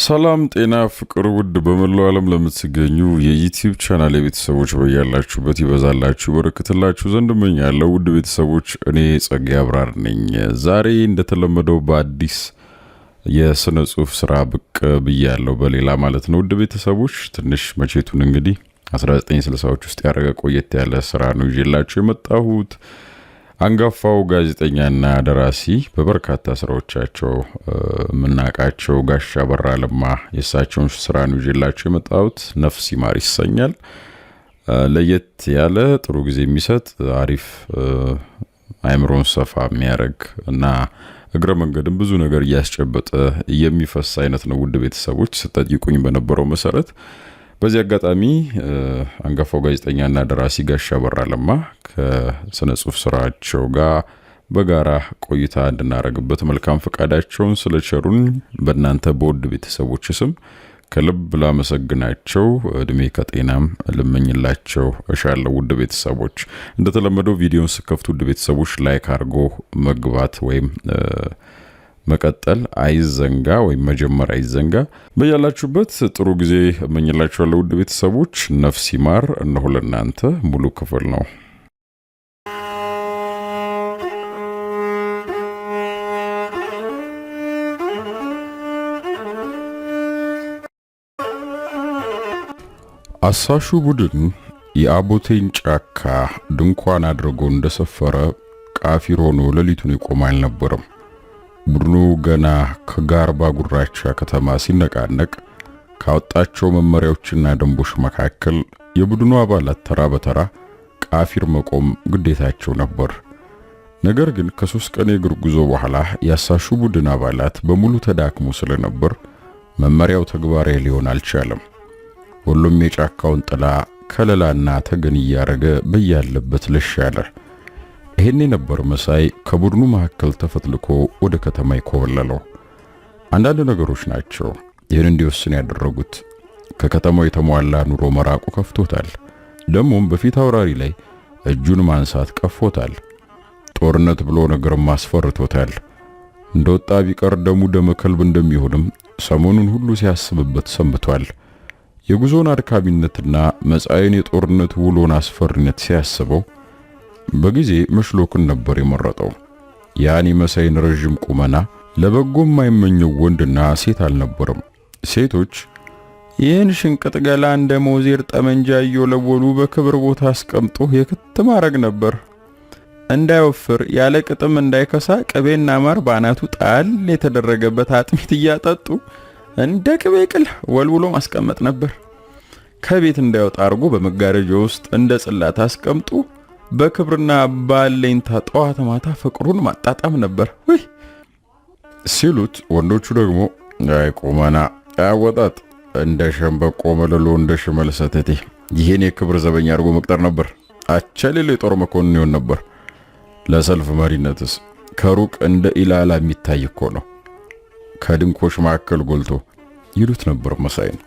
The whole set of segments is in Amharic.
ሰላም ጤና ፍቅር ውድ በመላው ዓለም ለምትገኙ የዩቲዩብ ቻናል ቤተሰቦች በያላችሁበት ይበዛላችሁ በረከትላችሁ ዘንድ እመኛለሁ። ውድ ቤተሰቦች እኔ ጸጋ አብራር ነኝ። ዛሬ እንደተለመደው በአዲስ የስነ ጽሁፍ ስራ ብቅ ብያለሁ በሌላ ማለት ነው። ውድ ቤተሰቦች ትንሽ መቼቱን እንግዲህ 1960ዎች ውስጥ ያረገ ቆየት ያለ ስራ ነው ይዤላችሁ የመጣሁት። አንጋፋው ጋዜጠኛና ደራሲ በበርካታ ስራዎቻቸው ምናቃቸው ጋሻ በራ ለማ የሳቸውን ስራ ነው ይዤላችሁ የመጣሁት። ነፍስ ይማር ይሰኛል። ለየት ያለ ጥሩ ጊዜ የሚሰጥ አሪፍ አይምሮን ሰፋ የሚያረግ እና እግረ መንገድም ብዙ ነገር ያስጨበጠ የሚፈስ አይነት ነው። ውድ ቤተሰቦች ስትጠይቁኝ በነበረው መሰረት በዚህ አጋጣሚ አንጋፋው ጋዜጠኛና ደራሲ ጋሻ በራ ለማ ከስነ ጽሁፍ ስራቸው ጋር በጋራ ቆይታ እንድናረግበት መልካም ፈቃዳቸውን ስለቸሩን በእናንተ በውድ ቤተሰቦች ስም ከልብ ላመሰግናቸው እድሜ ከጤናም ልመኝላቸው እሻለሁ። ውድ ቤተሰቦች እንደተለመደው ቪዲዮን ስከፍቱ ውድ ቤተሰቦች ላይክ አድርጎ መግባት ወይም መቀጠል አይዘንጋ ወይም መጀመር አይዘንጋ። በያላችሁበት ጥሩ ጊዜ እመኝላችኋለሁ። ውድ ቤተሰቦች ነፍስ ይማር እነሆ ለእናንተ ሙሉ ክፍል ነው። አሳሹ ቡድን የአቦቴን ጫካ ድንኳን አድርጎ እንደሰፈረ ቃፊር ሆኖ ሌሊቱን ይቆም አልነበረም። ቡድኑ ገና ከጋርባ ጉራቻ ከተማ ሲነቃነቅ ካወጣቸው መመሪያዎችና ደንቦች መካከል የቡድኑ አባላት ተራ በተራ ቃፊር መቆም ግዴታቸው ነበር። ነገር ግን ከ3 ቀን የእግር ጉዞ በኋላ ያሳሹ ቡድን አባላት በሙሉ ተዳክሞ ስለነበር መመሪያው ተግባራዊ ሊሆን አልቻለም። ሁሉም የጫካውን ጥላ ከለላና ተገን ያረገ በያለበት ለሻለ። ይሄን ነበር መሳይ ከቡድኑ መካከል ተፈትልኮ ወደ ከተማ ይኮበለለው። አንዳንድ ነገሮች ናቸው ይሄን እንዲወስን ያደረጉት። ከከተማው የተሟላ ኑሮ መራቁ ከፍቶታል። ደሞም በፊት አውራሪ ላይ እጁን ማንሳት ቀፎታል። ጦርነት ብሎ ነገር ማስፈርቶታል። እንደወጣ ቢቀር ደሙ ደመ ከልብ እንደሚሆንም ሰሞኑን ሁሉ ሲያስብበት ሰንብቷል። የጉዞን አድካሚነትና መጻኤን የጦርነት ውሎን አስፈሪነት ሲያስበው በጊዜ መሽሎክን ነበር የመረጠው። ያኒ መሳይን ረጅም ቁመና ለበጎ የማይመኘው ወንድና ሴት አልነበረም። ሴቶች ይህን ሽንቅጥ ገላ እንደ ሞዜር ጠመንጃ እየወለወሉ በክብር ቦታ አስቀምጦ የክት ማረግ ነበር። እንዳይወፍር ያለ ቅጥም እንዳይከሳ ቅቤና ማር ባናቱ ጣል የተደረገበት አጥሚት እያጠጡ እንደ ቅቤ ቅል ወልውሎ ማስቀመጥ ነበር። ከቤት እንዳይወጣ አርጎ በመጋረጃ ውስጥ እንደ ጽላት አስቀምጦ በክብርና ባለኝታ ጠዋት ማታ ፍቅሩን ማጣጣም ነበር ወይ ሲሉት፣ ወንዶቹ ደግሞ አይ ቁመና አወጣጥ እንደ ሸምበቆ መለሎ እንደ ሽመል ሰተቴ ይሄን የክብር ዘበኛ አርጎ መቅጠር ነበር። አቸሌለ የጦር መኮንን ይሆን ነበር። ለሰልፍ መሪነትስ ከሩቅ እንደ ኢላላ የሚታይ እኮ ነው፣ ከድንኮች መካከል ጎልቶ ይሉት ነበር መሳይን።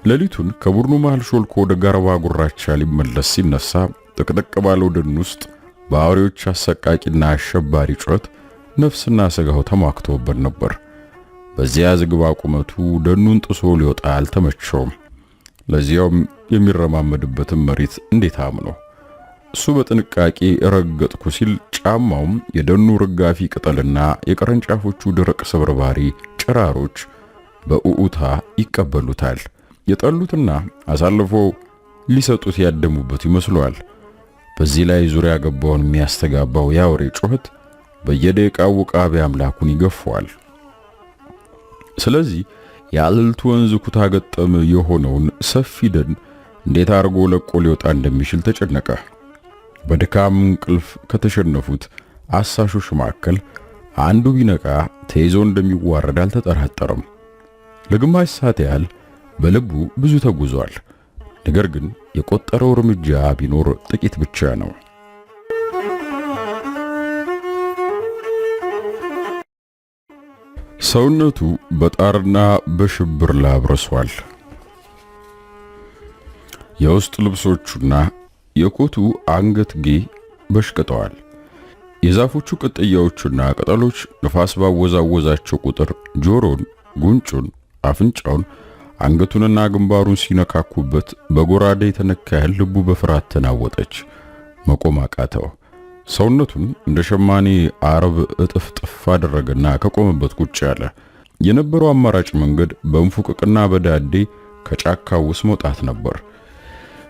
ሌሊቱን ከቡድኑ መሃል ሾልኮ ወደ ጋርባ ጉራቻ ሊመለስ ሲነሳ ጥቅጥቅ ባለው ደን ውስጥ በአውሬዎች አሰቃቂና አሸባሪ ጩኸት ነፍስና ስጋው ተማክቶበት ነበር። በዚያ ዝግባ ቁመቱ ደኑን ጥሶ ሊወጣ አልተመቸውም። ለዚያውም የሚረማመድበትን መሬት እንዴት አምኖ እሱ በጥንቃቄ ረገጥኩ ሲል ጫማውም የደኑ ርጋፊ ቅጠልና የቅርንጫፎቹ ደረቅ ስብርባሪ ጭራሮች በኡኡታ ይቀበሉታል። የጠሉትና አሳልፎ ሊሰጡት ያደሙበት ይመስሏል። በዚህ ላይ ዙሪያ ገባውን የሚያስተጋባው ያውሬ ጩኸት በየደቂቃው ቃቢ አምላኩን ይገፋዋል። ስለዚህ የአልልቱ ወንዝ ኩታ ገጠም የሆነውን ሰፊ ደን እንዴት አርጎ ለቆ ሊወጣ እንደሚችል ተጨነቀ። በድካም እንቅልፍ ከተሸነፉት አሳሾች መካከል አንዱ ቢነቃ ተይዞ እንደሚዋረድ አልተጠራጠረም። ለግማሽ ሰዓት ያህል በልቡ ብዙ ተጉዟል። ነገር ግን የቆጠረው እርምጃ ቢኖር ጥቂት ብቻ ነው። ሰውነቱ በጣርና በሽብር ላብረሷል። የውስጥ ልብሶቹና የኮቱ አንገትጌ በሽቅጠዋል። የዛፎቹ ቅጥያዎችና ቅጠሎች ንፋስ ባወዛወዛቸው ቁጥር ጆሮን፣ ጉንጩን፣ አፍንጫውን አንገቱንና ግንባሩን ሲነካኩበት በጎራዴ የተነካ ያህል ልቡ በፍርሃት ተናወጠች። መቆም አቃተው። ሰውነቱን እንደ ሸማኔ አረብ እጥፍጥፍ አደረገና ከቆመበት ቁጭ ያለ። የነበረው አማራጭ መንገድ በእንፉቅቅና በዳዴ ከጫካው ውስጥ መውጣት ነበር።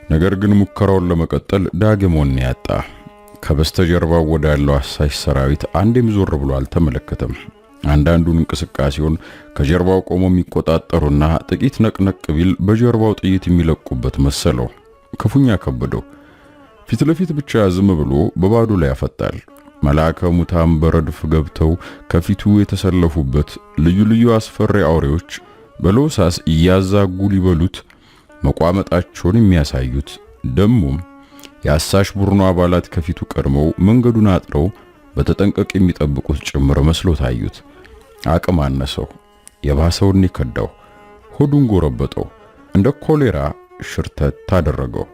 ነገር ግን ሙከራውን ለመቀጠል ዳግም ወኔ ያጣ። ከበስተጀርባው ወዳለው አሳሽ ሰራዊት አንዴም ዞር ብሎ አልተመለከተም። አንዳንዱን እንቅስቃሴውን ከጀርባው ቆሞ የሚቆጣጠሩና ጥቂት ነቅነቅ ቢል በጀርባው ጥይት የሚለቁበት መሰለው። ክፉኛ ከበደው። ፊት ለፊት ብቻ ዝም ብሎ በባዶ ላይ ያፈጣል። መልአከ ሙታን በረድፍ ገብተው ከፊቱ የተሰለፉበት ልዩ ልዩ አስፈሪ አውሬዎች በሎሳስ እያዛጉ ሊበሉት መቋመጣቸውን የሚያሳዩት ደሞም የአሳሽ ቡድኑ አባላት ከፊቱ ቀድመው መንገዱን አጥረው በተጠንቀቅ የሚጠብቁት ጭምር መስሎ ታዩት። አቅም አነሰው። የባሰውን ይከዳው። ሆዱን ጎረበጠው። እንደ ኮሌራ ሽርተት ታደረገው።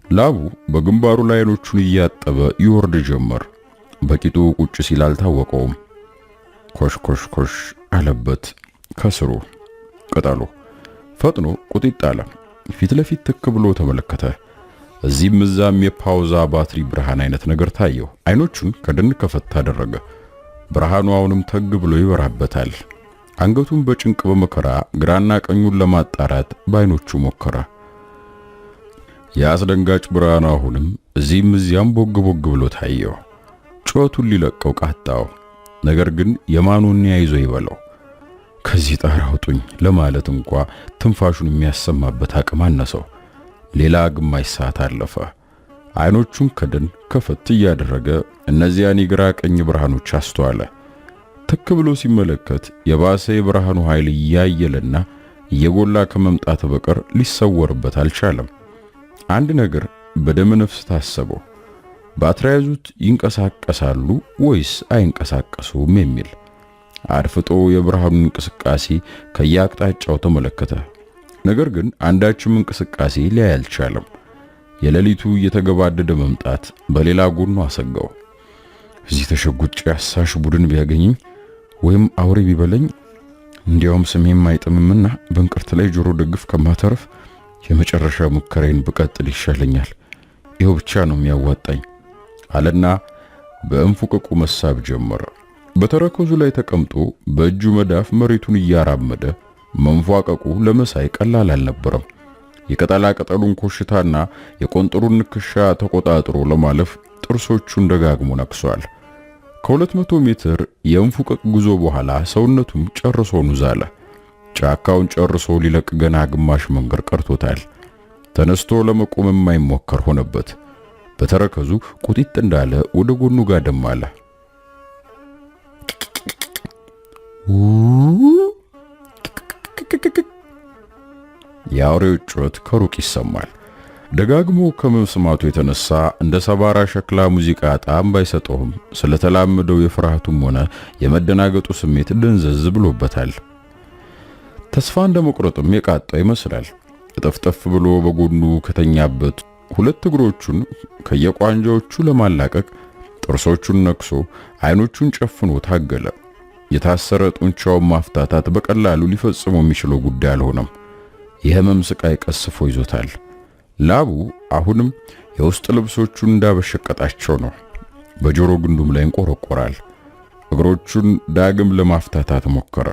ላቡ በግንባሩ ላይ አይኖቹን እያጠበ ይወርድ ጀመር። በቂጡ ቁጭ ሲል አልታወቀውም። ኮሽ አለበት ከስሩ ቅጠሉ። ፈጥኖ ቁጢጥ አለ። ፊት ለፊት ትክ ብሎ ተመለከተ። እዚህም እዛም የፓውዛ ባትሪ ብርሃን አይነት ነገር ታየው። አይኖቹን ከደን ከፈት አደረገ። ብርሃኑ አሁንም ተግ ብሎ ይበራበታል። አንገቱን በጭንቅ በመከራ ግራና ቀኙን ለማጣራት በአይኖቹ ሞከረ። የአስደንጋጭ ብርሃኑ አሁንም እዚህም እዚያም ቦግ ብሎ ታየው። ጩኸቱን ሊለቀው ቃጣው። ነገር ግን የማኑን ያይዞ ይበለው። ከዚህ ጣር አውጡኝ ለማለት እንኳ ትንፋሹን የሚያሰማበት አቅም አነሰው። ሌላ ግማሽ ሰዓት አለፈ። አይኖቹን ከደን ከፈት እያደረገ እነዚያን የግራ ቀኝ ብርሃኖች አስተዋለ። ትክ ብሎ ሲመለከት የባሰ የብርሃኑ ኃይል እያየለና እየጎላ ከመምጣት በቀር ሊሰወርበት አልቻለም። አንድ ነገር በደም ነፍስ ታሰበው። ባትሪያዙት ይንቀሳቀሳሉ ወይስ አይንቀሳቀሱም የሚል። አድፍጦ የብርሃኑን እንቅስቃሴ ከያቅጣጫው ተመለከተ። ነገር ግን አንዳችም እንቅስቃሴ ሊያይ አልቻለም። የሌሊቱ እየተገባደደ መምጣት በሌላ ጎኑ አሰጋው። እዚህ ተሸጉጬ አሳሽ ቡድን ቢያገኘኝ ወይም አውሬ ቢበለኝ እንዲያውም ስሜም አይጥምምና በእንቅርት ላይ ጆሮ ደግፍ ከማተረፍ የመጨረሻ ሙከራዬን ብቀጥል ይሻለኛል። ይኸው ብቻ ነው የሚያዋጣኝ አለና በእንፉቅቁ መሳብ ጀመረ። በተረከዙ ላይ ተቀምጦ በእጁ መዳፍ መሬቱን እያራመደ መንፏቀቁ ለመሳይ ቀላል አልነበረም። የቀጠላ ቀጠሉን ኮሽታና የቆንጥሩን ንክሻ ተቆጣጥሮ ለማለፍ ጥርሶቹን ደጋግሞ ነክሷል። ከ200 ሜትር የእንፉቅቅ ጉዞ በኋላ ሰውነቱም ጨርሶ ኑዛለ። ጫካውን ጨርሶ ሊለቅ ገና ግማሽ መንገድ ቀርቶታል። ተነስቶ ለመቆም የማይሞከር ሆነበት። በተረከዙ ቁጢጥ እንዳለ ወደ ጎኑ ጋደም አለ። የአውሬው ጩኸት ከሩቅ ይሰማል። ደጋግሞ ከመስማቱ የተነሳ እንደ ሰባራ ሸክላ ሙዚቃ ጣዕም ባይሰጠውም ስለተላመደው የፍርሃቱም ሆነ የመደናገጡ ስሜት ደንዘዝ ብሎበታል። ተስፋ እንደመቁረጥም የቃጣው ይመስላል። እጥፍጥፍ ብሎ በጎኑ ከተኛበት ሁለት እግሮቹን ከየቋንጃዎቹ ለማላቀቅ ጥርሶቹን ነክሶ አይኖቹን ጨፍኖ ታገለ። የታሰረ ጡንቻውን ማፍታታት በቀላሉ ሊፈጽመው የሚችለው ጉዳይ አልሆነም። የህመም ስቃይ ቀስፎ ይዞታል። ላቡ አሁንም የውስጥ ልብሶቹን እንዳበሸቀጣቸው ነው። በጆሮ ግንዱም ላይ እንቆረቆራል። እግሮቹን ዳግም ለማፍታታት ሞከረ።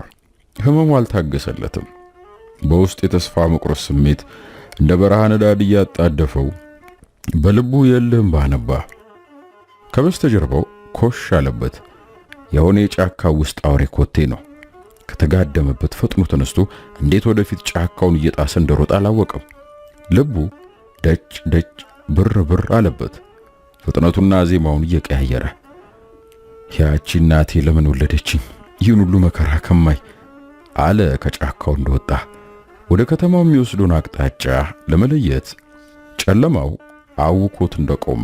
ህመሙ አልታገሰለትም። በውስጥ የተስፋ መቁረጥ ስሜት እንደ በረሃ ነዳድ እያጣደፈው በልቡ የልህም ባነባ። ከበስተጀርባው ኮሽ አለበት። የሆነ የጫካ ውስጥ አውሬ ኮቴ ነው። ከተጋደመበት ፈጥኖ ተነስቶ እንዴት ወደፊት ጫካውን እየጣሰ እንደሮጠ አላወቀም። ልቡ ደጭ ደጭ ብር አለበት። ፍጥነቱና ዜማውን እየቀያየረ ያቺ እናቴ ለምን ወለደችኝ ይህን ሁሉ መከራ ከማይ አለ። ከጫካው እንደወጣ ወደ ከተማው የሚወስደውን አቅጣጫ ለመለየት ጨለማው አውኮት እንደቆመ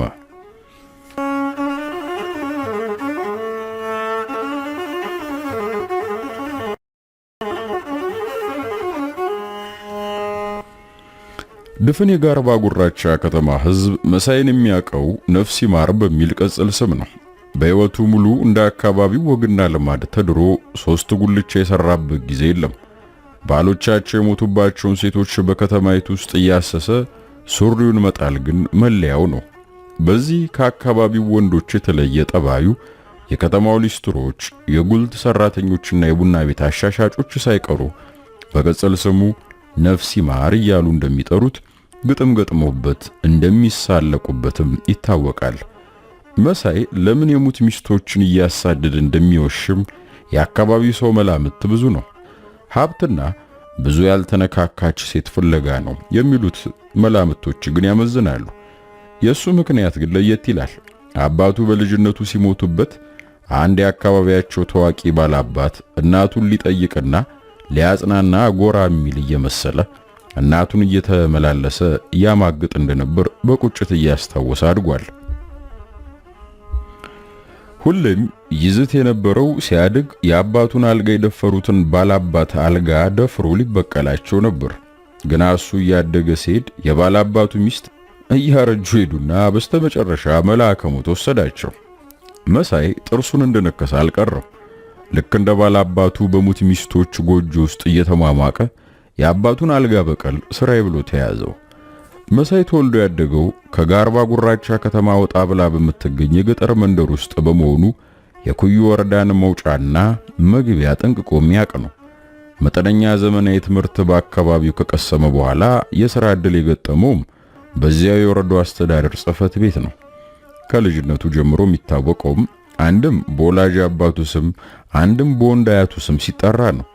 ድፍን የጋርባ ጉራቻ ከተማ ህዝብ መሳይን የሚያቀው ነፍስ ይማር በሚል ቅጽል ስም ነው። በህይወቱ ሙሉ እንደ አካባቢው ወግና ልማድ ተድሮ 3 ጉልቻ የሰራበት ጊዜ የለም። ባሎቻቸው የሞቱባቸውን ሴቶች በከተማይቱ ውስጥ እያሰሰ ሱሪውን መጣል ግን መለያው ነው። በዚህ ከአካባቢው ወንዶች የተለየ ጠባዩ የከተማው ሊስትሮች፣ የጉልት ሰራተኞችና የቡና ቤት አሻሻጮች ሳይቀሩ በቅጽል ስሙ ነፍሲ ማር እያሉ እንደሚጠሩት ግጥም ገጥሞበት እንደሚሳለቁበትም ይታወቃል። መሳይ ለምን የሙት ሚስቶችን እያሳደደ እንደሚወሽም የአካባቢው ሰው መላምት ብዙ ነው። ሀብትና ብዙ ያልተነካካች ሴት ፍለጋ ነው የሚሉት መላምቶች ግን ያመዝናሉ። የሱ ምክንያት ግን ለየት ይላል። አባቱ በልጅነቱ ሲሞቱበት አንድ የአካባቢያቸው ታዋቂ ባላባት እናቱን ሊጠይቅና ሊያጽናና ጎራ የሚል እየመሰለ እናቱን እየተመላለሰ ያማግጥ እንደነበር በቁጭት እያስታወሰ አድጓል። ሁሌም ይዝት የነበረው ሲያድግ የአባቱን አልጋ የደፈሩትን ባላባት አልጋ ደፍሮ ሊበቀላቸው ነበር። ግና እሱ እያደገ ሲሄድ የባላባቱ ሚስት እያረጁ ሄዱና በስተመጨረሻ መልአከ ሞት ወሰዳቸው። መሳይ ጥርሱን እንደነከሰ አልቀረም። ልክ እንደ ባላባቱ በሙት ሚስቶች ጎጆ ውስጥ እየተሟሟቀ የአባቱን አልጋ በቀል ስራዬ ብሎ ተያዘው። መሳይ ተወልዶ ያደገው ከጋርባ ጉራቻ ከተማ ወጣ ብላ በምትገኝ የገጠር መንደር ውስጥ በመሆኑ የኩዩ ወረዳን መውጫና መግቢያ ጠንቅቆ የሚያውቅ ነው። መጠነኛ ዘመናዊ ትምህርት በአካባቢው ከቀሰመ በኋላ የሥራ ዕድል የገጠመውም በዚያው የወረዳው አስተዳደር ጽሕፈት ቤት ነው። ከልጅነቱ ጀምሮ የሚታወቀውም አንድም በወላጅ አባቱ ስም አንድም በወንድ አያቱ ስም ሲጠራ ነው።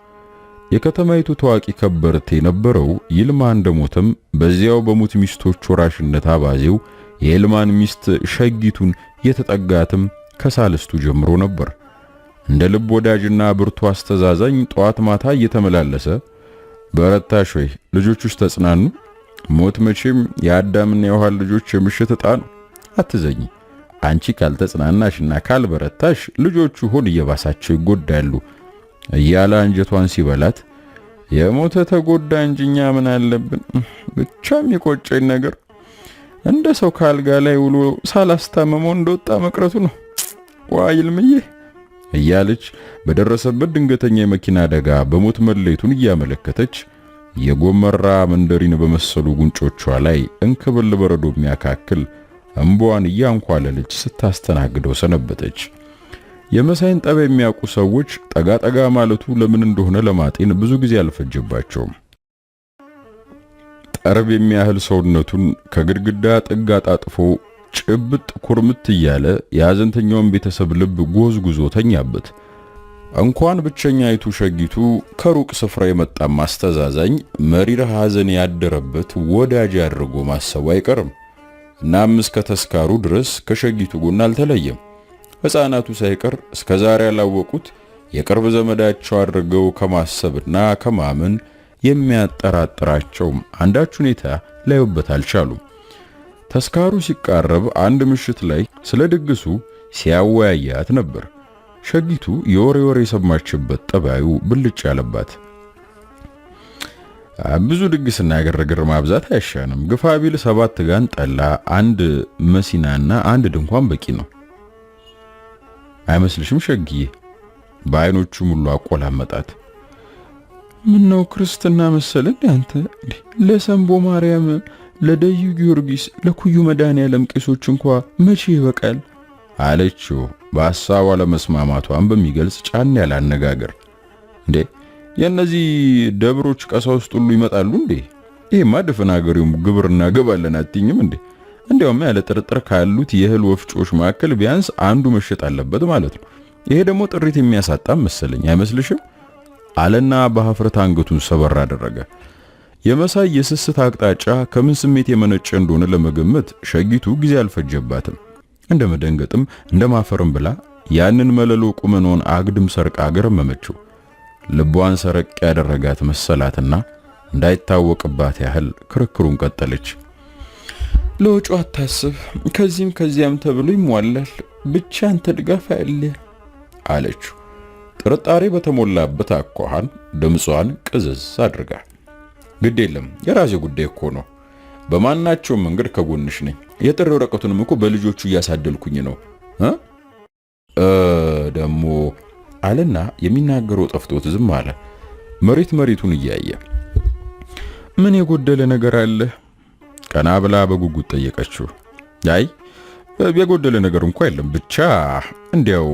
የከተማይቱ ታዋቂ ከበርቴ የነበረው ይልማ እንደሞተም በዚያው በሙት ሚስቶች ወራሽነት አባዜው የይልማን ሚስት ሸጊቱን የተጠጋትም ከሳልስቱ ጀምሮ ነበር። እንደ ልብ ወዳጅና ብርቱ አስተዛዛኝ ጧት ማታ እየተመላለሰ በረታሽ ወይ ልጆቹስ ተጽናኑ፣ ሞት መቼም የአዳምና የሔዋን ልጆች የምሽት ዕጣ ነው፣ አትዘኝ፣ አንቺ ካልተጽናናሽና ካልበረታሽ ልጆቹ ሆድ እየባሳቸው ይጎዳሉ እያለ አንጀቷን ሲበላት የሞተ ተጎዳ እንጂኛ ምን አለብን፣ ብቻም የቆጨኝ ነገር እንደ ሰው ካልጋ ላይ ውሎ ሳላስታመመው እንደወጣ መቅረቱ ነው። ዋይልምዬ እያለች በደረሰበት ድንገተኛ የመኪና አደጋ በሞት መለየቱን እያመለከተች የጎመራ መንደሪን በመሰሉ ጉንጮቿ ላይ እንክብል በረዶ የሚያካክል እንቧን እያንኳለለች ስታስተናግደው ሰነበተች። የመሳይን ጠባ የሚያውቁ ሰዎች ጠጋ ጠጋ ማለቱ ለምን እንደሆነ ለማጤን ብዙ ጊዜ አልፈጀባቸውም። ጠርብ የሚያህል ሰውነቱን ከግድግዳ ጥግ አጣጥፎ ጭብጥ ኩርምት እያለ የሐዘንተኛውን ቤተሰብ ልብ ጎዝጉዞ ተኛበት። እንኳን ብቸኛይቱ ሸጊቱ ከሩቅ ስፍራ የመጣ ማስተዛዛኝ መሪር ሐዘን ያደረበት ወዳጅ አድርጎ ማሰቡ አይቀርም። እናም እስከ ተስካሩ ድረስ ከሸጊቱ ጎን አልተለየም። ሕፃናቱ ሳይቀር እስከ ዛሬ ያላወቁት የቅርብ ዘመዳቸው አድርገው ከማሰብና ከማመን የሚያጠራጥራቸው አንዳች ሁኔታ ላዩበት አልቻሉም። ተስካሩ ሲቃረብ አንድ ምሽት ላይ ስለ ድግሱ ሲያወያያት ነበር። ሸጊቱ የወሬ የሰማችበት ጠባዩ ብልጭ ያለባት። ብዙ ድግስና ግርግር ማብዛት አይሻንም፣ ግፋ ቢል 7 ጋን ጠላ፣ አንድ መሲናና አንድ ድንኳን በቂ ነው አይመስልሽም ሸጊዬ? በአይኖቹ ሙሉ አቆላመጣት። ምን ነው ክርስትና መሰለን አንተ? ለሰንቦ ማርያም፣ ለደዩ ጊዮርጊስ፣ ለኩዩ መድኃኔዓለም ቄሶች እንኳ መቼ ይበቃል አለችው በሐሳቧ ለመስማማቷን በሚገልጽ ጫን ያለ አነጋገር። እንዴ የእነዚህ ደብሮች ቀሳውስት ሁሉ ይመጣሉ እንዴ? ይሄማ ድፍን አገሬው ግብርና ገባለን አትኝም እንዴ? እንዲያውም ያለ ጥርጥር ካሉት የእህል ወፍጮች መካከል ቢያንስ አንዱ መሸጥ አለበት ማለት ነው። ይሄ ደግሞ ጥሪት የሚያሳጣም መሰለኝ አይመስልሽም? አለና በሀፍረት አንገቱን ሰበር አደረገ። የመሳይ የስስት አቅጣጫ ከምን ስሜት የመነጨ እንደሆነ ለመገመት ሸጊቱ ጊዜ አልፈጀባትም። እንደ መደንገጥም እንደ ማፈርም ብላ ያንን መለሎ ቁመኗን አግድም ሰርቃ አገረመመችው። ልቧን ሰረቅ ያደረጋት መሰላትና እንዳይታወቅባት ያህል ክርክሩን ቀጠለች። ለወጪ አታስብ፣ ከዚህም ከዚያም ተብሎ ይሟላል፣ ብቻ አንተ ድጋፍ አይለ አለችው። ጥርጣሬ በተሞላበት አኳኋን ድምጿን ቅዝዝ አድርጋ፣ ግድ የለም የራሴ ጉዳይ እኮ ነው፣ በማናቸውም መንገድ ከጎንሽ ነኝ፣ የጥሪ ወረቀቱንም እኮ በልጆቹ እያሳደልኩኝ ነው ደሞ አለና የሚናገረው ጠፍቶት ዝም አለ። መሬቱን እያየ። ምን የጎደለ ነገር አለ? ቀና ብላ በጉጉት ጠየቀችው። አይ የጎደለ ነገር እንኳን የለም፣ ብቻ እንዲያው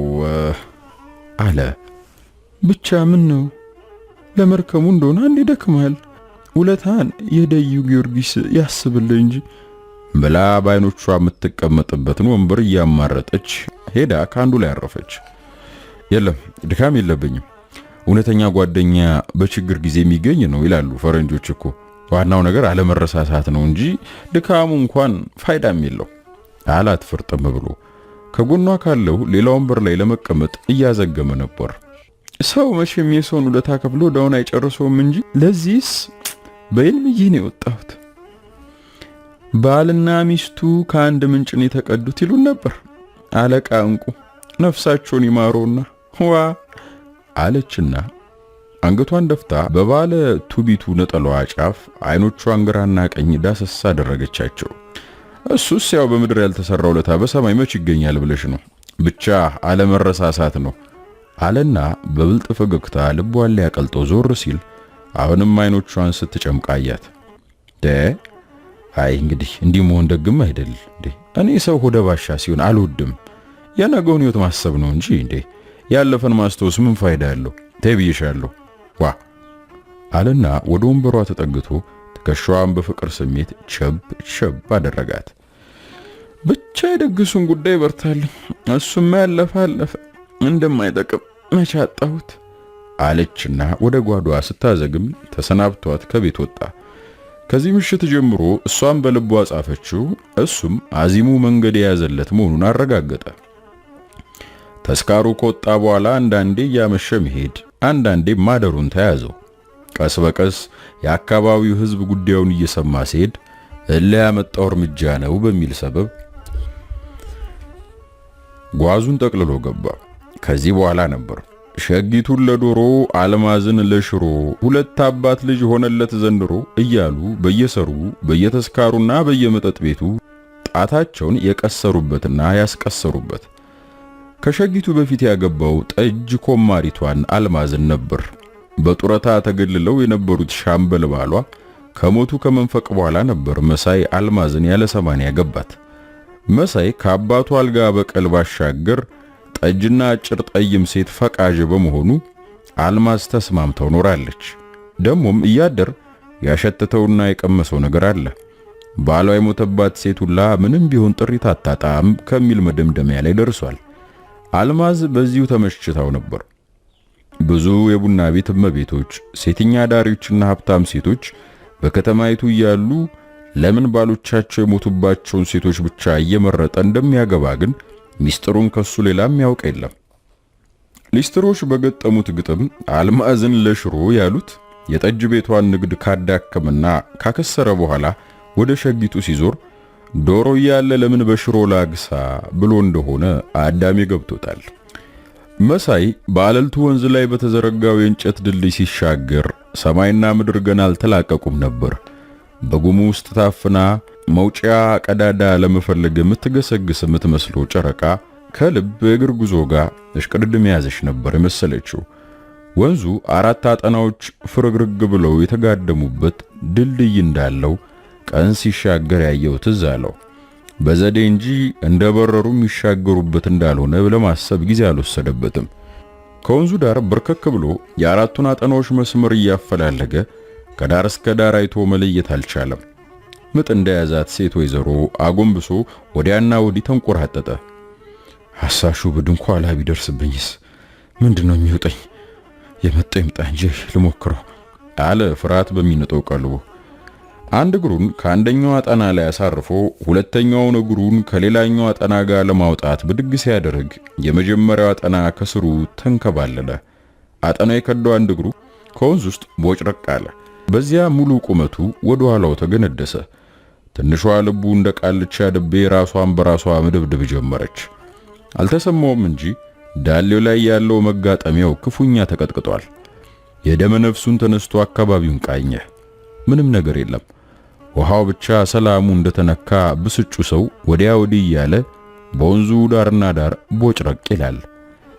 አለ። ብቻ ምን ነው? ለመርከሙ እንደሆነ አንዴ ደክማል። ውለታን የደዩ ጊዮርጊስ ያስብልህ እንጂ ብላ ባይኖቿ የምትቀመጥበትን ወንበር እያማረጠች ሄዳ ካንዱ ላይ አረፈች። የለም ድካም የለብኝም። እውነተኛ ጓደኛ በችግር ጊዜ የሚገኝ ነው ይላሉ ፈረንጆች እኮ። ዋናው ነገር አለመረሳሳት ነው እንጂ ድካሙ እንኳን ፋይዳም የለው አላት ፍርጥም ብሎ። ከጎኗ ካለው ሌላ ወንበር ላይ ለመቀመጥ እያዘገመ ነበር። ሰው መቼም የሰውን ውለታ ከፍሎ ዳውን አይጨርሰውም እንጂ ለዚህስ በልምዬ ነው የወጣሁት። ባልና ሚስቱ ከአንድ ምንጭ ነው የተቀዱት ይሉን ነበር አለቃ እንቁ፣ ነፍሳቸውን ይማረውና ዋ አለችና አንገቷን ደፍታ በባለ ቱቢቱ ነጠላዋ ጫፍ አይኖቿን ግራና ቀኝ ዳሰሳ አደረገቻቸው። እሱስ ያው በምድር ያልተሰራው ውለታ በሰማይ መች ይገኛል ብለሽ ነው፣ ብቻ አለመረሳሳት ነው አለና በብልጥ ፈገግታ ልቧን ሊያቀልጠው ዞር ሲል አሁንም አይኖቿን ስትጨምቃያት አይ እንግዲህ እንዲህ መሆን ደግም አይደል እንዴ? እኔ ሰው ሆደ ባሻ ሲሆን አልወድም። የነገውን ህይወት ማሰብ ነው እንጂ እንዴ ያለፈን ማስታወስ ምን ፋይዳ አለው? ተብይሻለሁ ዋ አለና ወደ ወንበሯ ተጠግቶ ትከሻዋን በፍቅር ስሜት ቸብ አደረጋት። ብቻ የደግሱን ጉዳይ በርታልኝ፣ እሱማ ያለፈ እንደማይጠቅም መቼ አጣሁት አለችና ወደ ጓዷ ስታዘግም ተሰናብቷት ከቤት ወጣ። ከዚህ ምሽት ጀምሮ እሷም በልቧ ጻፈችው፣ እሱም አዚሙ መንገድ የያዘለት መሆኑን አረጋገጠ። ተስካሩ ከወጣ በኋላ አንዳንዴ እያመሸ መሄድ፣ አንዳንዴ ማደሩን ተያዘው። ቀስ በቀስ የአካባቢው ሕዝብ ጉዳዩን እየሰማ ሲሄድ እልህ ያመጣው እርምጃ ነው በሚል ሰበብ ጓዙን ጠቅልሎ ገባ። ከዚህ በኋላ ነበር ሸጊቱን ለዶሮ አልማዝን ለሽሮ ሁለት አባት ልጅ ሆነለት ዘንድሮ እያሉ በየሰርጉ በየተስካሩና በየመጠጥ ቤቱ ጣታቸውን የቀሰሩበትና ያስቀሰሩበት። ከሸጊቱ በፊት ያገባው ጠጅ ኮማሪቷን አልማዝን ነበር። በጡረታ ተገልለው የነበሩት ሻምበል ባሏ ከሞቱ ከመንፈቅ በኋላ ነበር መሳይ አልማዝን ያለ 80 ያገባት። መሳይ ከአባቱ አልጋ በቀል ባሻገር ጠጅና አጭር ጠይም ሴት ፈቃጅ በመሆኑ አልማዝ ተስማምተው ኖራለች። ደሞም እያደር ያሸተተውና የቀመሰው ነገር አለ። ባሏ የሞተባት ሴት ሁላ ምንም ቢሆን ጥሪት አታጣም ከሚል መደምደሚያ ላይ ደርሷል። አልማዝ በዚሁ ተመችታው ነበር። ብዙ የቡና ቤት እመቤቶች፣ ሴተኛ ዳሪዎችና ሀብታም ሴቶች በከተማይቱ እያሉ ለምን ባሎቻቸው የሞቱባቸውን ሴቶች ብቻ እየመረጠ እንደሚያገባ ግን ሚስጥሩን ከሱ ሌላ የሚያውቅ የለም። ሊስትሮች በገጠሙት ግጥም አልማዝን ለሽሮ ያሉት የጠጅ ቤቷን ንግድ ካዳከመና ካከሰረ በኋላ ወደ ሸጊቱ ሲዞር ዶሮ ያለ ለምን በሽሮ ላግሳ ብሎ እንደሆነ አዳሜ ገብቶታል። መሳይ በአለልቱ ወንዝ ላይ በተዘረጋው የእንጨት ድልድይ ሲሻገር ሰማይና ምድር ገና አልተላቀቁም ነበር። በጉሙ ውስጥ ታፍና መውጫ ቀዳዳ ለመፈለግ የምትገሰግስ የምትመስለው ጨረቃ ከልብ እግር ጉዞ ጋር እሽቅድድም ያዘች ነበር የመሰለችው። ወንዙ አራት አጠናዎች ፍርግርግ ብለው የተጋደሙበት ድልድይ እንዳለው ቀን ሲሻገር ያየው ትዝ አለው። በዘዴ እንጂ እንደበረሩ የሚሻገሩበት እንዳልሆነ ለማሰብ ጊዜ አልወሰደበትም። ከወንዙ ዳር በርከክ ብሎ የአራቱን አጠናዎች መስመር እያፈላለገ ከዳር እስከ ዳር አይቶ መለየት አልቻለም። ምጥ እንደያዛት ሴት ወይዘሮ አጎንብሶ ወዲያና ወዲህ ተንቆራጠጠ። ሐሳሹ በድንኳ ላይ ቢደርስብኝስ ምንድነው የሚውጠኝ? የመጣ ይምጣ እንጂ ልሞክረው አለ ፍርሃት በሚነጠው ቀልቡ። አንድ እግሩን ከአንደኛው አጠና ላይ አሳርፎ ሁለተኛውን እግሩን ከሌላኛው አጠና ጋር ለማውጣት ብድግ ሲያደርግ የመጀመሪያው አጠና ከስሩ ተንከባለለ። አጠናው የከዳው አንድ እግሩ ከወንዝ ውስጥ ቦጭረቅ አለ። በዚያ ሙሉ ቁመቱ ወደ ኋላው ተገነደሰ። ትንሿ ልቡ እንደ ቃልቻ ድቤ ራሷን በራሷ መደብደብ ጀመረች። አልተሰማውም እንጂ ዳሌው ላይ ያለው መጋጠሚያው ክፉኛ ተቀጥቅጧል። የደመ ነፍሱን ተነስቶ አካባቢውን ቃኘ። ምንም ነገር የለም። ውሃው ብቻ ሰላሙ እንደተነካ ብስጩ ሰው ወዲያ ወዲህ ያለ በወንዙ ዳርና ዳር ቦጭረቅ ይላል።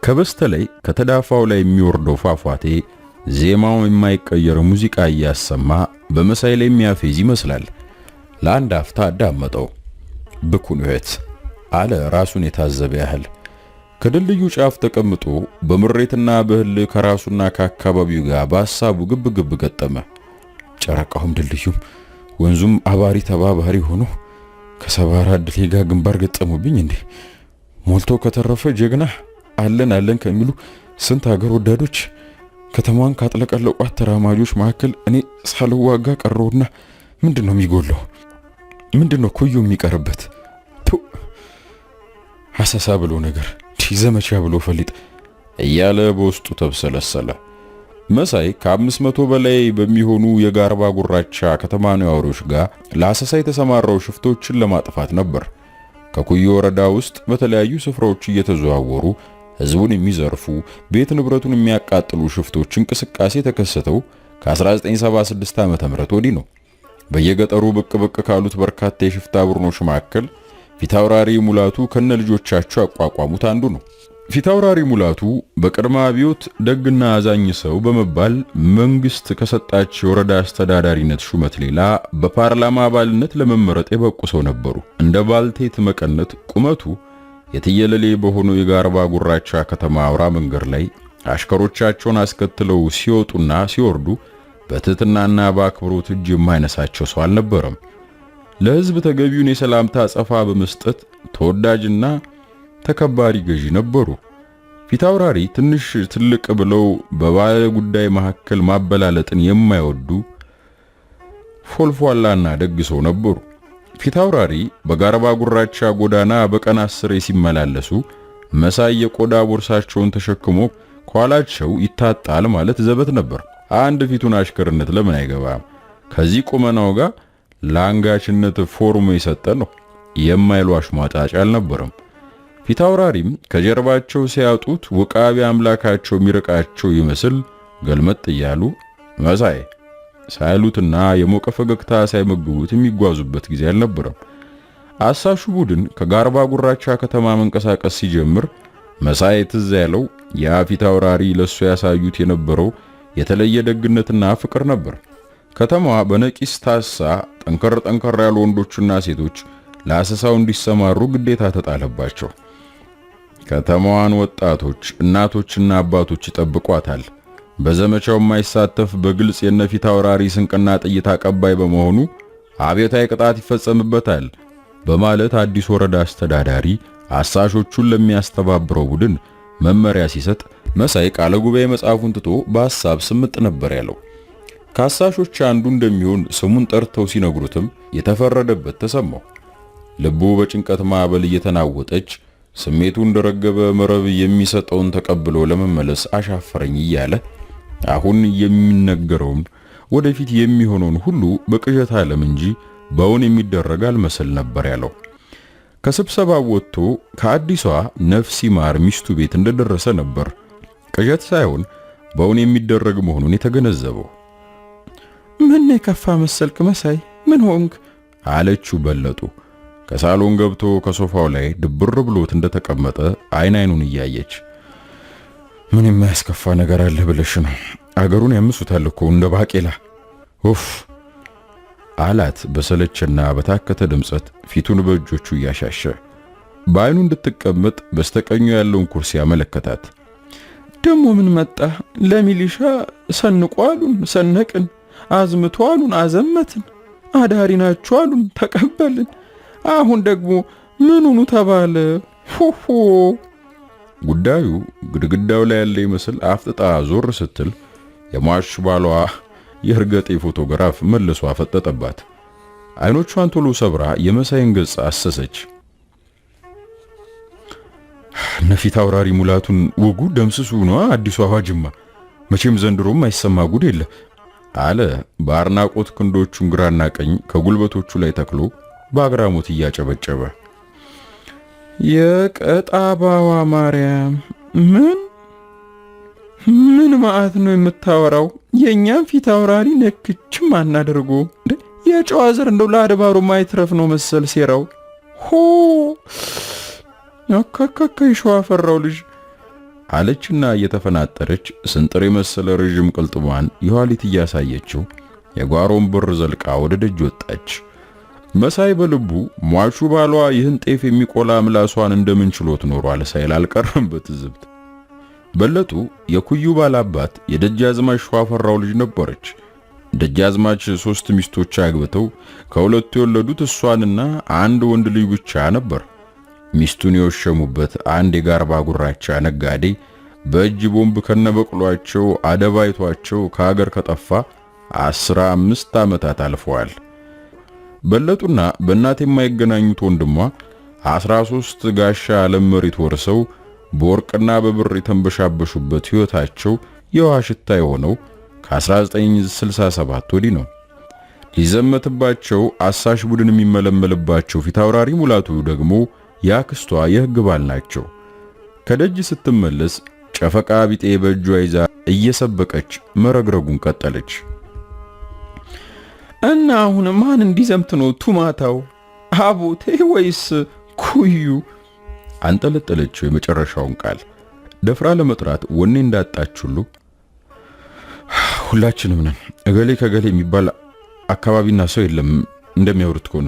ከበስተላይ ከተዳፋው ላይ የሚወርደው ፏፏቴ ዜማው የማይቀየር ሙዚቃ እያሰማ በመሳይ ላይ የሚያፌዝ ይመስላል። ለአንድ አፍታ አዳመጠው። ብኩን ሕይወት አለ ራሱን የታዘበ ያህል። ከድልድዩ ጫፍ ተቀምጦ በምሬትና በህል ከራሱና ከአካባቢው ጋር በሐሳቡ ግብ ገጠመ። ጨረቃውም ድልድዩም ወንዙም አባሪ ተባባሪ ሆኖ ከሰባራ ድሌ ጋር ግንባር ገጠሙብኝ እንዴ! ሞልቶ ከተረፈ ጀግና አለን ከሚሉ ስንት ሀገር ወዳዶች ከተማዋን ካጥለቀለቋት ተራማጆች መካከል እኔ ሳልዋጋ ቀረውና ምንድነው የሚጎለው? ምንድነው ኩዩ የሚቀርበት? አሰሳ ብሎ ነገር ዘመቻ ብሎ ፈሊጥ እያለ በውስጡ ተብሰለሰለ። መሳይ ከ500 በላይ በሚሆኑ የጋርባ ጉራቻ ከተማ ነዋሪዎች ጋር ለአሰሳ የተሰማራው ሽፍቶችን ለማጥፋት ነበር። ከኩዩ ወረዳ ውስጥ በተለያዩ ስፍራዎች እየተዘዋወሩ ህዝቡን የሚዘርፉ ቤት ንብረቱን የሚያቃጥሉ ሽፍቶች እንቅስቃሴ ተከሰተው ከ1976 ዓ.ም ወዲህ ነው። በየገጠሩ ብቅ ካሉት በርካታ የሽፍታ ቡድኖች መካከል ፊታውራሪ ሙላቱ ከነ ልጆቻቸው ያቋቋሙት አንዱ ነው። ፊታውራሪ ሙላቱ በቅድመ አብዮት ደግና አዛኝ ሰው በመባል መንግስት ከሰጣቸው የወረዳ አስተዳዳሪነት ሹመት ሌላ በፓርላማ አባልነት ለመመረጥ የበቁ ሰው ነበሩ። እንደ ባልቴት መቀነት ቁመቱ የትየለሌ በሆነው የጋርባ ጉራቻ ከተማ አውራ መንገድ ላይ አሽከሮቻቸውን አስከትለው ሲወጡና ሲወርዱ በትህትናና በአክብሮት እጅ የማይነሳቸው ሰው አልነበረም። ለህዝብ ተገቢውን የሰላምታ አጸፋ በመስጠት ተወዳጅና ተከባሪ ገዢ ነበሩ። ፊታውራሪ ትንሽ ትልቅ ብለው በባለ ጉዳይ መካከል ማበላለጥን የማይወዱ ፎልፏላና ደግ ሰው ነበሩ። ፊታውራሪ በጋርባ ጉራቻ ጎዳና በቀን 10 ሲመላለሱ መሳይ የቆዳ ቦርሳቸውን ተሸክሞ ኋላቸው ይታጣል ማለት ዘበት ነበር። አንድ ፊቱን አሽከርነት ለምን አይገባም? ከዚህ ቁመናው ጋር ለአንጋችነት ፎርሙ የሰጠ ነው የማይሉ አሽሟጣጭ አልነበረም። ፊታውራሪም ከጀርባቸው ሲያጡት ውቃቢ አምላካቸው ሚርቃቸው ይመስል ገልመጥ እያሉ መሳይ ሳይሉትና የሞቀ ፈገግታ ሳይመግቡት የሚጓዙበት ጊዜ አልነበረም። አሳሹ ቡድን ከጋርባ ጉራቻ ከተማ መንቀሳቀስ ሲጀምር መሳይ ትዝ ያለው ያ ፊታውራሪ ለሱ ያሳዩት የነበረው የተለየ ደግነትና ፍቅር ነበር። ከተማዋ በነቂስ ታሳ ጠንከር ያሉ ወንዶችና ሴቶች ለአሰሳው እንዲሰማሩ ግዴታ ተጣለባቸው። ከተማዋን ወጣቶች እናቶችና አባቶች ይጠብቋታል። በዘመቻው የማይሳተፍ በግልጽ የነፊት አውራሪ ስንቅና ጥይት አቀባይ በመሆኑ አብዮታዊ ቅጣት ይፈጸምበታል በማለት አዲስ ወረዳ አስተዳዳሪ አሳሾቹን ለሚያስተባብረው ቡድን መመሪያ ሲሰጥ መሳይ ቃለ ጉባኤ መጽሐፉን ትቶ በሐሳብ ስምጥ ነበር ያለው። ከአሳሾች አንዱ እንደሚሆን ስሙን ጠርተው ሲነግሩትም የተፈረደበት ተሰማው። ልቡ በጭንቀት ማዕበል እየተናወጠች ስሜቱ እንደረገበ መረብ የሚሰጠውን ተቀብሎ ለመመለስ አሻፈረኝ እያለ አሁን የሚነገረውን ወደፊት የሚሆነውን ሁሉ በቅዠት ዓለም እንጂ በእውን የሚደረግ አልመሰል ነበር ያለው። ከስብሰባው ወጥቶ ከአዲሷ ነፍሲ ማር ሚስቱ ቤት እንደደረሰ ነበር ቅዠት ሳይሆን በእውን የሚደረግ መሆኑን የተገነዘበው። ምን የከፋ መሰልክ መሳይ? ምን ሆንክ? አለችው በለጡ። ከሳሎን ገብቶ ከሶፋው ላይ ድብር ብሎት እንደተቀመጠ አይኑን እያየች ምን የማያስከፋ ነገር አለ ብለሽ ነው? አገሩን ያምሱታል እኮ እንደ ባቄላ ኡፍ አላት በሰለችና በታከተ ድምጸት ፊቱን በእጆቹ እያሻሸ። በአይኑ እንድትቀመጥ በስተቀኙ ያለውን ኩርሲ ያመለከታት። ደሞ ምን መጣ? ለሚሊሻ ሰንቋሉን ሰነቅን፣ አዝምቷሉን አዘመትን፣ አዳሪ ናቸው አሉን ተቀበልን። አሁን ደግሞ ምኑኑ ተባለ? ሆሆ ጉዳዩ ግድግዳው ላይ ያለ ይመስል አፍጥጣ ዞር ስትል የሟች ባሏ የእርገጤ ፎቶግራፍ መልሶ አፈጠጠባት። አይኖቿን ቶሎ ሰብራ የመሳይን ገጽ አሰሰች። ነፊት አውራሪ ሙላቱን ወጉ ደምስሱ ነው አዲሱ አዋጅማ፣ መቼም ዘንድሮም አይሰማ ጉድ የለ አለ በአርናቆት ክንዶቹን ግራና ቀኝ ከጉልበቶቹ ላይ ተክሎ በአግራሞት እያጨበጨበ። የቀጣባዋ ማርያም ምን ማአት ነው የምታወራው? የኛም ፊት አውራሪ ነክችም አናደርጎ የጨዋ ዘር እንደው ለአድባሩ ማይትረፍ ነው መሰል ሴራው። ሆ አካካካ ይሸዋ ፈራው ልጅ አለችና እየተፈናጠረች ስንጥር የመሰለ ረጅም ቅልጥሟን የኋሊት እያሳየችው የጓሮን በር ዘልቃ ወደ ደጅ ወጣች። መሳይ በልቡ ሟቹ ባሏ ይህን ጤፍ የሚቆላ ምላሷን እንደምን ችሎት ኖሯል ሳይል አልቀረም በትዝብት። በለጡ የኩዩ ባላባት የደጃዝማች ሸዋፈራው ልጅ ነበረች። ደጃዝማች 3 ሚስቶች አግብተው ከሁለቱ የወለዱት እሷንና አንድ ወንድ ልጅ ብቻ ነበር። ሚስቱን የወሸሙበት አንድ የጋርባ ጉራቻ ነጋዴ በእጅ ቦምብ ከነበቅሏቸው አደባይቷቸው ከሀገር ከጠፋ 15 ዓመታት አልፈዋል። በለጡና በእናት የማይገናኙት ወንድሟ 13 ጋሻ ዓለም መሬት ወርሰው በወርቅና በብር የተንበሻበሹበት ሕይወታቸው የውሃ ሽታ የሆነው ከ1967 ወዲህ ነው። ሊዘመትባቸው አሳሽ ቡድን የሚመለመልባቸው ፊታውራሪ ሙላቱ ደግሞ ያክስቷ የሕግ ባል ናቸው። ከደጅ ስትመለስ ጨፈቃ ቢጤ በእጇ ይዛ እየሰበቀች መረግረጉን ቀጠለች። እና አሁን ማን እንዲዘምት ነው ቱማታው? አቦቴ ወይስ ኩዩ? አንጠለጠለችው የመጨረሻውን ቃል ደፍራ ለመጥራት ወኔ እንዳጣች ሁሉ ሁላችንም ነን። እገሌ ከገሌ የሚባል አካባቢና ሰው የለም እንደሚያወሩት ከሆነ።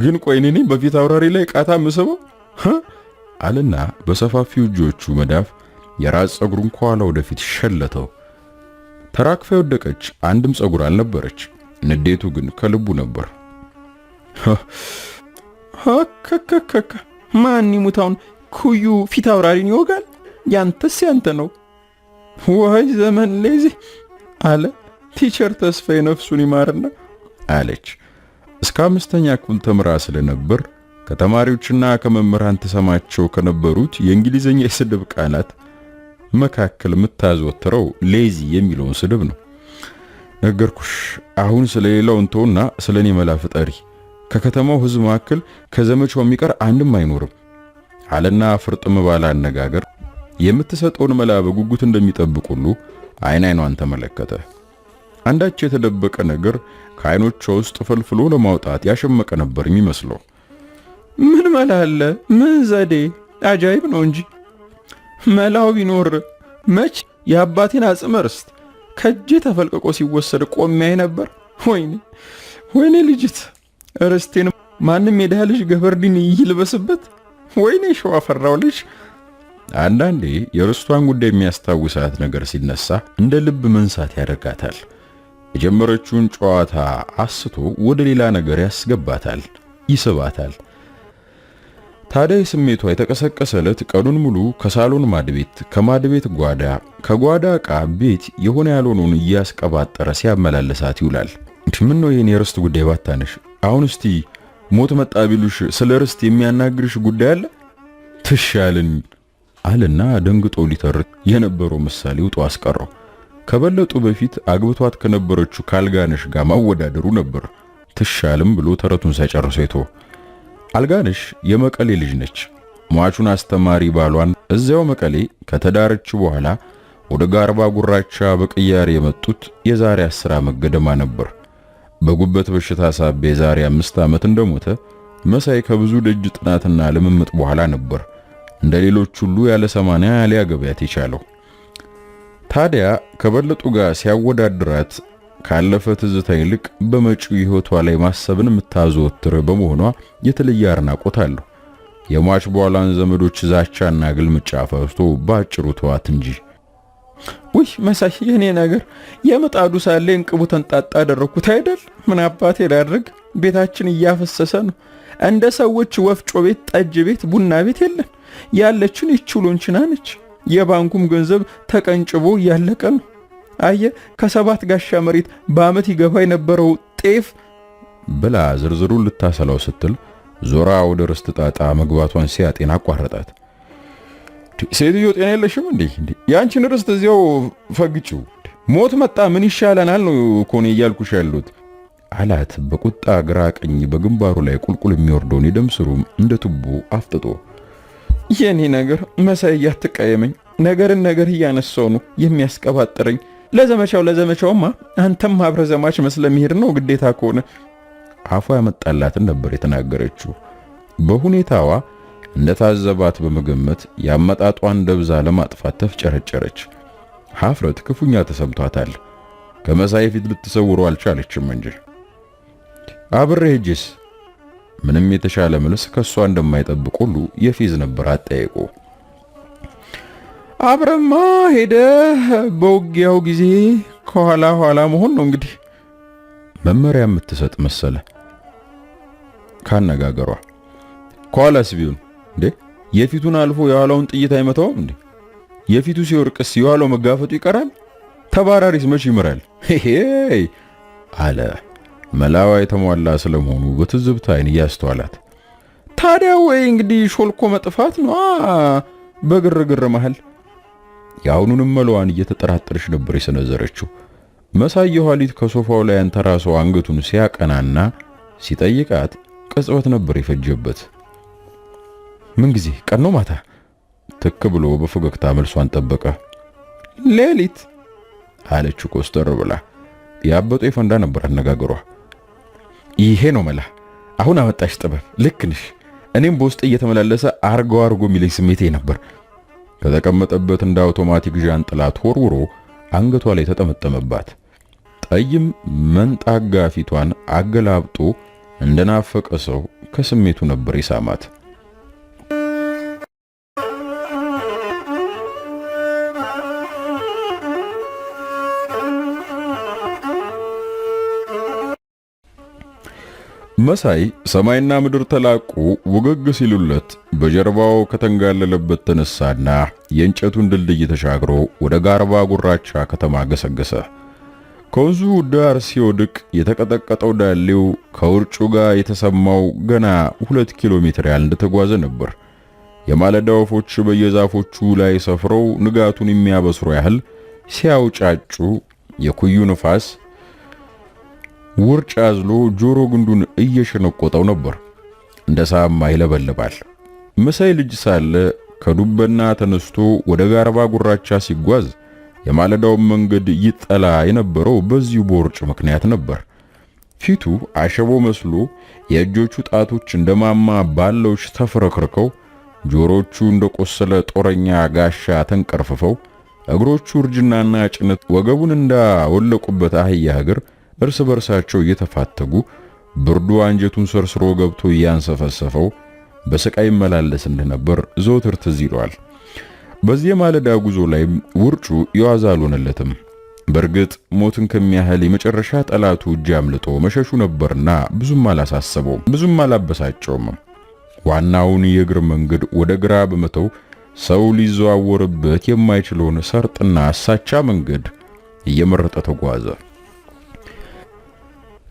ግን ቆይ እኔ በፊት አውራሪ ላይ ቃታ መስበው አለና በሰፋፊው እጆቹ መዳፍ የራስ ጸጉሩን ከኋላ ወደፊት ሸለተው። ተራክፋ ወደቀች። አንድም ጸጉር አልነበረች። ንዴቱ ግን ከልቡ ነበር። ከከከከ ማን ይሙታውን ኩዩ ፊት አውራሪን ይወጋል? ያንተስ ያንተ ነው ወይ ዘመን ለዚህ አለ ቲቸር ተስፋዬ ነፍሱን ይማርና አለች። እስከ 5ኛ ክፍል ተምራ ስለነበር ከተማሪዎችና ከመምህራን ተሰማቸው ከነበሩት የእንግሊዘኛ የስድብ ቃላት መካከል የምታዘወትረው ሌዚ የሚለውን ስድብ ነው። ነገርኩሽ፣ አሁን ስለሌላው እንተውና ስለኔ መላ ፍጠሪ። ከከተማው ሕዝብ መካከል ከዘመቻው የሚቀር አንድም አይኖርም አለና ፍርጥም ባለ አነጋገር የምትሰጠውን መላ በጉጉት እንደሚጠብቅ ሁሉ አይኗን ተመለከተ። አንዳች የተደበቀ ነገር ከአይኖቿ ውስጥ ፈልፍሎ ለማውጣት ያሸመቀ ነበር የሚመስለው። ምን መላ አለ? ምን ዘዴ? አጃይብ ነው እንጂ መላው ቢኖር መች የአባቴን አጽመ ርስት ከእጄ ተፈልቅቆ ሲወሰድ ቆሜያይ ነበር። ወይኔ ልጅት ርስቴን ማንም የደሃ ልጅ ገበርዲን ይልበስበት። ወይኔ ሸዋፈራው ልጅ። አንዳንዴ የርስቷን ጉዳይ የሚያስታውሳት ነገር ሲነሳ እንደ ልብ መንሳት ያደርጋታል። የጀመረችውን ጨዋታ አስቶ ወደ ሌላ ነገር ያስገባታል፣ ይስባታል። ታዲያ ስሜቷ የተቀሰቀሰ ዕለት ቀኑን ሙሉ ከሳሎን ማድቤት፣ ከማድቤት ጓዳ፣ ከጓዳ ዕቃ ቤት የሆነ ያልሆነውን እያስቀባጠረ ሲያመላለሳት ይውላል። ምን ነው የኔ ርስት ጉዳይ ባታነሽ? አሁን እስቲ ሞት መጣ ቢሉሽ ስለ ርስት የሚያናግርሽ ጉዳይ አለ ትሻልን አለና ደንግጦ ሊተርት የነበረው ምሳሌ ውጦ አስቀረው። ከበለጡ በፊት አግብቷት ከነበረችው ካልጋነሽ ጋር ማወዳደሩ ነበር ትሻልም ብሎ ተረቱን ሳይጨርሰው የቶ። አልጋነሽ የመቀሌ ልጅ ነች። ሟቹን አስተማሪ ባሏን እዚያው መቀሌ ከተዳረች በኋላ ወደ ጋርባ ጉራቻ በቅያሬ የመጡት የዛሬ 10 ዓመት ገደማ ነበር። በጉበት በሽታ ሳቢያ የዛሬ 5 ዓመት እንደሞተ መሳይ ከብዙ ደጅ ጥናትና ልምምጥ በኋላ ነበር እንደ ሌሎች ሁሉ ያለ 80 ሊያገባት የቻለው። ታዲያ ከበለጡ ጋር ሲያወዳድራት ካለፈ ትዝታ ይልቅ በመጪው ሕይወቷ ላይ ማሰብን የምታዘወትር በመሆኗ የተለየ አድናቆት አለው። የሟች በኋላን ዘመዶች ዛቻና ግልምጫ ፈርቶ ባጭሩ ተዋት እንጂ። ውይ መሳይ፣ የኔ ነገር የምጣዱ ሳለ እንቅቡ ተንጣጣ አደረኩት አይደል? ምን አባቴ ላድርግ? ቤታችን እያፈሰሰ ነው። እንደ ሰዎች ወፍጮ ቤት፣ ጠጅ ቤት፣ ቡና ቤት የለን። ያለችን ይችሉንችና ነች። የባንኩም ገንዘብ ተቀንጭቦ እያለቀ ነው። አየ ከ7 ጋሻ መሬት በአመት ይገባ የነበረው ጤፍ ብላ ዝርዝሩን ልታሰላው ስትል ዞራ ወደ ርስት ጣጣ መግባቷን ሲያጤን አቋረጣት። ሴትዮ ጤና የለሽም እንዴ? ያንቺን ርስት እዚያው ፈግጪው። ሞት መጣ ምን ይሻለናል ነው ኮኔ እያልኩሽ ያሉት አላት በቁጣ ግራ ቀኝ በግንባሩ ላይ ቁልቁል የሚወርደውን የደም ስሩም እንደ ቱቦ አፍጥጦ። የኔ ነገር መሳይ አትቀየመኝ። ነገርን ነገር እያነሳው ነው የሚያስቀባጥረኝ። ለዘመቻውማ አንተም አብረ ዘማች መስለሚሄድ ነው ግዴታ ከሆነ። አፏ ያመጣላትን ነበር የተናገረችው። በሁኔታዋ እንደታዘባት በመገመት ያመጣጧን ደብዛ ለማጥፋት ተፍጨረጨረች። ሀፍረት ክፉኛ ተሰምቷታል። ከመሳይ ፊት ልትሰውሩ አልቻለችም እንጂ አብሬ ሄጄስ ምንም የተሻለ መልስ ከሷ እንደማይጠብቅ ሁሉ የፊዝ ነበር አጠያየቁ። አብረማ ሄደ በውጊያው ጊዜ ከኋላ ኋላ መሆን ነው እንግዲህ መመሪያ የምትሰጥ መሰለ ካነጋገሯ። ከኋላስ ቢሆን እንዴ የፊቱን አልፎ የኋላውን ጥይት አይመታውም እንዴ? የፊቱ ሲወርቅስ የኋላው መጋፈጡ ይቀራል? ተባራሪስ መች ይምራል? ሄ አለ መላዋ የተሟላ ስለመሆኑ በትዝብት አይን እያስተዋላት። ታዲያ ወይ እንግዲህ ሾልኮ መጥፋት ነው በግርግር መሃል። የአሁኑንም መለዋን እየተጠራጠረች ነበር የሰነዘረችው። መሳይ የኋሊት ከሶፋው ላይ አንተራሶ አንገቱን ሲያቀናና ሲጠይቃት ቅጽበት ነበር የፈጀበት። ምን ጊዜ ቀን ነው ማታ? ትክ ብሎ በፈገግታ መልሷን ጠበቀ። ሌሊት አለችው ኮስተር ብላ። ያበጦ የፈንዳ ነበር አነጋገሯ። ይሄ ነው መላ። አሁን አመጣሽ ጥበብ። ልክ ነሽ። እኔም በውስጥ እየተመላለሰ አርጎ የሚለኝ ስሜቴ ነበር። ከተቀመጠበት እንደ አውቶማቲክ ዣንጥላ ተወርውሮ አንገቷ ላይ ተጠመጠመባት። ጠይም መንጣጋ ፊቷን አገላብጦ እንደናፈቀ ሰው ከስሜቱ ነበር ይሳማት። መሳይ ሰማይና ምድር ተላቁ ወገግ ሲሉለት በጀርባው ከተንጋለለበት ተነሳና የእንጨቱን ድልድይ ተሻግሮ ወደ ጋርባ ጉራቻ ከተማ ገሰገሰ። ከወንዙ ዳር ሲወድቅ የተቀጠቀጠው ዳሌው ከውርጩ ጋር የተሰማው ገና 2 ኪሎ ሜትር ያህል እንደተጓዘ ነበር። የማለዳ ወፎች በየዛፎቹ ላይ ሰፍረው ንጋቱን የሚያበስሩ ያህል ሲያውጫጩ የኩዩ ንፋስ ውርጭ አዝሎ ጆሮ ግንዱን እየሸነቆጠው ነበር። እንደ ሳማ ይለበልባል። መሳይ ልጅ ሳለ ከዱበና ተነስቶ ወደ ጋርባ ጉራቻ ሲጓዝ የማለዳው መንገድ ይጠላ የነበረው በዚሁ በውርጭ ምክንያት ነበር። ፊቱ አሸቦ መስሎ የእጆቹ ጣቶች እንደማማ ባለውሽ ተፈረክርከው፣ ጆሮቹ እንደቆሰለ ጦረኛ ጋሻ ተንቀርፍፈው፣ እግሮቹ እርጅናና ጭነት ወገቡን እንዳወለቁበት አህያ እግር እርስ በርሳቸው እየተፋተጉ ብርዱ አንጀቱን ሰርስሮ ገብቶ ያንሰፈሰፈው በስቃይ መላለስ እንደነበር ዘወትር ትዝ ይለዋል። በዚህ ማለዳ ጉዞ ላይ ውርጩ የዋዛ አልሆነለትም። በእርግጥ ሞትን ከሚያህል የመጨረሻ ጠላቱ እጅ አምልጦ መሸሹ ነበርና ብዙም አላሳሰበውም፣ ብዙም አላበሳጨውም። ዋናውን የእግር መንገድ ወደ ግራ በመተው ሰው ሊዘዋወርበት የማይችለውን ሰርጥና አሳቻ መንገድ እየመረጠ ተጓዘ።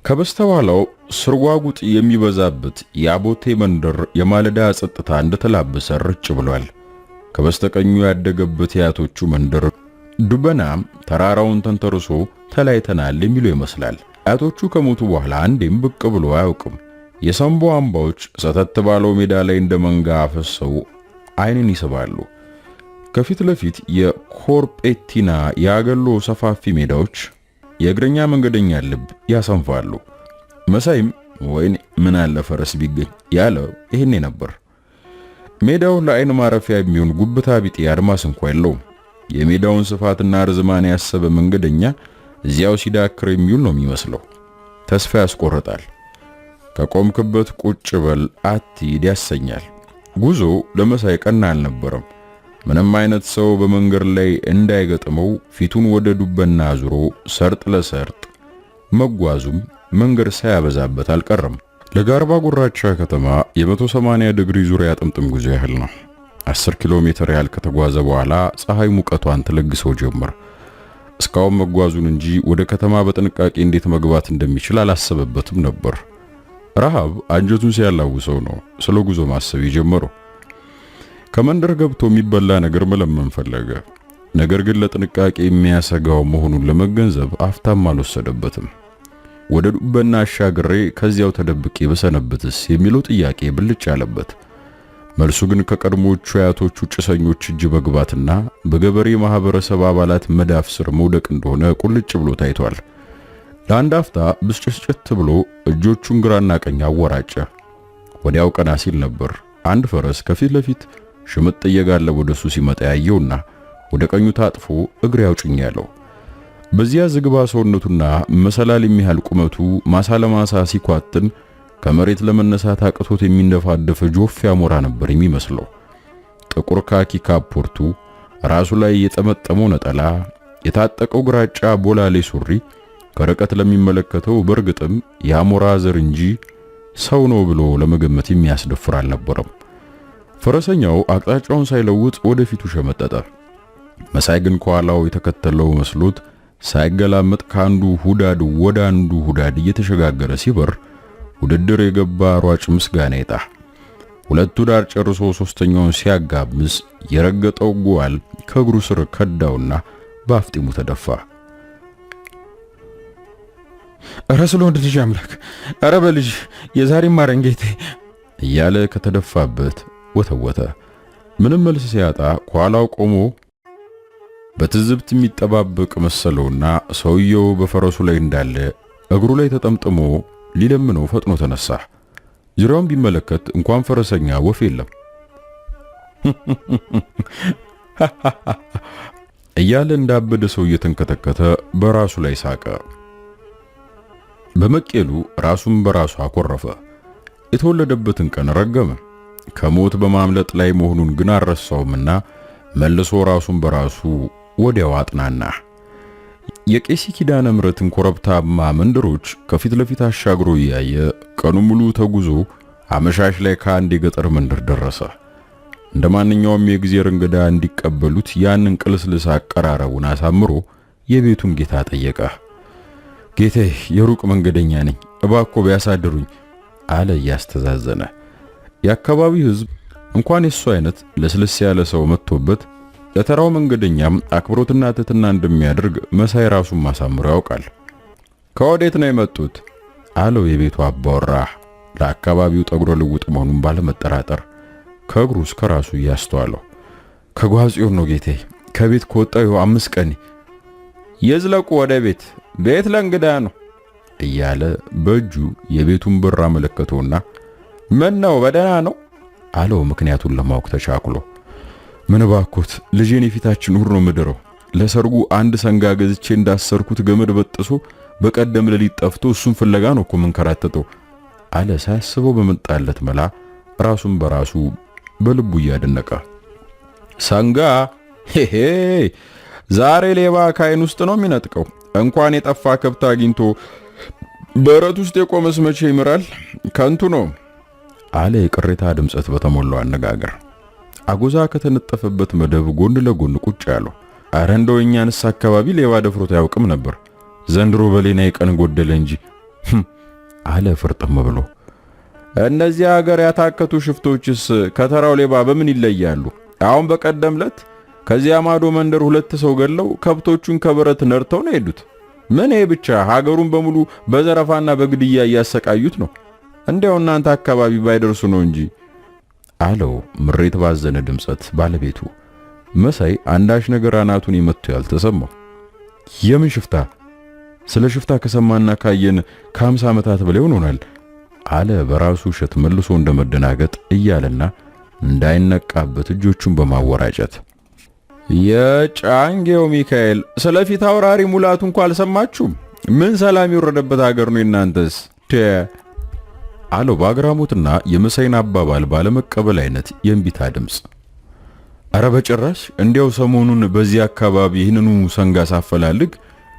ከበስተኋላው ስርጓጉጥ የሚበዛበት የአቦቴ መንደር የማለዳ ጸጥታ እንደተላበሰ ርጭ ብሏል። ከበስተቀኙ ያደገበት የአያቶቹ መንደር ዱበናም ተራራውን ተንተርሶ ተላይተናል የሚለው ይመስላል። አያቶቹ ከሞቱ በኋላ አንዴም ብቅ ብሎ አያውቅም። የሰንቦ አምባዎች ሰተት ባለው ሜዳ ላይ እንደ መንጋ አፈሰው አይንን ይስባሉ። ከፊት ለፊት የኮርጴቲና ያገሎ ሰፋፊ ሜዳዎች የእግረኛ መንገደኛ ልብ ያሰንፋሉ። መሳይም ወይኔ ምን አለ ፈረስ ቢገኝ ያለው ይሄኔ ነበር። ሜዳው ለአይን ማረፊያ የሚሆን ጉብታ ቢጤ አድማስ እንኳን የለውም። የሜዳውን ስፋትና ርዝማኔ ያሰበ መንገደኛ እዚያው ሲዳክር የሚውል ነው የሚመስለው። ተስፋ ያስቆርጣል። ከቆምክበት ቁጭ በል አትሂድ ያሰኛል። ጉዞ ለመሳይ ቀና አልነበረም። ምንም አይነት ሰው በመንገድ ላይ እንዳይገጥመው ፊቱን ወደ ዱበና አዙሮ ሰርጥ ለሰርጥ መጓዙም መንገድ ሳያበዛበት አልቀረም። ለጋርባ ጉራቻ ከተማ የ180 ዲግሪ ዙሪያ ጥምጥም ጉዞ ያህል ነው። 10 ኪሎ ሜትር ያህል ከተጓዘ በኋላ ፀሐይ ሙቀቷን ትለግሰው ጀመር። እስካሁን መጓዙን እንጂ ወደ ከተማ በጥንቃቄ እንዴት መግባት እንደሚችል አላሰበበትም ነበር። ረሃብ አንጀቱን ሲያላውሰው ነው ስለ ጉዞ ማሰብ የጀመረው። ከመንደር ገብቶ የሚበላ ነገር መለመን ፈለገ። ነገር ግን ለጥንቃቄ የሚያሰጋው መሆኑን ለመገንዘብ አፍታም አልወሰደበትም። ወደ ዱበና አሻግሬ ከዚያው ተደብቄ በሰነበትስ የሚለው ጥያቄ ብልጭ ያለበት። መልሱ ግን ከቀድሞቹ አያቶቹ ጭሰኞች እጅ መግባትና በገበሬ ማህበረሰብ አባላት መዳፍ ስር መውደቅ እንደሆነ ቁልጭ ብሎ ታይቷል። ለአንድ አፍታ ብስጭት ብሎ እጆቹን ግራና ቀኝ አወራጨ። ወዲያው ቀና ሲል ነበር አንድ ፈረስ ከፊት ለፊት ሽምጥ እየጋለበ ወደሱ ሲመጣ ያየውና ወደ ቀኙ ታጥፎ እግሬ አውጭኝ ያለው። በዚያ ዝግባ ሰውነቱና መሰላል የሚያህል ቁመቱ ማሳ ለማሳ ሲኳትን ከመሬት ለመነሳት አቅቶት የሚንደፋደፍ ጆፍ አሞራ ነበር የሚመስለው። ጥቁር ካኪ ካፖርቱ፣ ራሱ ላይ የጠመጠመው ነጠላ፣ የታጠቀው ግራጫ ቦላሌ ሱሪ ከርቀት ለሚመለከተው በርግጥም የአሞራ ዘር እንጂ ሰው ነው ብሎ ለመገመት የሚያስደፍር አልነበረም። ፈረሰኛው አቅጣጫውን ሳይለውጥ ወደፊቱ ሸመጠጠ። መሳይ ግን ከኋላው የተከተለው መስሎት ሳይገላመጥ ከአንዱ ሁዳድ ወደ አንዱ ሁዳድ እየተሸጋገረ ሲበር ውድድር የገባ ሯጭ ምስጋና ይጣ። ሁለቱ ዳር ጨርሶ ሶስተኛውን ሲያጋምስ የረገጠው ጓል ከእግሩ ስር ከዳውና በአፍጢሙ ተደፋ። እረ ስለ ወንድ ልጅ አምላክ፣ እረ በልጅ የዛሬ ማረን ጌቴ እያለ ከተደፋበት ወተወተ። ምንም መልስ ሲያጣ ከኋላው ቆሞ በትዝብት የሚጠባበቅ መሰለውና ሰውየው በፈረሱ ላይ እንዳለ እግሩ ላይ ተጠምጥሞ ሊለምነው ፈጥኖ ተነሳ። ዙሪያውን ቢመለከት እንኳን ፈረሰኛ ወፍ የለም። እያለ እንዳበደ ሰው እየተንከተከተ በራሱ ላይ ሳቀ። በመቄሉ ራሱን በራሱ አኮረፈ። የተወለደበትን ቀን ረገመ። ከሞት በማምለጥ ላይ መሆኑን ግን አልረሳውምና መልሶ ራሱን በራሱ ወዲያው አጥናና። የቄሲ ኪዳነ ምሕረትን ኮረብታማ መንደሮች ከፊት ለፊት አሻግሮ እያየ ቀኑ ሙሉ ተጉዞ አመሻሽ ላይ ከአንድ የገጠር መንደር ደረሰ። እንደ ማንኛውም የእግዚአብሔር እንግዳ እንዲቀበሉት ያንን ቅልስልስ አቀራረቡን አሳምሮ የቤቱን ጌታ ጠየቀ። ጌቴ የሩቅ መንገደኛ ነኝ፣ እባክዎ ቢያሳድሩኝ አለ እያስተዛዘነ። የአካባቢው ሕዝብ እንኳን የሱ አይነት ለስልስ ያለ ሰው መጥቶበት ለተራው መንገደኛም አክብሮትና ትህትና እንደሚያደርግ መሳይ ራሱን ማሳምሮ ያውቃል። ከወዴት ነው የመጡት አለው የቤቱ አባወራ ለአካባቢው ጠጉረ ልውጥ መሆኑን ባለመጠራጠር ከእግሩ እስከ ራሱ እያስተዋለው። ከጓጽዮን ነው ጌቴ፣ ከቤት ከወጣሁ 5 ቀን። የዝለቁ ወደ ቤት፣ ቤት ለእንግዳ ነው እያለ በእጁ የቤቱን በር አመለከተውና ምን ነው በደህና ነው አለው ምክንያቱን ለማወቅ ተቻኩሎ። ምን ባኮት ልጄን የፊታችን እሁድ ነው ምድረው። ለሰርጉ አንድ ሰንጋ ገዝቼ እንዳሰርኩት ገመድ በጥሶ በቀደም ለሊት ጠፍቶ እሱን ፍለጋ ነው እኮ መንከራተተው አለ ሳያስበው በመጣለት መላ ራሱን በራሱ በልቡ እያደነቀ። ሰንጋ ሄሄ ዛሬ ሌባ ካይን ውስጥ ነው የሚነጥቀው። እንኳን የጠፋ ከብት አግኝቶ በረት ውስጥ የቆመስ መቼ ይምራል? ከንቱ ነው አለ የቅሬታ ድምጸት በተሞላው አነጋገር። አጎዛ ከተነጠፈበት መደብ ጎን ለጎን ቁጭ ያለው። አረ እንደው እኛንስ አካባቢ ሌባ ደፍሮት አያውቅም ነበር፣ ዘንድሮ በሌና የቀን ጎደለ እንጂ አለ ፍርጥም ብሎ። እነዚህ ሀገር ያታከቱ ሽፍቶችስ ከተራው ሌባ በምን ይለያሉ? አሁን በቀደምለት ከዚያ ማዶ መንደር 2 ሰው ገለው ከብቶቹን ከበረት ነርተው ነው ሄዱት። ምን ይሄ ብቻ ሀገሩን በሙሉ በዘረፋና በግድያ እያሰቃዩት ነው። እንዲያው እናንተ አካባቢ ባይደርሱ ነው እንጂ አለው ምሬት ባዘነ ድምጸት ባለቤቱ። መሳይ አንዳች ነገር አናቱን ይመቱ ያልተሰማው። የምን ሽፍታ? ስለ ሽፍታ ከሰማና ካየን ከ50 ዓመታት በላይ ሆኖናል አለ በራሱ ሸት መልሶ እንደመደናገጥ እያለና እንዳይነቃበት እጆቹን በማወራጨት። የጫንጌው ሚካኤል ስለፊት አውራሪ ሙላቱ እንኳን አልሰማችሁም? ምን ሰላም የወረደበት ሀገር ነው እናንተስ አለው በአግራሞትና የመሳይን አባባል ባለመቀበል አይነት የእንቢታ ድምጽ። አረ በጭራሽ እንዲያው ሰሞኑን በዚህ አካባቢ ይህንኑ ሰንጋ ሳፈላልግ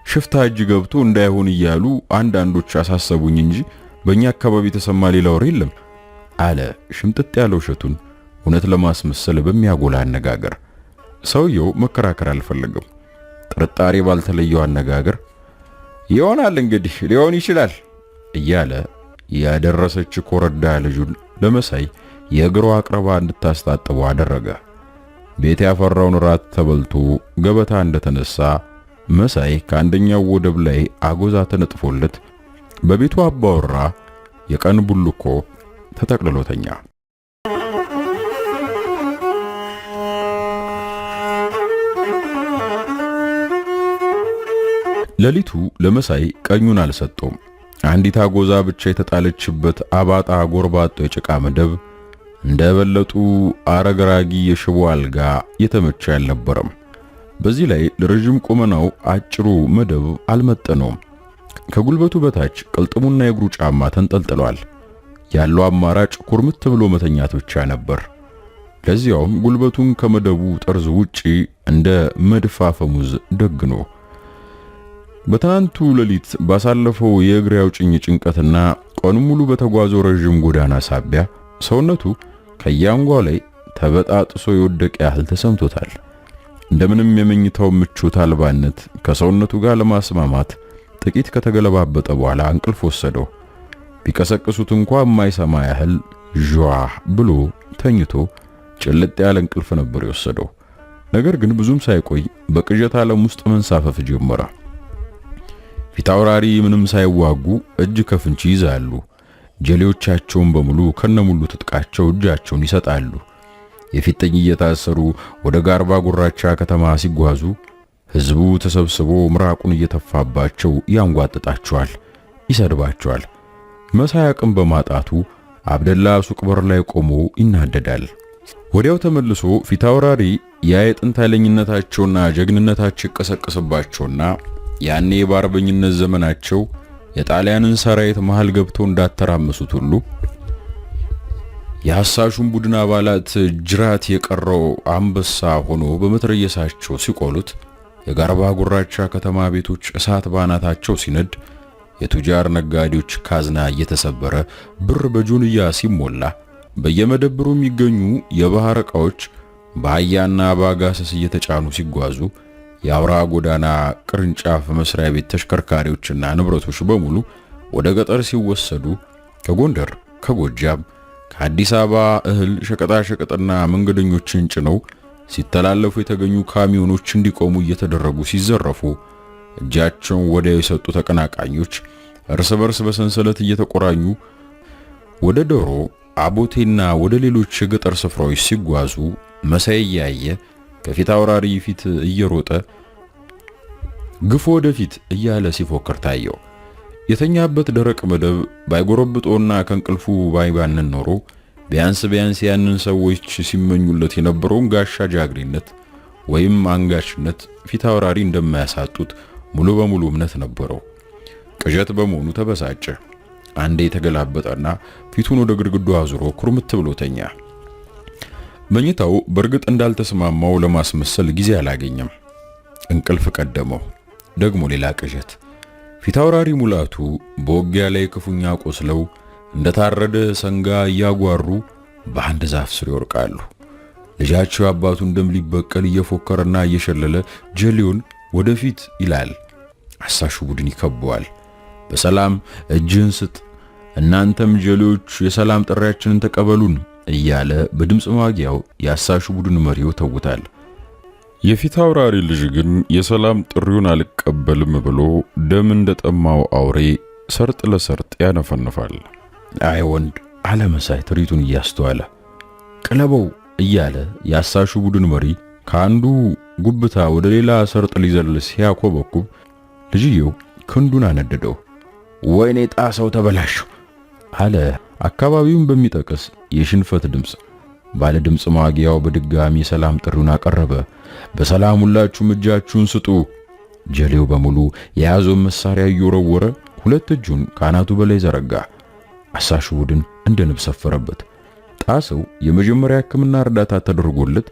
ሽፍታ እጅ ገብቶ እንዳይሆን እያሉ አንዳንዶች አሳሰቡኝ እንጂ በእኛ አካባቢ የተሰማ ሌላ ወሬ የለም አለ ሽምጥጥ ያለው እሸቱን እውነት ለማስመሰል በሚያጎላ አነጋገር። ሰውየው መከራከር አልፈለገም። ጥርጣሬ ባልተለየው አነጋገር ይሆናል እንግዲህ ሊሆን ይችላል እያለ ያደረሰች ኮረዳ ልጁን ለመሳይ የእግሯ አቅርባ እንድታስታጥበው አደረገ። ቤት ያፈራውን ራት ተበልቶ ገበታ እንደተነሳ መሳይ ከአንደኛው ወደብ ላይ አጎዛ ተነጥፎለት በቤቱ አባወራ የቀን ቡልኮ ተጠቅልሎተኛ። ሌሊቱ ለመሳይ ቀኙን አልሰጠውም። አንዲት አጎዛ ብቻ የተጣለችበት አባጣ ጎርባጦ የጭቃ መደብ እንደበለጡ አረግራጊ የሽቦ አልጋ የተመቸ አልነበረም። በዚህ ላይ ለረጅም ቁመናው አጭሩ መደብ አልመጠነውም። ከጉልበቱ በታች ቅልጥሙና የእግሩ ጫማ ተንጠልጥሏል። ያለው አማራጭ ኩርምት ብሎ መተኛት ብቻ ነበር። ለዚያውም ጉልበቱን ከመደቡ ጠርዝ ውጪ እንደ መድፍ አፈሙዝ ደግኖ። በትናንቱ ሌሊት ባሳለፈው የእግር አውጭኝ ጭንቀትና ቀኑን ሙሉ በተጓዘው ረጅም ጎዳና ሳቢያ ሰውነቱ ከያንጓው ላይ ተበጣጥሶ የወደቀ ያህል ተሰምቶታል። እንደምንም የመኝታው ምቾት አልባነት ከሰውነቱ ጋር ለማስማማት ጥቂት ከተገለባበጠ በኋላ እንቅልፍ ወሰደው። ቢቀሰቅሱት እንኳን የማይሰማ ያህል ጇ ብሎ ተኝቶ ጭልጥ ያለ እንቅልፍ ነበር የወሰደው። ነገር ግን ብዙም ሳይቆይ በቅዠት ዓለም ውስጥ መንሳፈፍ ጀመረ። ፊታውራሪ ምንም ሳይዋጉ እጅ ከፍንጭ ይዛሉ። ጀሌዎቻቸውን በሙሉ ከነሙሉ ትጥቃቸው እጃቸውን ይሰጣሉ። የፊጥኝ እየታሰሩ ወደ ጋርባ ጉራቻ ከተማ ሲጓዙ ህዝቡ ተሰብስቦ ምራቁን እየተፋባቸው ያንጓጥጣቸዋል፣ ይሰድባቸዋል። መሳይ አቅም በማጣቱ አብደላ ሱቅ በር ላይ ቆሞ ይናደዳል። ወዲያው ተመልሶ ፊታውራሪ የጥንት ኃይለኝነታቸውና ጀግንነታቸው ይቀሰቀስባቸውና ያኔ በአርበኝነት ዘመናቸው የጣሊያንን ሰራዊት መሃል ገብተው እንዳተራመሱት ሁሉ የሐሳሹን ቡድን አባላት ጅራት የቀረው አንበሳ ሆኖ በመትረየሳቸው ሲቆሉት፣ የጋርባ ጉራቻ ከተማ ቤቶች እሳት ባናታቸው ሲነድ፣ የቱጃር ነጋዴዎች ካዝና እየተሰበረ ብር በጆንያ ሲሞላ፣ በየመደብሩ የሚገኙ የባህር ዕቃዎች በአህያና በአጋሰስ እየተጫኑ ሲጓዙ፣ የአውራ ጎዳና ቅርንጫፍ መስሪያ ቤት ተሽከርካሪዎችና ንብረቶች በሙሉ ወደ ገጠር ሲወሰዱ፣ ከጎንደር ከጎጃም ከአዲስ አበባ እህል ሸቀጣሸቀጥና መንገደኞችን ጭነው ሲተላለፉ የተገኙ ካሚዮኖች እንዲቆሙ እየተደረጉ ሲዘረፉ፣ እጃቸውን ወዲያው የሰጡ ተቀናቃኞች እርስ በርስ በሰንሰለት እየተቆራኙ ወደ ዶሮ አቦቴና ወደ ሌሎች የገጠር ስፍራዎች ሲጓዙ መሳይ ያየ ከፊት አውራሪ ፊት እየሮጠ ግፎ ወደፊት እያለ ሲፎክር ታየው። የተኛበት ደረቅ መደብ ባይጎረብጦና ከእንቅልፉ ባይባንን ኖሮ ቢያንስ ያንን ሰዎች ሲመኙለት የነበረውን ጋሻ ጃግሬነት ወይም አንጋሽነት ፊት አውራሪ እንደማያሳጡት ሙሉ በሙሉ እምነት ነበረው። ቅዠት በመሆኑ ተበሳጨ። አንዴ የተገላበጠና ፊቱን ወደ ግድግዳው አዙሮ ኩርምት ብሎ ተኛ። መኝታው በእርግጥ እንዳልተስማማው ለማስመሰል ጊዜ አላገኘም። እንቅልፍ ቀደመው። ደግሞ ሌላ ቅዠት። ፊታውራሪ ሙላቱ በውጊያ ላይ ክፉኛ ቆስለው እንደታረደ ሰንጋ እያጓሩ በአንድ ዛፍ ስር ይወርቃሉ። ልጃቸው አባቱን ደም ሊበቀል እየፎከረና እየሸለለ ጀሌውን ወደፊት ይላል። አሳሹ ቡድን ይከበዋል። በሰላም እጅህን ስጥ፣ እናንተም ጀሌዎች የሰላም ጥሪያችንን ተቀበሉን እያለ በድምጽ ማጊያው የአሳሹ ቡድን መሪው ተውታል። የፊታውራሪ ልጅ ግን የሰላም ጥሪውን አልቀበልም ብሎ ደም እንደጠማው አውሬ ሰርጥ ለሰርጥ ያነፈንፋል። አይ ወንድ አለመሳይ ትሪቱን እያስተዋለ ቅለበው እያለ የአሳሹ ቡድን መሪ ከአንዱ ጉብታ ወደ ሌላ ሰርጥ ሊዘል ሲያኮበኩብ ልጅየው ክንዱን አነደደው። ወይኔ ጣሰው ተበላሽው አለ አካባቢውን በሚጠቅስ የሽንፈት ድምጽ። ባለ ድምጽ ማጊያው በድጋሚ ሰላም ጥሪውን አቀረበ። በሰላም ሁላችሁም እጃችሁን ስጡ። ጀሌው በሙሉ የያዘውን መሳሪያ እየወረወረ ሁለት እጁን ካናቱ በላይ ዘረጋ። አሳሹ ቡድን እንደ ንብ ሰፈረበት። ጣሰው የመጀመሪያ ሕክምና እርዳታ ተደርጎለት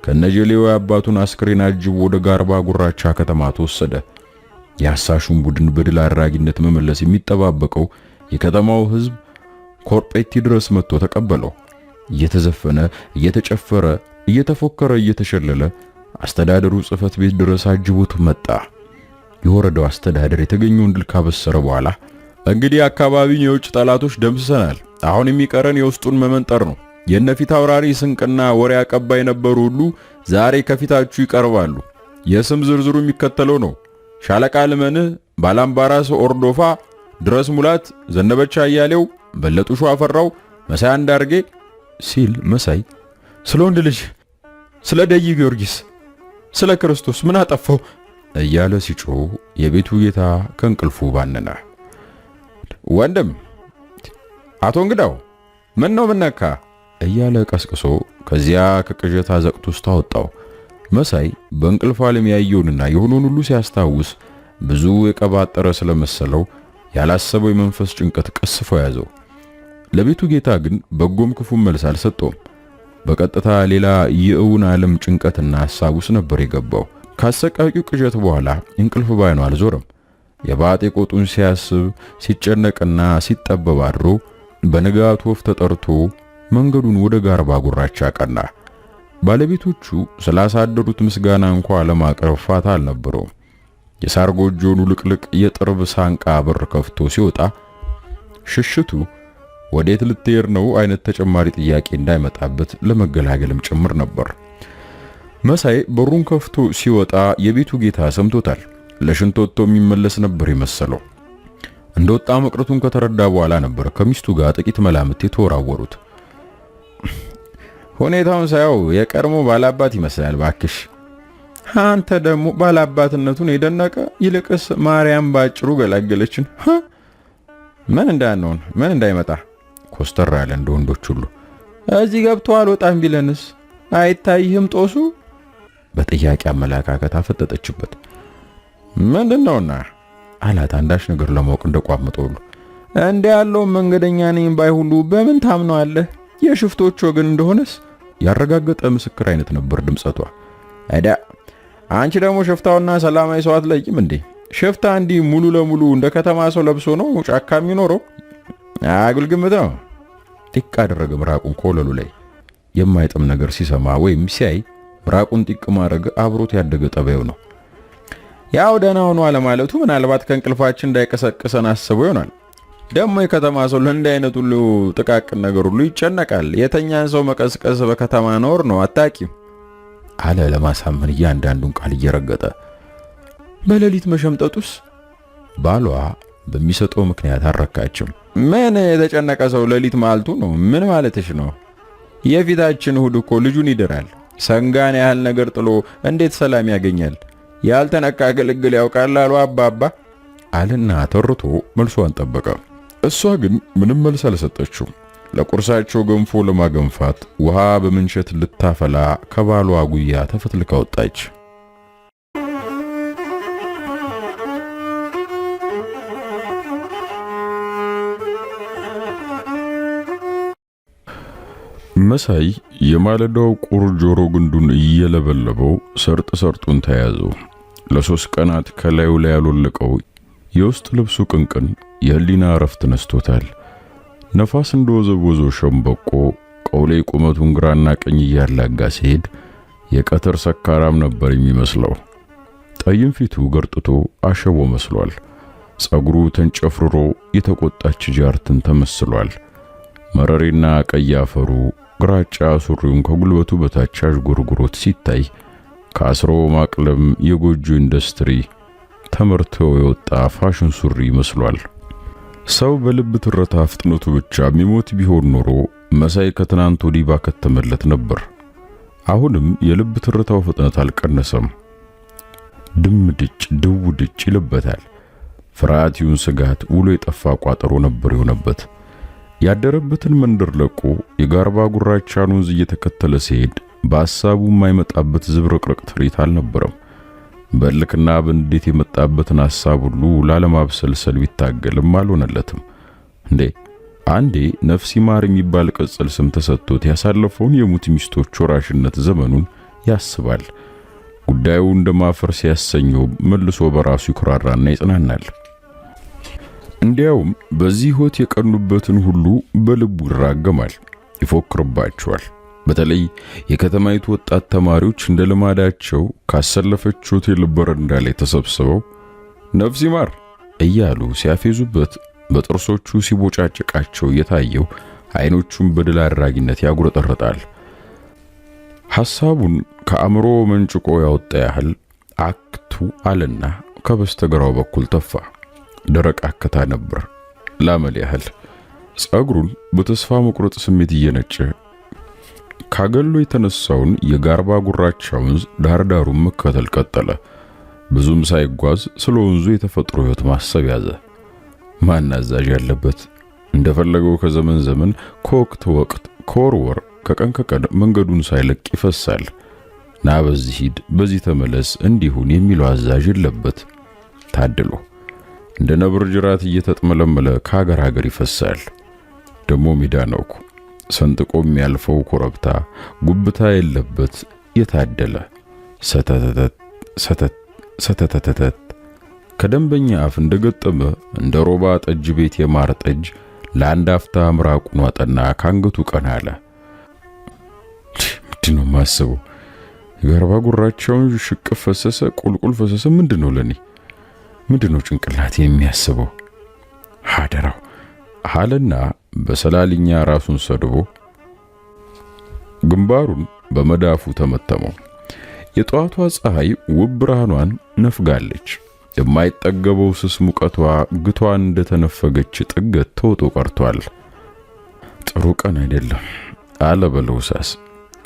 ከነጀሌው አባቱን አስክሬን አጅቦ ወደ ጋርባ ጉራቻ ከተማ ተወሰደ። የአሳሹን ቡድን በድል አድራጊነት መመለስ የሚጠባበቀው የከተማው ሕዝብ ኮርጴቲ ድረስ መጥቶ ተቀበለው። እየተዘፈነ እየተጨፈረ እየተፎከረ እየተሸለለ አስተዳደሩ ጽሕፈት ቤት ድረስ አጅቦት መጣ። የወረዳው አስተዳደር የተገኘውን ድል ካበሰረ በኋላ እንግዲህ አካባቢውን የውጭ ጠላቶች ደምስሰናል፣ አሁን የሚቀረን የውስጡን መመንጠር ነው። የነፊት አውራሪ ስንቅና ወሬ አቀባይ የነበሩ ሁሉ ዛሬ ከፊታችሁ ይቀርባሉ። የስም ዝርዝሩ የሚከተለው ነው: ሻለቃ ልመንህ፣ ባላምባራስ ኦርዶፋ፣ ድረስ ሙላት፣ ዘነበቻ አያሌው፣ በለጡሹ አፈራው፣ መሳይ አንዳርጌ ሲል መሳይ ስለ ወንድ ልጅ፣ ስለ ደይ ጊዮርጊስ፣ ስለ ክርስቶስ ምን አጠፋው እያለ ሲጮህ የቤቱ ጌታ ከእንቅልፉ ባነነ። ወንድም አቶ እንግዳው ምን ነው ምነካ እያለ ቀስቅሶ ከዚያ ከቅዠት አዘቅት ውስጥ አወጣው። መሳይ በእንቅልፍ ዓለም ያየውንና የሆነውን ሁሉ ሲያስታውስ ብዙ የቀባጠረ ስለመሰለው ያላሰበው የመንፈስ ጭንቀት ቀስፎ ያዘው። ለቤቱ ጌታ ግን በጎም ክፉም መልስ አልሰጠውም። በቀጥታ ሌላ የእውን ዓለም ጭንቀትና ሐሳብ ውስጥ ነበር የገባው። ካሰቃቂው ቅዠት በኋላ እንቅልፍ ባይኑ አልዞረም። የባጤ ቆጡን ሲያስብ ሲጨነቅና ሲጠበብ አድሮ በንጋቱ ወፍ ተጠርቶ መንገዱን ወደ ጋርባ ጉራቻ አቀና። ባለቤቶቹ ስላሳደሩት ምስጋና እንኳን ለማቅረብ ፋታ አልነበረውም። የሳር ጎጆኑ ልቅልቅ የጥርብ ሳንቃ በር ከፍቶ ሲወጣ ሽሽቱ ወዴት ልትሄድ ነው አይነት ተጨማሪ ጥያቄ እንዳይመጣበት ለመገላገልም ጭምር ነበር። መሳይ በሩን ከፍቶ ሲወጣ የቤቱ ጌታ ሰምቶታል። ለሽንት ወጥቶ የሚመለስ ነበር የመሰለው። እንደወጣ መቅረቱን ከተረዳ በኋላ ነበር ከሚስቱ ጋር ጥቂት መላምት የተወራወሩት። ሁኔታውን ሳየው የቀድሞ ባላባት ይመስላል ባክሽ። አንተ ደግሞ ባላባትነቱን የደነቀ ይልቅስ ማርያም ባጭሩ ገላገለችን። ምን እንዳንሆን ምን እንዳይመጣ ኮስተር ያለ እንደ ወንዶች ሁሉ እዚህ ገብቶ አልወጣም ቢለንስ አይታይህም ጦሱ? በጥያቄ አመላካከት አፈጠጠችበት። ምንድነውና አላት አንዳች ነገር ለማወቅ እንደቋመጠው። እንደ ያለው መንገደኛ ነኝ ባይ ሁሉ በምን ታምነዋለህ? የሽፍቶች ወገን እንደሆነስ ያረጋገጠ ምስክር አይነት ነበር ድምጸቷ። አይዳ አንቺ ደግሞ ሽፍታውና ሰላማዊ ሰው አትለይም እንዴ? ሽፍታ እንዲህ ሙሉ ለሙሉ እንደ ከተማ ሰው ለብሶ ነው ጫካ የሚኖረው? አጉል ግምት ነው። ጢቅ አደረገ ምራቁን ኮለሉ ላይ። የማይጥም ነገር ሲሰማ ወይም ሲያይ ምራቁን ጢቅ ማድረግ አብሮት ያደገ ጠባዩ ነው። ያው ደህና ሆኖ አለማለቱ ምናልባት ከእንቅልፋችን እንዳይቀሰቅሰን አስቦ ይሆናል። ደግሞ የከተማ ሰው ለእንዲህ አይነት ሁሉ ጥቃቅን ነገር ሁሉ ይጨነቃል። የተኛን ሰው መቀስቀስ በከተማ ኖር ነው አታቂም አለ ለማሳመን እያንዳንዱን ቃል እየረገጠ። በሌሊት መሸምጠጡስ? ባሏ በሚሰጠው ምክንያት አረካችም። ምን የተጨነቀ ሰው ሌሊት ማልቱ ነው? ምን ማለትሽ ነው? የፊታችን እሁድ እኮ ልጁን ይድራል። ሰንጋን ያህል ነገር ጥሎ እንዴት ሰላም ያገኛል? ያልተነካ ግልግል ያውቃል አሉ አባባ አልና ተርቶ መልሷን ጠበቀ። እሷ ግን ምንም መልስ አልሰጠችው። ለቁርሳቸው ገንፎ ለማገንፋት ውሃ በምንቸት ልታፈላ ከባሏ ጉያ ተፈትልካ ወጣች። መሳይ የማለዳው ቁር ጆሮ ግንዱን እየለበለበው ሰርጡን ተያዘው። ለ3 ቀናት ከላዩ ላይ ያልወለቀው የውስጥ ልብሱ ቅንቅን የህሊና እረፍት ነስቶታል። ነፋስ እንደወዘወዘው ሸምበቆ ቀውሌ ቁመቱን ግራና ቀኝ እያላጋ ሲሄድ የቀትር ሰካራም ነበር የሚመስለው። ጠይም ፊቱ ገርጥቶ አሸቦ መስሏል። ጸጉሩ ተንጨፍርሮ የተቆጣች ጃርትን ተመስሏል። መረሬና ቀይ አፈሩ ግራጫ ሱሪውን ከጉልበቱ በታች አዥጎርጉሮት ሲታይ ከአስሮ ማቅለም የጎጆ ኢንዱስትሪ ተመርቶ የወጣ ፋሽን ሱሪ መስሏል። ሰው በልብ ትርታ ፍጥነቱ ብቻ የሚሞት ቢሆን ኖሮ መሳይ ከትናንት ወዲህ ባከተመለት ነበር። አሁንም የልብ ትርታው ፍጥነት አልቀነሰም። ድምድጭ ድውድጭ ይልበታል። ፍርሃቱን ስጋት ውሎ የጠፋ ቋጠሮ ነበር የሆነበት። ያደረበትን መንደር ለቆ የጋርባ ጉራቻን ወንዝ እየተከተለ ሲሄድ በሐሳቡ የማይመጣበት ዝብርቅርቅ ትርኢት አልነበረም። በልክና በንዴት የመጣበትን ሐሳብ ሁሉ ላለማብሰልሰል ቢታገልም አልሆነለትም። እንዴ አንዴ ነፍሲ ማር የሚባል ቅጽል ስም ተሰጥቶት ያሳለፈውን የሙት ሚስቶች ወራሽነት ዘመኑን ያስባል። ጉዳዩ እንደማፈር ሲያሰኘው መልሶ በራሱ ይኩራራና ይጽናናል። እንዲያውም በዚህ ሕይወት የቀኑበትን ሁሉ በልቡ ይራገማል፣ ይፎክርባቸዋል። በተለይ የከተማይቱ ወጣት ተማሪዎች እንደ ልማዳቸው ካሰለፈች ሆቴል በረንዳ ላይ ተሰብስበው ነፍሲ ማር እያሉ ሲያፌዙበት በጥርሶቹ ሲቦጫጭቃቸው የታየው አይኖቹን በድል አድራጊነት ያጉረጠረጣል። ሐሳቡን ከአእምሮ መንጭቆ ያወጣ ያህል አክቱ አለና ከበስተግራው በኩል ተፋ። ደረቅ አከታ ነበር ላመል ያህል። ጸጉሩን በተስፋ መቁረጥ ስሜት እየነጨ ካገሎ የተነሳውን የጋርባ ጉራቻ ወንዝ ዳርዳሩን መከተል ቀጠለ። ብዙም ሳይጓዝ ስለ ወንዙ የተፈጥሮ ሕይወት ማሰብ ያዘ። ማን አዛዥ ያለበት እንደፈለገው ከዘመን ዘመን ከወቅት ወቅት ከወር ከቀን ከቀን መንገዱን ሳይለቅ ይፈሳል። ና በዚህ ሂድ፣ በዚህ ተመለስ፣ እንዲሁን የሚለው አዛዥ የለበት። ታድሎ እንደ ነብር ጅራት እየተጥመለመለ ከሀገር ሀገር ይፈሳል። ደሞ ሜዳ ነው እኮ ሰንጥቆ የሚያልፈው ኮረብታ ጉብታ የለበት የታደለ። ሰተተተት ሰተት ሰተተተት ከደንበኛ አፍ እንደገጠመ እንደ ሮባ ጠጅ ቤት የማር ጠጅ ለአንድ አፍታ ምራቁን ዋጠና ካንገቱ ቀና አለ። ምንድነው ማሰበው? የጋርባ ጉራቸውን ሽቅፍ ፈሰሰ፣ ቁልቁል ፈሰሰ። ምንድነው ለኔ ምንድነው ጭንቅላቴ የሚያስበው? ሀደራው አለና በሰላልኛ ራሱን ሰድቦ ግንባሩን በመዳፉ ተመተመው። የጧቷ ፀሐይ ውብ ብርሃኗን ነፍጋለች። የማይጠገበው ስስ ሙቀቷ ግቷን እንደተነፈገች ጥገት ተውጦ ቀርቷል። ጥሩ ቀን አይደለም አለ በለውሳስ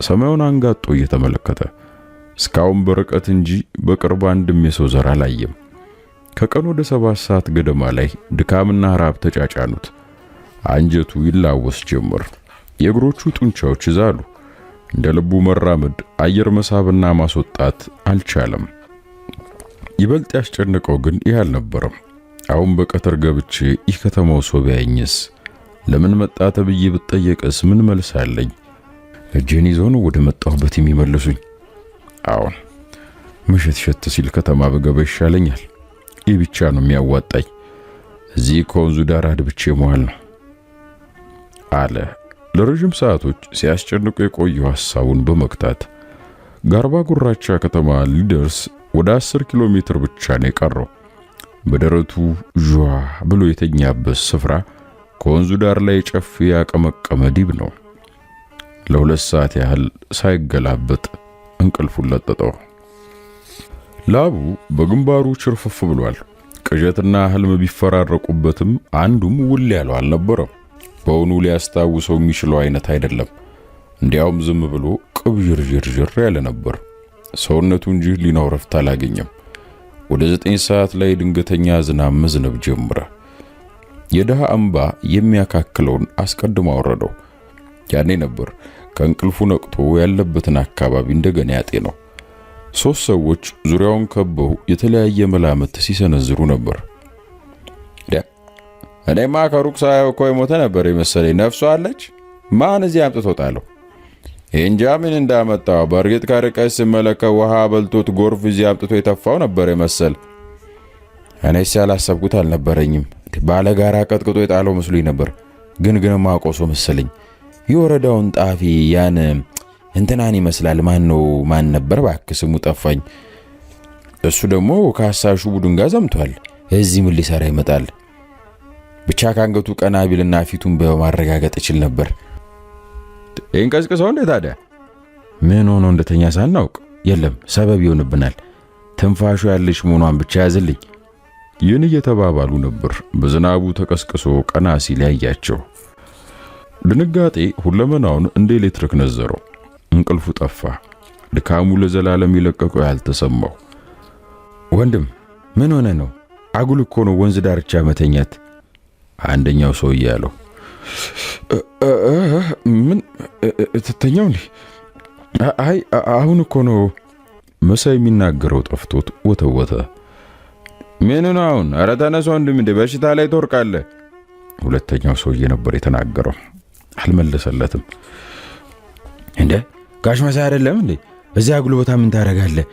ሰማዩን አንጋጦ እየተመለከተ። እስካሁን በርቀት እንጂ በቅርብ አንድም የሰው ዘር አላየም። ከቀን ወደ 7 ሰዓት ገደማ ላይ ድካምና ራብ ተጫጫኑት። አንጀቱ ይላወስ ጀመር። የእግሮቹ ጡንቻዎች ይዛሉ። እንደ ልቡ መራመድ፣ አየር መሳብና ማስወጣት አልቻለም። ይበልጥ ያስጨነቀው ግን ይህ አልነበረም። አሁን በቀትር ገብቼ ይህ ከተማው ሰው ቢያየኝስ? ለምን መጣ ተብዬ ብጠየቅስ ምን መልስ አለኝ? እጄን ይዘው ነው ወደ መጣሁበት የሚመልሱኝ። አሁን ምሽት ሸት ሲል ከተማ በገባ ይሻለኛል። ይህ ብቻ ነው የሚያዋጣኝ። እዚህ ከወንዙ ዳር አድብቼ መዋል ነው አለ። ለረጅም ሰዓቶች ሲያስጨንቁ የቆየው ሐሳቡን በመክታት ጋርባ ጉራቻ ከተማ ሊደርስ ወደ 10 ኪሎ ሜትር ብቻ ነው የቀረው። በደረቱ ጇ ብሎ የተኛበት ስፍራ ከወንዙ ዳር ላይ ጨፍ ያቀመቀመ ዲብ ነው። ለ2 ሰዓት ያህል ሳይገላበጥ እንቅልፉን ለጠጠው። ላቡ በግንባሩ ችርፍፍ ብሏል። ቅዠትና ህልም ቢፈራረቁበትም አንዱም ውል ያለው አልነበረም። በውኑ ሊያስታውሰው የሚችለው አይነት አይደለም። እንዲያውም ዝም ብሎ ቅብዥርዥር ያለ ነበር። ሰውነቱ እንጂ ሊናው ረፍት አላገኘም። ወደ 9 ሰዓት ላይ ድንገተኛ ዝናብ መዝነብ ጀመረ። የደሃ እንባ የሚያካክለውን አስቀድሞ አወረደው። ያኔ ነበር ከእንቅልፉ ነቅቶ ያለበትን አካባቢ እንደገና ያጤነው። 3 ሰዎች ዙሪያውን ከበው የተለያየ መላምት ሲሰነዝሩ ነበር። እኔማ ከሩቅ ሳየው እኮ የሞተ ነበር የመሰለኝ። ነፍሷ አለች? ማን እዚህ አምጥቶ ጣለው? እንጃ ምን እንዳመጣው። በእርግጥ ከርቀት ስመለከት ውሃ በልቶት ጎርፍ እዚህ አምጥቶ የተፋው ነበር የመሰል። እኔስ ያላሰብኩት አልነበረኝም። ባለጋራ ቀጥቅጦ የጣለው መስሎኝ ነበር። ግን ማቆሶ መሰለኝ። የወረዳውን ጣፊ ያን እንትናን ይመስላል። ማን ነበር እባክህ ስሙ ጠፋኝ። እሱ ደግሞ ከአሳሹ ቡድን ጋር ዘምቷል። እዚህ ምን ሊሰራ ይመጣል? ብቻ ካንገቱ ቀና ቢልና ፊቱን በማረጋገጥ ይችል ነበር። እንቀስቅሰው እንዴ ታዲያ? ምን ሆኖ እንደተኛ ሳናውቅ የለም ሰበብ ይሆንብናል። ትንፋሹ ያለች መሆኗን ብቻ ያዝልኝ። ይህን እየተባባሉ ነበር። በዝናቡ ተቀስቅሶ ቀና ሲል ያያቸው። ድንጋጤ ሁለመናውን እንደ ኤሌክትሪክ ነዘረው። እንቅልፉ ጠፋ። ድካሙ ለዘላለም ይለቀቀው ያልተሰማው። ወንድም ምን ሆነ ነው? አጉል እኮ ነው ወንዝ ዳርቻ መተኛት። አንደኛው ሰው ያለው ምን ተተኛው እንዴ? አይ አሁን እኮ ነው። መሳይ የሚናገረው ጠፍቶት ወተወተ። ምን ነው አሁን? ኧረ ተነስ ወንድም፣ እንደ በሽታ ላይ ትወርቃለህ። ሁለተኛው ሰውዬ ነበር የተናገረው። አልመለሰለትም። እንደ ጋሽ መሳይ አይደለም እንዴ? እዚያ አጉል ቦታ ምን ታደርጋለህ?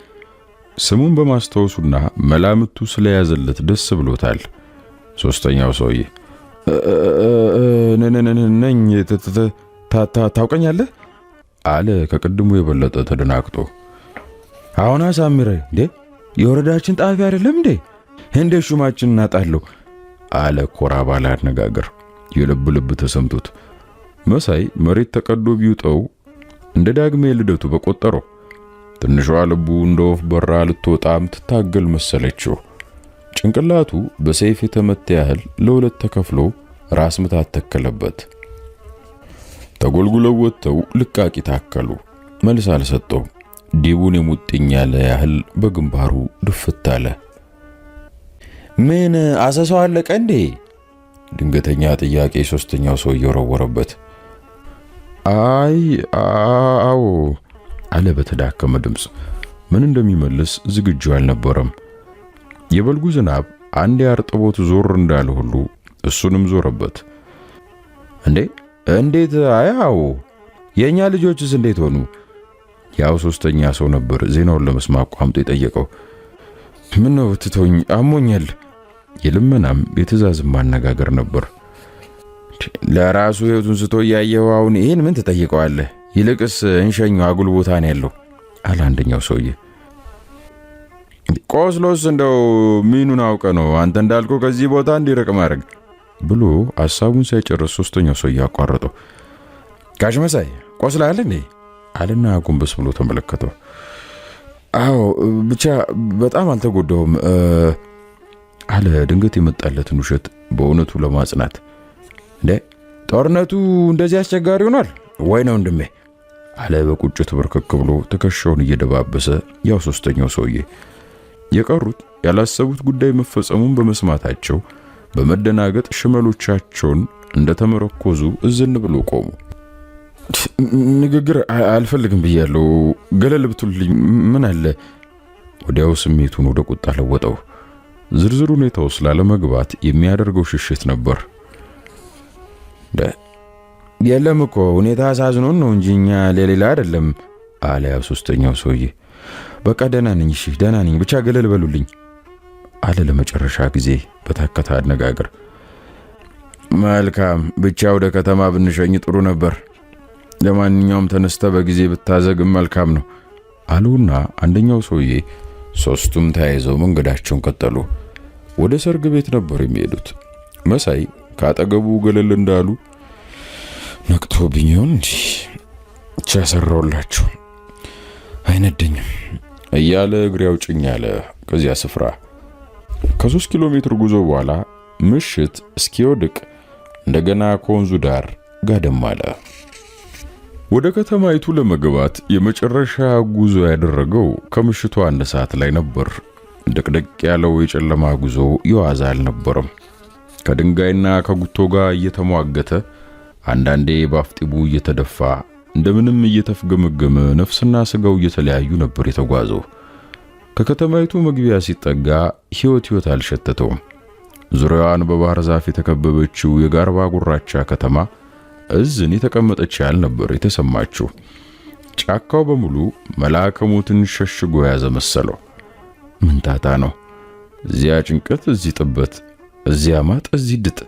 ስሙን በማስታወሱና መላምቱ ስለያዘለት ደስ ብሎታል። ሶስተኛው ሰውዬ ነኝ ታውቀኛለህ አለ ከቅድሙ የበለጠ ተደናቅጦ። አሁን አሳምረ እንዴ የወረዳችን ጣፊ አይደለም እንዴ? እንደ ሹማችን እናጣለው አለ ኮራ ባለ አነጋገር። የልብ ልብ ተሰምቶት መሳይ መሬት ተቀዶ ቢውጠው እንደ ዳግሜ ልደቱ በቆጠረው። ትንሿ ልቡ እንደ ወፍ በራ ልትወጣም ትታገል መሰለችው። ጭንቅላቱ በሰይፍ የተመታ ያህል ለሁለት ተከፍሎ ራስ ምታት ተከለበት። ተጎልጉለው ወጥተው ልቃቂ ታከሉ። መልስ አልሰጠው። ዲቡን የሙጥኝ ያለ ያህል በግንባሩ ድፍት አለ። ምን አሰሰው አለቀ እንዴ? ድንገተኛ ጥያቄ ሶስተኛው ሰው እየወረወረበት። አይ አዎ አለ በተዳከመ ድምፅ። ምን እንደሚመልስ ዝግጁ አልነበረም። የበልጉ ዝናብ አንዴ አርጥቦት ዞር እንዳለ ሁሉ እሱንም ዞረበት። እንዴት? አያው የኛ ልጆችስ እንዴት ሆኑ? ያው ሶስተኛ ሰው ነበር ዜናውን ለመስማት ቋምጦ የጠየቀው። ምን ነው ትቶኝ አሞኛል። የልመናም የትእዛዝም ማነጋገር ነበር። ለራሱ ህይወቱን ስቶ ያየው አሁን ይሄን ምን ትጠይቀዋለህ? ይልቅስ እንሸኛው አጉል ቦታ ነው ያለው አለ አንደኛው ሰውዬ። ቆስሎስ እንደው ምኑን አውቀ ነው አንተ እንዳልከው ከዚህ ቦታ እንዲርቅ ማድረግ ብሎ ሐሳቡን ሳይጨርስ ሶስተኛው ሰውዬ አቋረጠው። ጋሽ መሳይ ቆስላል እንዴ አለና ጎንበስ ብሎ ተመለከተው። አዎ ብቻ በጣም አልተጎዳውም አለ ድንገት የመጣለትን ውሸት በእውነቱ ለማጽናት። ጦርነቱ እንደዚህ አስቸጋሪ ሆኗል ወይ ነው ወንድሜ አለ በቁጭት በርከክ ብሎ ትከሻውን እየደባበሰ ያው ሶስተኛው ሰውዬ። የቀሩት ያላሰቡት ጉዳይ መፈጸሙን በመስማታቸው በመደናገጥ ሽመሎቻቸውን እንደተመረኮዙ እዝን ብሎ ቆሙ። ንግግር አልፈልግም ብያለሁ፣ ገለል ብትሉልኝ ምን አለ? ወዲያው ስሜቱን ወደ ቁጣ ለወጠው። ዝርዝር ሁኔታው ስላለመግባት የሚያደርገው ሽሽት ነበር። የለም እኮ ሁኔታ አሳዝኖን ነው እንጂ እኛ ለሌላ አይደለም አለ ያው ሶስተኛው ሰውዬ። በቃ ደህና ነኝ፣ እሺ ደህና ነኝ፣ ብቻ ገለል በሉልኝ አለ ለመጨረሻ ጊዜ በታከተ አነጋገር። መልካም፣ ብቻ ወደ ከተማ ብንሸኝ ጥሩ ነበር። ለማንኛውም ተነስተ በጊዜ ብታዘግም መልካም ነው አሉና አንደኛው ሰውዬ ሶስቱም ተያይዘው መንገዳቸውን ቀጠሉ። ወደ ሰርግ ቤት ነበር የሚሄዱት። መሳይ ካጠገቡ ገለል እንዳሉ ነቅቶብኝ ይሆን እንጂ ቻሰራውላችሁ አይነደኝም እያለ እግሬ አውጭኝ አለ። ከዚያ ስፍራ ከ3 ኪሎ ሜትር ጉዞ በኋላ ምሽት እስኪወድቅ እንደገና ከወንዙ ዳር ጋደም አለ። ወደ ከተማይቱ ለመግባት የመጨረሻ ጉዞ ያደረገው ከምሽቱ 1 ሰዓት ላይ ነበር። ድቅድቅ ያለው የጨለማ ጉዞ ይዋዛ አልነበረም። ከድንጋይና ከጉቶ ጋር እየተሟገተ አንዳንዴ ባፍጢቡ እየተደፋ እንደምንም እየተፍገመገመ ነፍስና ስጋው እየተለያዩ ነበር የተጓዘው። ከከተማይቱ መግቢያ ሲጠጋ ሕይወት አልሸተተውም። ዙሪያዋን በባህር ዛፍ የተከበበችው የጋርባ ጉራቻ ከተማ እዝን የተቀመጠች ያህል ነበር የተሰማችው። ጫካው በሙሉ መልአከ ሞትን ሸሽጎ ያዘ መሰለው። ምን ጣጣ ነው? እዚያ ጭንቀት፣ እዚህ ጥበት፣ እዚያ ማጥ፣ እዚህ ድጥ፣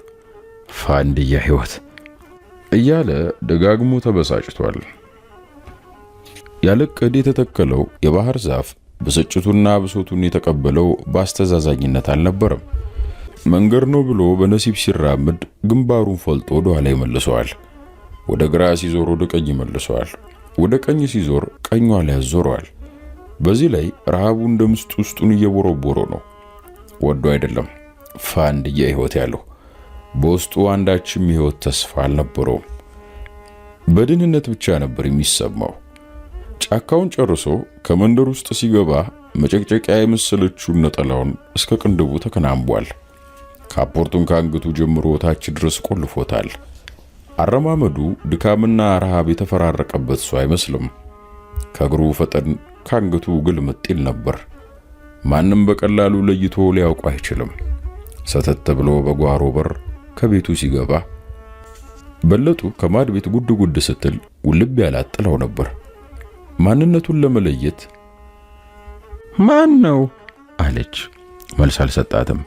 ፋንድያ ሕይወት እያለ ደጋግሞ ተበሳጭቷል። ያለ ዕቅድ የተተከለው የባህር ዛፍ ብስጭቱና ብሶቱን የተቀበለው በአስተዛዛኝነት አልነበረም። መንገድ ነው ብሎ በነሲብ ሲራመድ ግንባሩን ፈልጦ ወደ ኋላ ይመልሰዋል። ወደ ግራ ሲዞር ወደ ቀኝ ይመልሰዋል። ወደ ቀኝ ሲዞር ቀኝ ኋላ ያዞረዋል። በዚህ ላይ ረሃቡ እንደምስጥ ውስጡን እየቦረቦረው ነው። ወዶ አይደለም ፋንድያ ሕይወት ያለው በውስጡ አንዳችም ሕይወት ተስፋ አልነበረውም። በድህነት ብቻ ነበር የሚሰማው። ጫካውን ጨርሶ ከመንደር ውስጥ ሲገባ መጨቅጨቂያ የመሰለችውን ነጠላውን እስከ ቅንድቡ ተከናንቧል። ካፖርቱን ከአንገቱ ጀምሮ ታች ድረስ ቆልፎታል። አረማመዱ ድካምና ረሃብ የተፈራረቀበት ሰው አይመስልም። ከእግሩ ፈጠን ከአንገቱ ግልምጥ ይል ነበር። ማንም በቀላሉ ለይቶ ሊያውቁ አይችልም። ሰተት ብሎ በጓሮ በር ከቤቱ ሲገባ በለጡ ከማድ ቤት ጉድ ጉድ ስትል ውልብ ያላት ጥላው ነበር። ማንነቱን ለመለየት ማን ነው አለች። መልስ አልሰጣትም።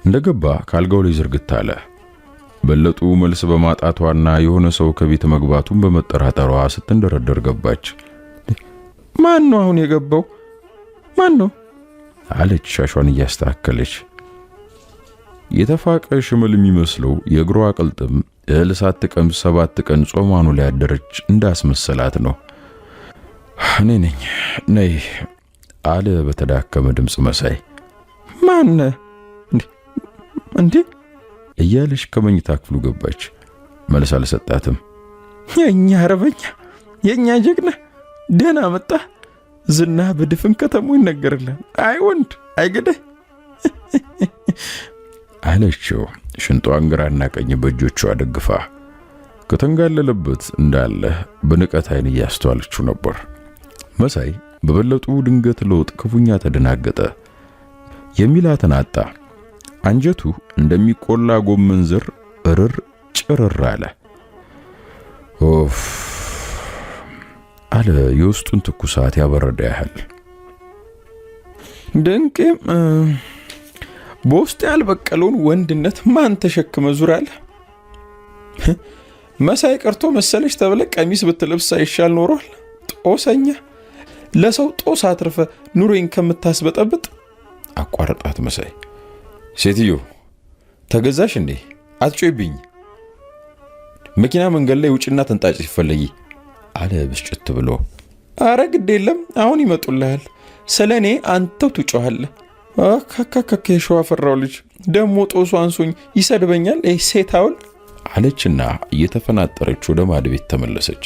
እንደገባ ካልጋው ላይ ዝርግት አለ። በለጡ መልስ በማጣቷና የሆነ ሰው ከቤት መግባቱን በመጠራጠሯ ስትንደረደር ገባች። ማን ነው አሁን የገባው? ማን ነው አለች ሻሿን እያስተካከለች። የተፋቀ ሽመል የሚመስለው የእግሯ ቅልጥም እህል ሳትቀምስ 7 ቀን ጾማኑ ላይ ያደረች እንዳስመሰላት ነው። እኔ ነኝ ነይ አለ በተዳከመ ድምፅ መሳይ። ማን እንዴ እያለች ከመኝታ ክፍሉ ገባች። መልስ አልሰጣትም። የኛ አረበኛ፣ የኛ ጀግና፣ ደህና መጣ። ዝና በድፍን ከተማው ይነገርልህ። አይ ወንድ አይገደህ አለችው ሽንጧን ግራና ቀኝ በእጆቿ ደግፋ። ከተንጋለለበት እንዳለ በንቀት አይን እያስተዋለችው ነበር። መሳይ በበለጡ ድንገት ለውጥ ክፉኛ ተደናገጠ። የሚላትን አጣ። አንጀቱ እንደሚቆላ ጎመን ዘር እርር ጭርር አለ። ኦፍ አለ የውስጡን ትኩሳት ያበረደ ያህል። ድንቄም በውስጥ ያልበቀለውን ወንድነት ማን ተሸክመ ዙራለ? መሳይ ቀርቶ መሰለሽ ተብለ ቀሚስ ብትለብስ አይሻል ኖሯል? ጦሰኛ ለሰው ጦስ አትርፈ ኑሮን ከምታስበጠብጥ አቋረጣት መሳይ። ሴትዮ ተገዛሽ እንዴ? አትጮይብኝ። መኪና መንገድ ላይ ውጭና ተንጣጭ ሲፈለጊ አለ ብስጭት ብሎ። አረ ግድ የለም አሁን ይመጡልሃል። ስለኔ አንተው ትጮሃለህ። አካካካ የሸዋ ፈራው ልጅ ደሞ ጦሱ አንሶኝ ይሰድበኛል ሴታውል አለችና እየተፈናጠረች ወደ ማድ ቤት ተመለሰች።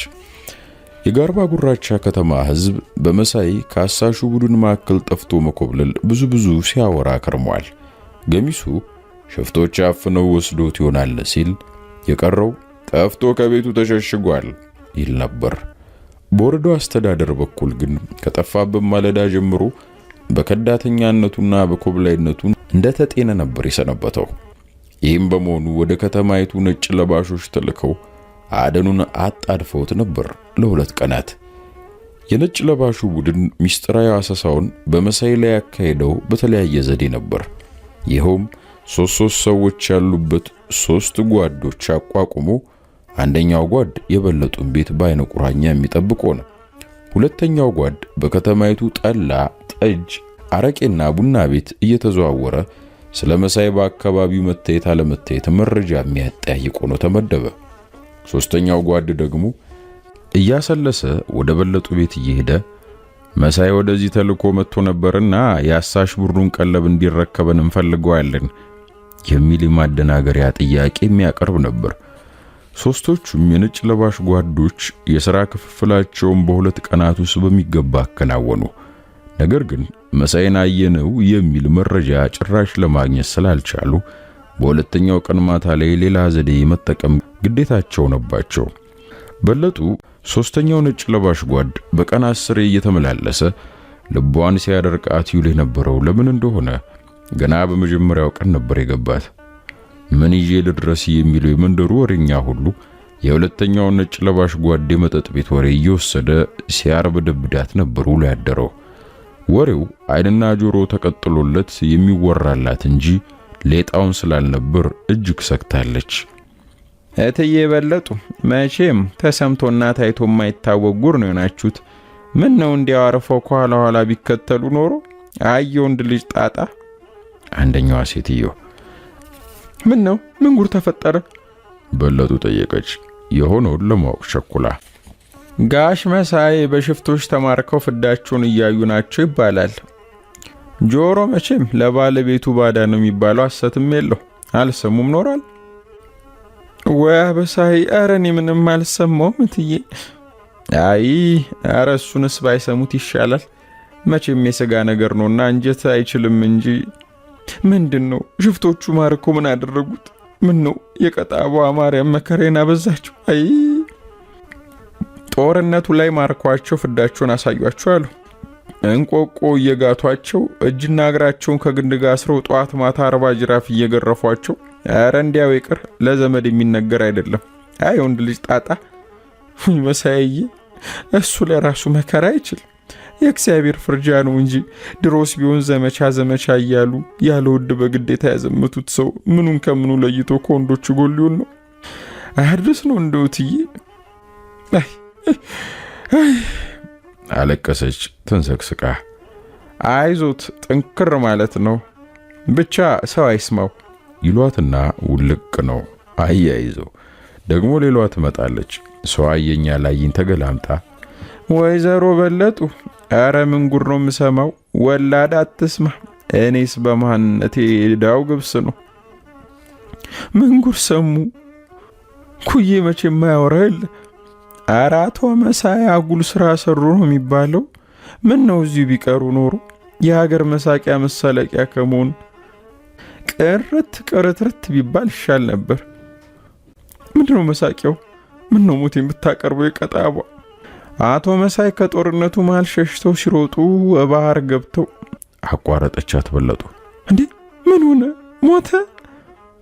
የጋርባ ጉራቻ ከተማ ህዝብ በመሳይ ከአሳሹ ቡድን ማዕከል ጠፍቶ መኮብለል ብዙ ሲያወራ ከርሟል። ገሚሱ ሸፍቶች አፍነው ወስዶት ይሆናል ሲል፣ የቀረው ጠፍቶ ከቤቱ ተሸሽጓል ይል ነበር። በወረዳው አስተዳደር በኩል ግን ከጠፋበት ማለዳ ጀምሮ በከዳተኛነቱና በኮብላይነቱ እንደተጤነ ነበር የሰነበተው። ይህም በመሆኑ ወደ ከተማይቱ ነጭ ለባሾች ተልከው አደኑን አጣድፈውት ነበር ለ2 ቀናት። የነጭ ለባሹ ቡድን ሚስጥራዊ አሰሳውን በመሳይ ላይ ያካሄደው በተለያየ ዘዴ ነበር። ይኸውም 3 ሰዎች ያሉበት 3 ጓዶች አቋቁሞ አንደኛው ጓድ የበለጡን ቤት በአይነ ቁራኛ የሚጠብቅ ሆነ። ሁለተኛው ጓድ በከተማይቱ ጠላ፣ ጠጅ፣ አረቄና ቡና ቤት እየተዘዋወረ ስለ መሳይ በአካባቢው መታየት አለመታየት መረጃ የሚያጠያይቅ ሆኖ ተመደበ። ሶስተኛው ጓድ ደግሞ እያሰለሰ ወደ በለጡ ቤት እየሄደ መሳይ ወደዚህ ተልኮ መጥቶ ነበርና የአሳሽ ቡድኑን ቀለብ እንዲረከበን እንፈልገዋለን የሚል ማደናገሪያ ጥያቄ የሚያቀርብ ነበር። ሶስቶቹም የነጭ ለባሽ ጓዶች የሥራ ክፍፍላቸውን በ2 ቀናት ውስጥ በሚገባ አከናወኑ። ነገር ግን መሳይን አየነው የሚል መረጃ ጭራሽ ለማግኘት ስላልቻሉ በሁለተኛው ቀን ማታ ላይ ሌላ ዘዴ መጠቀም ግዴታቸው ነባቸው። በለጡ ሶስተኛው ነጭ ለባሽ ጓድ በቀን 10 እየተመላለሰ ልቧን ሲያደርቃት ይውል የነበረው ለምን እንደሆነ ገና በመጀመሪያው ቀን ነበር የገባት። ምን ይዤ ልድረስ የሚለው የመንደሩ ወሬኛ ሁሉ የሁለተኛው ነጭ ለባሽ ጓድ የመጠጥ ቤት ወሬ እየወሰደ ሲያርበደብዳት ነበር ውሎ ያደረው። ወሬው አይንና ጆሮ ተቀጥሎለት የሚወራላት እንጂ ሌጣውን ስላልነበር እጅግ ሰክታለች። እትዬ በለጡ መቼም ተሰምቶና ታይቶ የማይታወቅ ጉር ነው የሆናችሁት። ምን ነው እንዲያዋርፈው ከኋላ ኋላ ቢከተሉ ኖሮ አየው እንድ ልጅ ጣጣ። አንደኛዋ ሴትዮ ምን ነው ምን ጉር ተፈጠረ? በለጡ ጠየቀች፣ የሆነውን ለማወቅ ቸኩላ። ጋሽ መሳይ በሽፍቶች ተማርከው ፍዳቸውን እያዩ ናቸው ይባላል። ጆሮ መቼም ለባለቤቱ ባዳ ነው የሚባለው ሐሰትም የለው። አልሰሙም ኖራል ወይ በሳይ? ኧረ እኔ ምንም አልሰማውም እትዬ። አይ ኧረ እሱንስ ባይሰሙት ይሻላል። መቼም የሥጋ ነገር ነውና አንጀት አይችልም እንጂ። ምንድነው ሽፍቶቹ ማርኮ ምን አደረጉት? ምን ነው የቀጣቧ ማርያም መከሬና በዛቸው። አይ ጦርነቱ ላይ ማርኳቸው ፍዳቸውን አሳዩአቸው አሉ። እንቆቆ እየጋቷቸው እጅና እግራቸውን ከግንድ ጋር አስረው ጧት ማታ 40 ጅራፍ እየገረፏቸው። ኧረ እንዲያው ይቅር ለዘመድ የሚነገር አይደለም። አይ ወንድ ልጅ ጣጣ መሳይዬ፣ እሱ ለራሱ መከራ አይችል የእግዚአብሔር ፍርጃ ነው እንጂ ድሮስ ቢሆን ዘመቻ እያሉ ያለ ውድ በግዴታ ያዘመቱት ሰው ምኑን ከምኑ ለይቶ ከወንዶቹ ጎልዩን ነው። አያድርስ ነው እንደውትዬ። አለቀሰች ተንሰቅስቃ። አይዞት ጥንክር ማለት ነው ብቻ ሰው አይስማው ይሏትና ውልቅ ነው አያይዘው። ደግሞ ሌሏ ትመጣለች። ሰው አየኛ ላይን ተገላምጣ ወይዘሮ በለጡ ኧረ ምን ጉር ነው የምሰማው? ወላድ አትስማ። እኔስ በማንነቴ ዳው ግብስ ነው። ምን ጉር ሰሙ? ኩዬ መቼ የማያወራ የለ። ኧረ አቶ መሳይ አጉል ስራ ሰሩ ነው የሚባለው። ምን ነው እዚሁ ቢቀሩ ኖሮ የሀገር መሳቂያ መሳለቂያ ከመሆን ቅርትርት ቢባል ይሻል ነበር። ምንድነው መሳቂያው? ምን ነው ሞቴን ብታቀርበው የቀጣቧ። አቶ መሳይ ከጦርነቱ መሃል ሸሽተው ሲሮጡ ባህር ገብተው አቋረጠቻት በለጡ። እንዴ ምን ሆነ? ሞተ?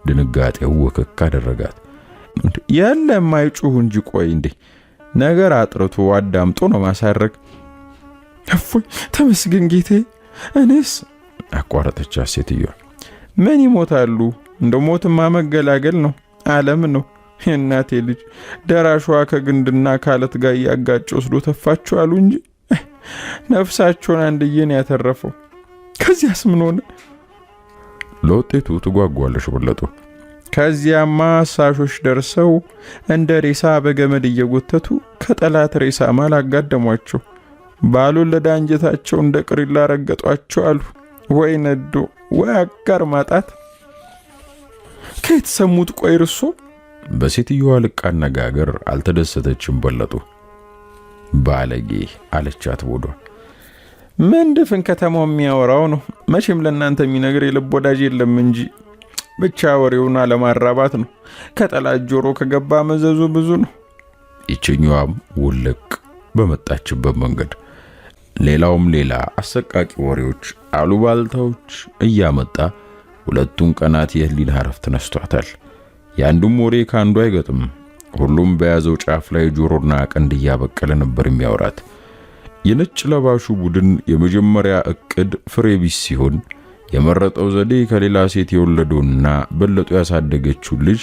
ድንጋጤው ወከክ አደረጋት። የለም አይጩህ እንጂ ቆይ እንዴ ነገር አጥርቶ አዳምጦ ነው ማሳረግ። እፎይ ተመስገን ጌቴ። እኔስ አቋረጠቻት ሴትዮዋ። ምን ይሞታሉ? እንደ ሞትማ መገላገል ነው፣ ዓለም ነው። የእናቴ ልጅ ደራሿ ከግንድና ካለት ጋር ያጋጭ ወስዶ ተፋቸው አሉ እንጂ ነፍሳቸውን አንድዬን ያተረፈው። ከዚያስ ምን ሆነ? ለውጤቱ ትጓጓለሽ በለጡ። ከዚያማ አሳሾች ደርሰው እንደ ሬሳ በገመድ እየጎተቱ ከጠላት ሬሳ ማል አጋደሟቸው። ባልወለደ አንጀታቸው እንደ ቅሪላ ረገጧቸው አሉ። ወይ ነዶ ወይ አጋር ማጣት። ከየት ሰሙት? ቆይ እርሶ? በሴትዮዋ ልቅ አነጋገር አልተደሰተችም በለጡ። ባለጌ አለቻት ቦዷ። ምን ድፍን ከተማው የሚያወራው ነው። መቼም ለእናንተ የሚነግር የልብ ወዳጅ የለም እንጂ ብቻ ወሬውን አለማራባት ነው። ከጠላት ጆሮ ከገባ መዘዙ ብዙ ነው። ይችኛዋም ውልቅ በመጣችበት መንገድ ሌላውም ሌላ አሰቃቂ ወሬዎች፣ አሉባልታዎች እያመጣ ሁለቱን ቀናት የህሊና እረፍት ነስቷታል። ያንዱም ወሬ ካንዱ አይገጥም። ሁሉም በያዘው ጫፍ ላይ ጆሮና ቀንድ እያበቀለ ነበር የሚያወራት። የነጭ ለባሹ ቡድን የመጀመሪያ እቅድ ፍሬ ቢስ ሲሆን የመረጠው ዘዴ ከሌላ ሴት የወለደውና በለጡ ያሳደገችው ልጅ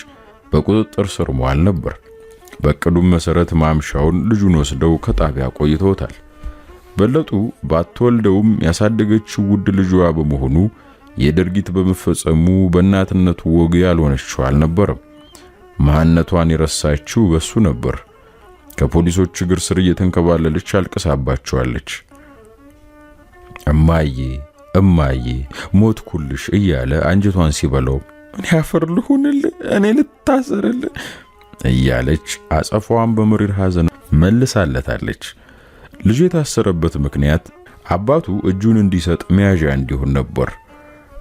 በቁጥጥር ስር መዋል ነበር። በእቅዱም መሰረት ማምሻውን ልጁን ወስደው ከጣቢያ ቆይተውታል። በለጡ ባትወልደውም ያሳደገችው ውድ ልጇ በመሆኑ የድርጊት በመፈጸሙ በእናትነቱ ወግ ያልሆነችው አልነበረም። ማንነቷን የረሳችው በሱ ነበር። ከፖሊሶች እግር ስር እየተንከባለለች አልቅሳባቸዋለች። እማዬ እማዬ ሞትኩልሽ እያለ አንጀቷን ሲበላው እኔ አፈር ልሁንልህ፣ እኔ ልታሰርልህ እያለች አጸፋዋን በመሪር ሐዘን መልሳለታለች። ልጁ የታሰረበት ምክንያት አባቱ እጁን እንዲሰጥ መያዣ እንዲሆን ነበር።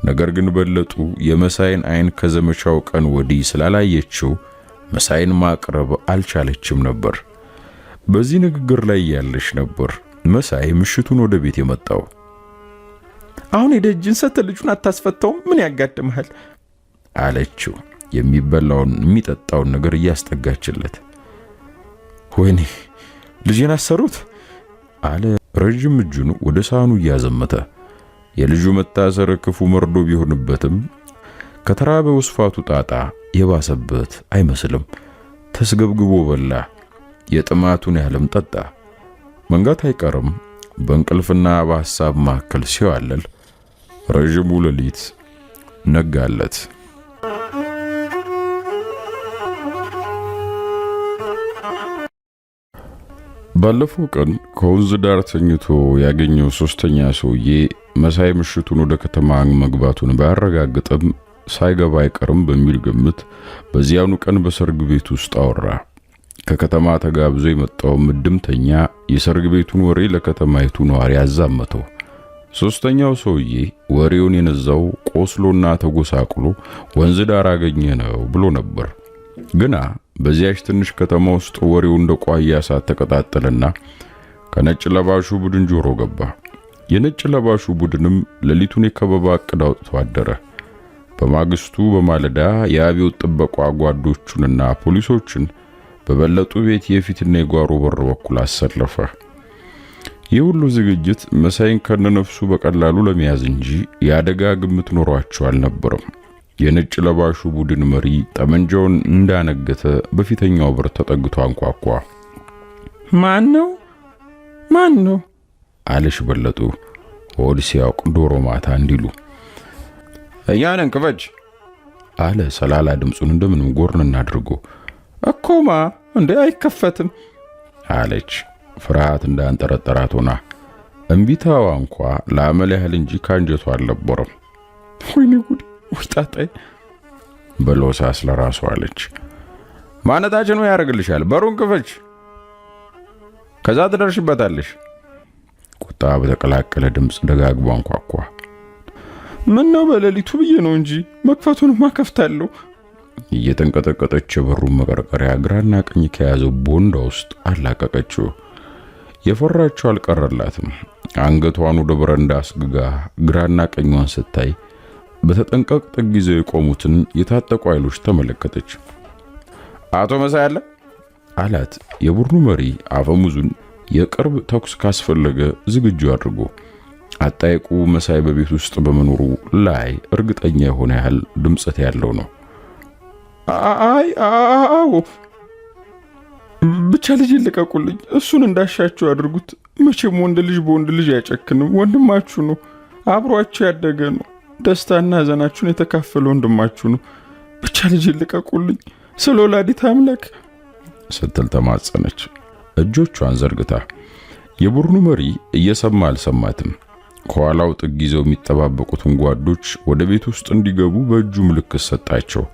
ነገር ግን በለጡ የመሳይን አይን ከዘመቻው ቀን ወዲህ ስላላየችው መሳይን ማቅረብ አልቻለችም ነበር። በዚህ ንግግር ላይ ያለች ነበር መሳይ ምሽቱን ወደ ቤት የመጣው። አሁን የደጅን ሰተ ልጁን አታስፈታውም? ምን ያጋድምሃል? አለችው የሚበላውን የሚጠጣውን ነገር እያስጠጋችለት። ወይኔ ልጄን አሰሩት አለ ረጅም እጁን ወደ ሳህኑ እያዘመተ። የልጁ መታሰር ክፉ መርዶ ቢሆንበትም ከተራበ ወስፋቱ ጣጣ የባሰበት አይመስልም። ተስገብግቦ በላ፣ የጥማቱን ያህልም ጠጣ። መንጋት አይቀርም። በእንቅልፍና በሐሳብ መካከል ሲዋለል ረጅሙ ሌሊት ነጋለት። ባለፈው ቀን ከወንዝ ዳር ተኝቶ ያገኘው ሶስተኛ ሰውዬ መሳይ ምሽቱን ወደ ከተማ መግባቱን ባያረጋግጥም ሳይገባ አይቀርም በሚል ግምት በዚያኑ ቀን በሰርግ ቤት ውስጥ አወራ። ከከተማ ተጋብዞ የመጣው ምድምተኛ የሰርግ ቤቱን ወሬ ለከተማይቱ ነዋሪ አዛመተው። ሶስተኛው ሰውዬ ወሬውን የነዛው ቆስሎና ተጎሳቅሎ ወንዝ ዳር አገኘ ነው ብሎ ነበር። ግና በዚያች ትንሽ ከተማ ውስጥ ወሬው እንደ ቋያ እሳት ተቀጣጠለና ከነጭ ለባሹ ቡድን ጆሮ ገባ። የነጭ ለባሹ ቡድንም ሌሊቱን የከበባ ዕቅድ አውጥቶ አደረ። በማግስቱ በማለዳ የአብዮት ጥበቃ ጓዶቹንና ፖሊሶችን በበለጡ ቤት የፊትና የጓሮ በር በኩል አሰለፈ። ይህ ሁሉ ዝግጅት መሳይን ከነነፍሱ በቀላሉ ለመያዝ እንጂ የአደጋ ግምት ኖሯቸው አልነበረም። የነጭ ለባሹ ቡድን መሪ ጠመንጃውን እንዳነገተ በፊተኛው በር ተጠግቶ አንኳኳ። ማን ነው አለሽ በለጡ ሆድ ሲያውቅ ዶሮ ማታ እንዲሉ። እኛንን ክፈጅ አለ ሰላላ ድምጹን እንደምንም ጎርንና አድርጎ። እኮማ እንዴ አይከፈትም አለች ፍርሃት እንዳንጠረጠራት ሆና። እምቢታዋ እንኳ ለአመል ያህል እንጂ ካንጀቷ አልነበረም። ወይኔ ጉድ ወጣጣይ በሎሳስ ለራሷ አለች። ማነታችን ነው ያደርግልሻል፣ በሩን ክፈች፣ ከዛ ትደርሽበታለሽ። ቁጣ በተቀላቀለ ድምጽ ደጋግሞ አንኳኳ። ምን ነው በሌሊቱ ብዬ ነው እንጂ መክፈቱንማ ከፍታለሁ እየተንቀጠቀጠች የበሩን መቀርቀሪያ ግራና ቀኝ ከያዘው ቦንዳ ውስጥ አላቀቀችው። የፈራችው አልቀረላትም። አንገቷን ወደ በረንዳ አስግጋ ግራና ቀኟን ስታይ በተጠንቀቅ ጥግ ይዘው የቆሙትን የታጠቁ ኃይሎች ተመለከተች። አቶ መሳይ አለ አላት የቡድኑ መሪ አፈሙዙን የቅርብ ተኩስ ካስፈለገ ዝግጁ አድርጎ። አጣይቁ መሳይ በቤት ውስጥ በመኖሩ ላይ እርግጠኛ የሆነ ያህል ድምጸት ያለው ነው። አዎ ብቻ ልጅ ልቀቁልኝ፣ እሱን እንዳሻችሁ አድርጉት። መቼም ወንድ ልጅ በወንድ ልጅ አይጨክንም። ወንድማችሁ ነው፣ አብሯችሁ ያደገ ነው። ደስታና ሐዘናችሁን የተካፈለ ወንድማችሁ ነው። ብቻ ልጅ ልቀቁልኝ ስለ ወላዲተ አምላክ ስትል ተማጸነች እጆቿን ዘርግታ። የቡድኑ መሪ እየሰማ አልሰማትም። ከኋላው ጥግ ይዘው የሚጠባበቁትን ጓዶች ወደ ቤት ውስጥ እንዲገቡ በእጁ ምልክት ሰጣቸው።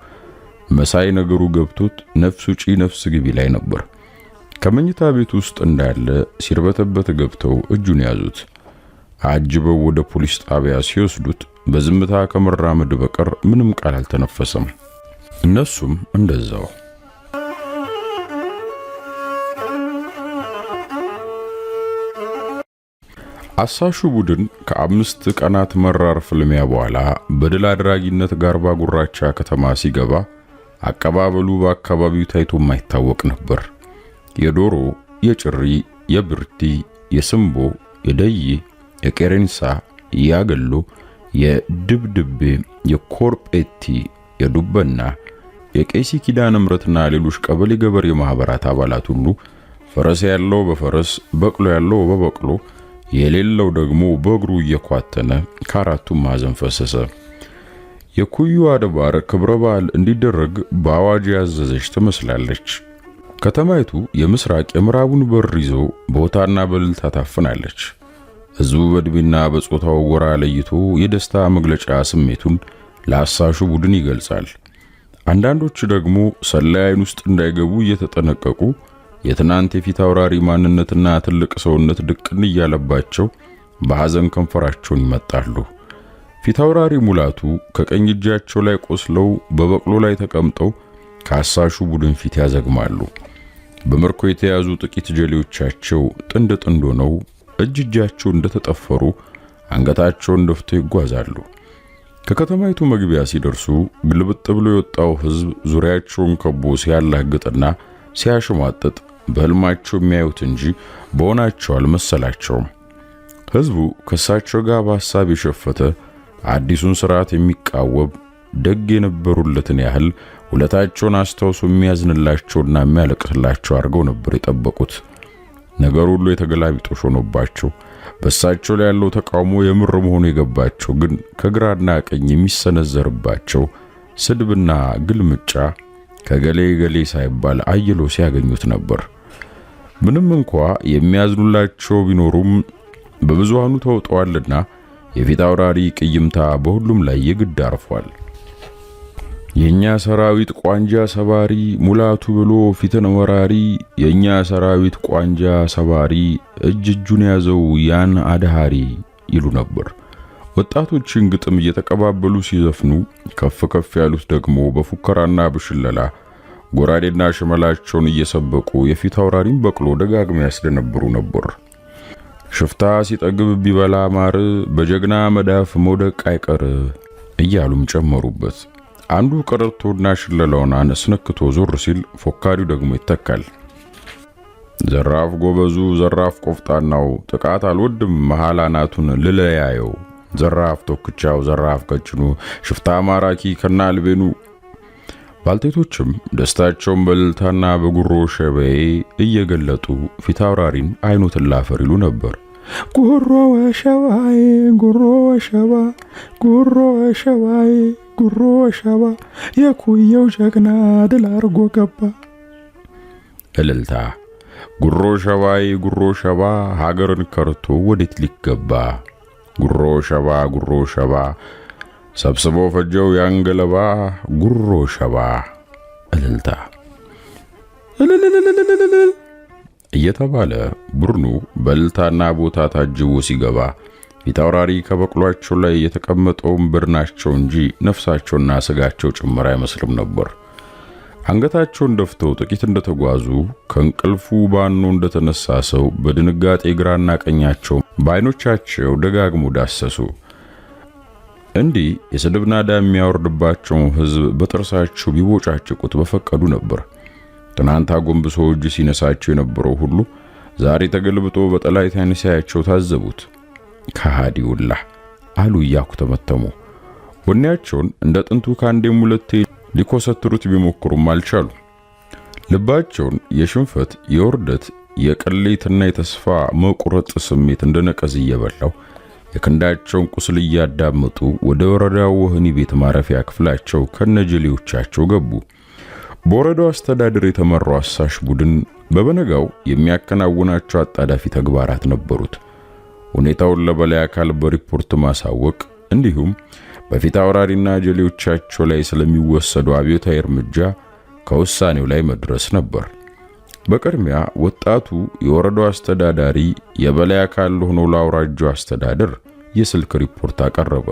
መሳይ ነገሩ ገብቶት ነፍስ ውጪ ነፍስ ግቢ ላይ ነበር። ከመኝታ ቤት ውስጥ እንዳለ ሲርበተበት ገብተው እጁን ያዙት። አጅበው ወደ ፖሊስ ጣቢያ ሲወስዱት በዝምታ ከመራመድ በቀር ምንም ቃል አልተነፈሰም። እነሱም እንደዛው። አሳሹ ቡድን ከ5 ቀናት መራር ፍልሚያ በኋላ በድል አድራጊነት ጋርባ ጉራቻ ከተማ ሲገባ አቀባበሉ በአካባቢው ታይቶ የማይታወቅ ነበር። የዶሮ፣ የጭሪ፣ የብርቲ፣ የስምቦ፣ የደይ፣ የቄሬንሳ፣ ያገሎ፣ የድብድቤ፣ የኮርጴቲ፣ የዱበና፣ የቄሲ ኪዳነ ምሕረትና ሌሎች ቀበሌ ገበሬ ማህበራት አባላት ሁሉ ፈረስ ያለው በፈረስ በቅሎ ያለው በበቅሎ የሌለው ደግሞ በእግሩ እየኳተነ ከአራቱም ማዕዘን ፈሰሰ። የኩዩ አድባር ክብረ በዓል እንዲደረግ በአዋጅ ያዘዘች ትመስላለች። ከተማይቱ የምስራቅ የምዕራቡን በር ይዞ ቦታና በልልታ ታፍናለች። ሕዝቡ በዕድሜና በጾታው ጎራ ለይቶ የደስታ መግለጫ ስሜቱን ለአሳሹ ቡድን ይገልጻል። አንዳንዶች ደግሞ ሰላይ ዓይን ውስጥ እንዳይገቡ እየተጠነቀቁ የትናንት የፊት አውራሪ ማንነትና ትልቅ ሰውነት ድቅን እያለባቸው በሐዘን ከንፈራቸውን ይመጣሉ። ፊት አውራሪ ሙላቱ ከቀኝ እጃቸው ላይ ቆስለው በበቅሎ ላይ ተቀምጠው ከአሳሹ ቡድን ፊት ያዘግማሉ። በመርኮ የተያዙ ጥቂት ጀሌዎቻቸው ጥንድ ጥንድ ሆነው እጃቸው እንደተጠፈሩ አንገታቸውን ደፍተው ይጓዛሉ። ከከተማይቱ መግቢያ ሲደርሱ ግልብጥ ብሎ የወጣው ሕዝብ ዙሪያቸውን ከቦ ሲያላግጥና ሲያሽሟጥጥ በህልማቸው የሚያዩት እንጂ በሆናቸው አልመሰላቸውም። ሕዝቡ ከሳቸው ጋር በሐሳብ የሸፈተ አዲሱን ስርዓት የሚቃወም ደግ የነበሩለትን ያህል ሁለታቸውን አስታውሶ የሚያዝንላቸውና የሚያለቅስላቸው አድርገው ነበር የጠበቁት። ነገር ሁሉ የተገላቢጦሽ ሆኖባቸው በሳቸው ላይ ያለው ተቃውሞ የምር መሆኑ የገባቸው ግን ከግራና ቀኝ የሚሰነዘርባቸው ስድብና ግልምጫ ከገሌ ገሌ ሳይባል አይሎ ሲያገኙት ነበር። ምንም እንኳ የሚያዝኑላቸው ቢኖሩም በብዙሃኑ ተውጠዋልና የፊት አውራሪ ቅይምታ በሁሉም ላይ የግድ አርፏል። የኛ ሰራዊት ቋንጃ ሰባሪ ሙላቱ ብሎ ፊትን ወራሪ፣ የኛ ሰራዊት ቋንጃ ሰባሪ እጁን ያዘው ያን አድሃሪ ይሉ ነበር። ወጣቶችን ግጥም እየተቀባበሉ ሲዘፍኑ ከፍ ከፍ ያሉት ደግሞ በፉከራና በሽለላ ጎራዴና ሽመላቸውን እየሰበቁ የፊት አውራሪን በቅሎ ደጋግመው ያስደነብሩ ነበር። ሽፍታ ሲጠግብ ቢበላ ማር በጀግና መዳፍ መውደቅ አይቀር እያሉም ጨመሩበት። አንዱ ቀረርቶና ሽለላውን አስነክቶ ዞር ሲል ፎካሪው ደግሞ ይተካል። ዘራፍ ጎበዙ፣ ዘራፍ ቆፍጣናው፣ ጥቃት አልወድም መሃል አናቱን ልለያየው፣ ዘራፍ ቶክቻው፣ ዘራፍ ቀጭኑ፣ ሽፍታ ማራኪ ከናልቤኑ። ባልቴቶችም ደስታቸውን በእልልታና በጉሮ ሸበዬ እየገለጡ ፊት አውራሪን አይኑትን ላፈር ይሉ ነበር። ጉሮ ሸባዬ፣ ጉሮ ሸባ፣ ጉሮ ሸባዬ፣ ጉሮ ሸባ፣ የኩየው ጀግና ድል አርጎ ገባ። እልልታ። ጉሮ ሸባዬ፣ ጉሮ ሸባ፣ ሀገርን ከርቶ ወዴት ሊገባ? ጉሮ ሸባ፣ ጉሮ ሸባ፣ ሰብስቦ ፈጀው ያንገለባ። ጉሮ ሸባ። እልልታ እየተባለ ቡድኑ በእልልታና ቦታ ታጅቦ ሲገባ ፊት አውራሪ ከበቅሏቸው ላይ የተቀመጠውን ብርናቸው እንጂ ነፍሳቸውና ስጋቸው ጭምር አይመስልም ነበር። አንገታቸውን ደፍተው ጥቂት እንደተጓዙ ከእንቅልፉ ባኖ እንደተነሳ ሰው በድንጋጤ ግራና ቀኛቸው በዓይኖቻቸው ደጋግሞ ዳሰሱ። እንዲህ የስድብ ናዳ የሚያወርድባቸው ሕዝብ በጥርሳቸው ቢቦጫጭቁት በፈቀዱ ነበር። ትናንት አጎንብሶ እጅ ሲነሳቸው የነበረው ሁሉ ዛሬ ተገልብጦ በጠላት ዓይን ሲያያቸው ታዘቡት። ከሃዲውላ አሉ እያኩተመተሙ። ወኔያቸውን እንደ ጥንቱ ከአንዴም ሁለቴ ሊኮሰትሩት ቢሞክሩም አልቻሉ። ልባቸውን የሽንፈት፣ የውርደት፣ የቅሌትና የተስፋ መቁረጥ ስሜት እንደ ነቀዝ እየበላው የክንዳቸውን ቁስል እያዳመጡ ወደ ወረዳው ወህኒ ቤት ማረፊያ ክፍላቸው ከነጀሌዎቻቸው ገቡ። በወረዳው አስተዳደር የተመራው አሳሽ ቡድን በበነጋው የሚያከናውናቸው አጣዳፊ ተግባራት ነበሩት። ሁኔታውን ለበላይ አካል በሪፖርት ማሳወቅ እንዲሁም በፊት አውራሪና ጀሌዎቻቸው ላይ ስለሚወሰዱ አብዮታዊ እርምጃ ከውሳኔው ላይ መድረስ ነበር። በቅድሚያ ወጣቱ የወረዳው አስተዳዳሪ የበላይ አካል ሆኖ ለአውራጃው አስተዳደር የስልክ ሪፖርት አቀረበ።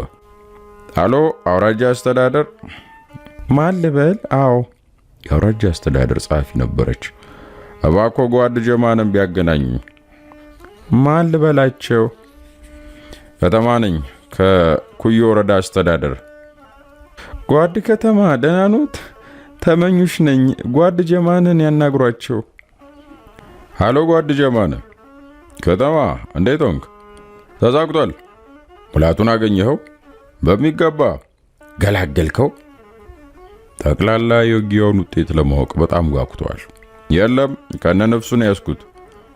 አሎ አውራጃ አስተዳደር። ማን ልበል? አዎ የአውራጃ አስተዳደር ጸሐፊ ነበረች። እባክዎ ጓድ ጀማንን ቢያገናኙ። ማን ልበላቸው? ከተማ ነኝ ከኩዮ ወረዳ አስተዳደር። ጓድ ከተማ ደህና ኖት? ተመኙሽ ነኝ። ጓድ ጀማንን ያናግሯቸው። ሃሎ ጓድ ጀማን። ከተማ እንዴት ሆንክ? ተዛግቷል። ሙላቱን አገኘኸው? በሚገባ ገላገልከው? ጠቅላላ የውጊያውን ውጤት ለማወቅ በጣም ጓጉቷል። የለም ከነ ነፍሱን ያስኩት።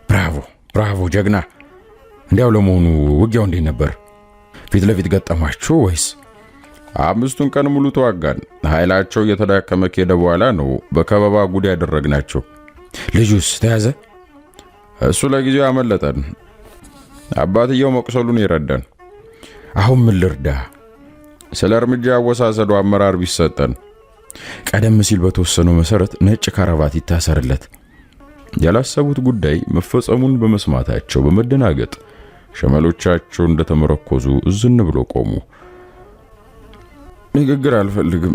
ብራቮ ብራቮ ጀግና። እንዲያው ለመሆኑ ውጊያው እንዴት ነበር? ፊት ለፊት ገጠማችሁ ወይስ? 5ቱን ቀን ሙሉ ተዋጋን። ኃይላቸው እየተዳከመ ከሄደ በኋላ ነው በከበባ ጉድ ያደረግናቸው። ልጁስ ተያዘ? እሱ ለጊዜው አመለጠን። አባትየው መቁሰሉን ይረዳን። አሁን ምን ልርዳ? ስለ እርምጃ አወሳሰዱ አመራር ቢሰጠን። ቀደም ሲል በተወሰነው መሰረት ነጭ ካራባት ይታሰርለት። ያላሰቡት ጉዳይ መፈጸሙን በመስማታቸው በመደናገጥ ሸመሎቻቸው እንደተመረኮዙ እዝን ብሎ ቆሙ። ንግግር አልፈልግም፣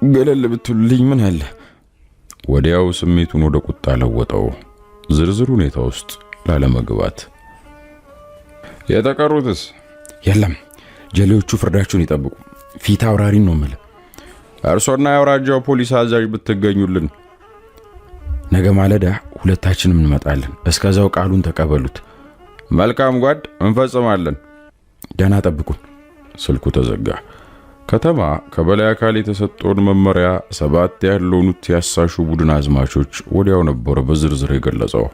ገለል ብትሉልኝ ምን አለ? ወዲያው ስሜቱን ወደ ቁጣ ለወጠው፣ ዝርዝር ሁኔታ ውስጥ ላለመግባት። የተቀሩትስ? የለም ጀሌዎቹ ፍርዳቸውን ይጠብቁ። ፊት አውራሪን ነው የምልህ። እርሶና የአውራጃው ፖሊስ አዛዥ ብትገኙልን። ነገ ማለዳ ሁለታችንም እንመጣለን። እስከዛው ቃሉን ተቀበሉት። መልካም ጓድ፣ እንፈጽማለን። ደህና ጠብቁን። ስልኩ ተዘጋ። ከተማ ከበላይ አካል የተሰጠውን መመሪያ 7 ያለውኑት ያሳሹ ቡድን አዝማቾች ወዲያው ነበር በዝርዝር የገለጸው።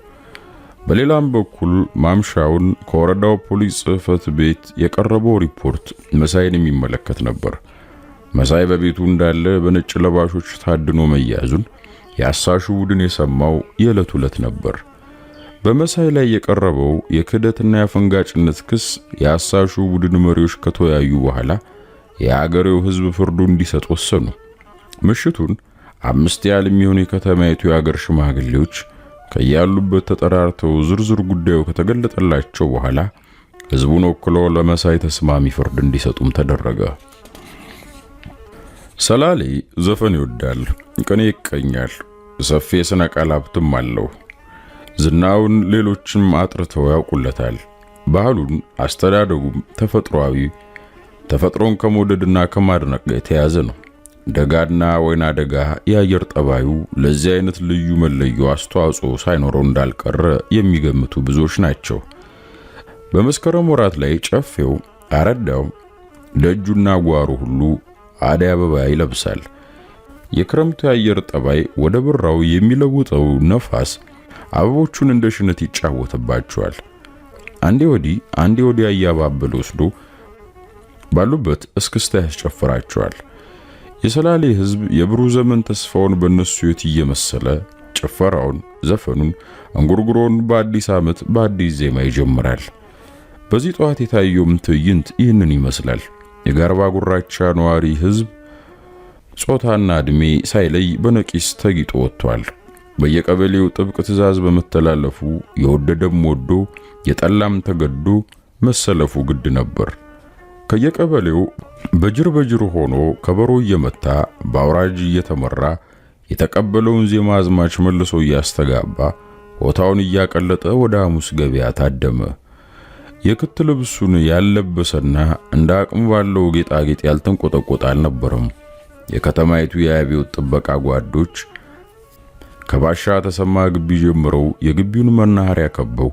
በሌላም በኩል ማምሻውን ከወረዳው ፖሊስ ጽሕፈት ቤት የቀረበው ሪፖርት መሳይን የሚመለከት ነበር። መሳይ በቤቱ እንዳለ በነጭ ለባሾች ታድኖ መያዙን ያሳሹ ቡድን የሰማው የዕለት ዕለት ነበር። በመሳይ ላይ የቀረበው የክህደትና የአፈንጋጭነት ክስ ያሳሹ ቡድን መሪዎች ከተወያዩ በኋላ የአገሬው ሕዝብ ፍርዱ እንዲሰጥ ወሰኑ። ምሽቱን 5 ያህል የሚሆኑ የከተማይቱ የአገር ሽማግሌዎች ከያሉበት ተጠራርተው ዝርዝር ጉዳዩ ከተገለጠላቸው በኋላ ሕዝቡን ወክለው ለመሳይ ተስማሚ ፍርድ እንዲሰጡም ተደረገ። ሰላሌ ዘፈን ይወዳል፣ ቅኔ ይቀኛል፣ ሰፊ የሥነ ቃል ሀብትም አለው። ዝናውን ሌሎችም አጥርተው ያውቁለታል። ባህሉን፣ አስተዳደጉም ተፈጥሮን ከመውደድና ከማድነቅ ጋር የተያዘ ነው። ደጋና ወይና ደጋ የአየር ጠባዩ ለዚህ አይነት ልዩ መለዮ አስተዋጽኦ ሳይኖረው እንዳልቀረ የሚገምቱ ብዙዎች ናቸው። በመስከረም ወራት ላይ ጨፌው፣ አረዳው፣ ደጁና ጓሩ ሁሉ አደይ አበባ ይለብሳል። የክረምቱ የአየር ጠባይ ወደ ብራው የሚለውጠው ነፋስ አበቦቹን እንደ ሽነት ይጫወትባቸዋል። አንዴ ወዲህ አንዴ ወዲያ እያባበለ ወስዶ ባሉበት እስክስታ ያስጨፍራቸዋል። የሰላሌ ሕዝብ የብሩህ ዘመን ተስፋውን በእነሱ ሕይወት እየመሰለ ጭፈራውን፣ ዘፈኑን፣ እንጉርጉሮን በአዲስ ዓመት በአዲስ ዜማ ይጀምራል። በዚህ ጠዋት የታየውም ትዕይንት ይህንን ይመስላል። የጋርባ ጉራቻ ነዋሪ ሕዝብ ጾታና ዕድሜ ሳይለይ በነቂስ ተጊጦ ወጥቷል። በየቀበሌው ጥብቅ ትዕዛዝ በመተላለፉ የወደደም ወዶ የጠላም ተገዶ መሰለፉ ግድ ነበር። ከየቀበሌው በጅር ሆኖ ከበሮ እየመታ በአውራጅ እየተመራ የተቀበለውን ዜማ አዝማች መልሶ እያስተጋባ ሆታውን እያቀለጠ ወደ ሐሙስ ገበያ ታደመ። የክት ልብሱን ያለበሰና እንደ አቅሙ ባለው ጌጣጌጥ ያልተንቆጠቆጠ አልነበረም። የከተማይቱ የአብዮት ጥበቃ ጓዶች ከባሻ ተሰማ ግቢ ጀምረው የግቢውን መናኸሪያ ከበው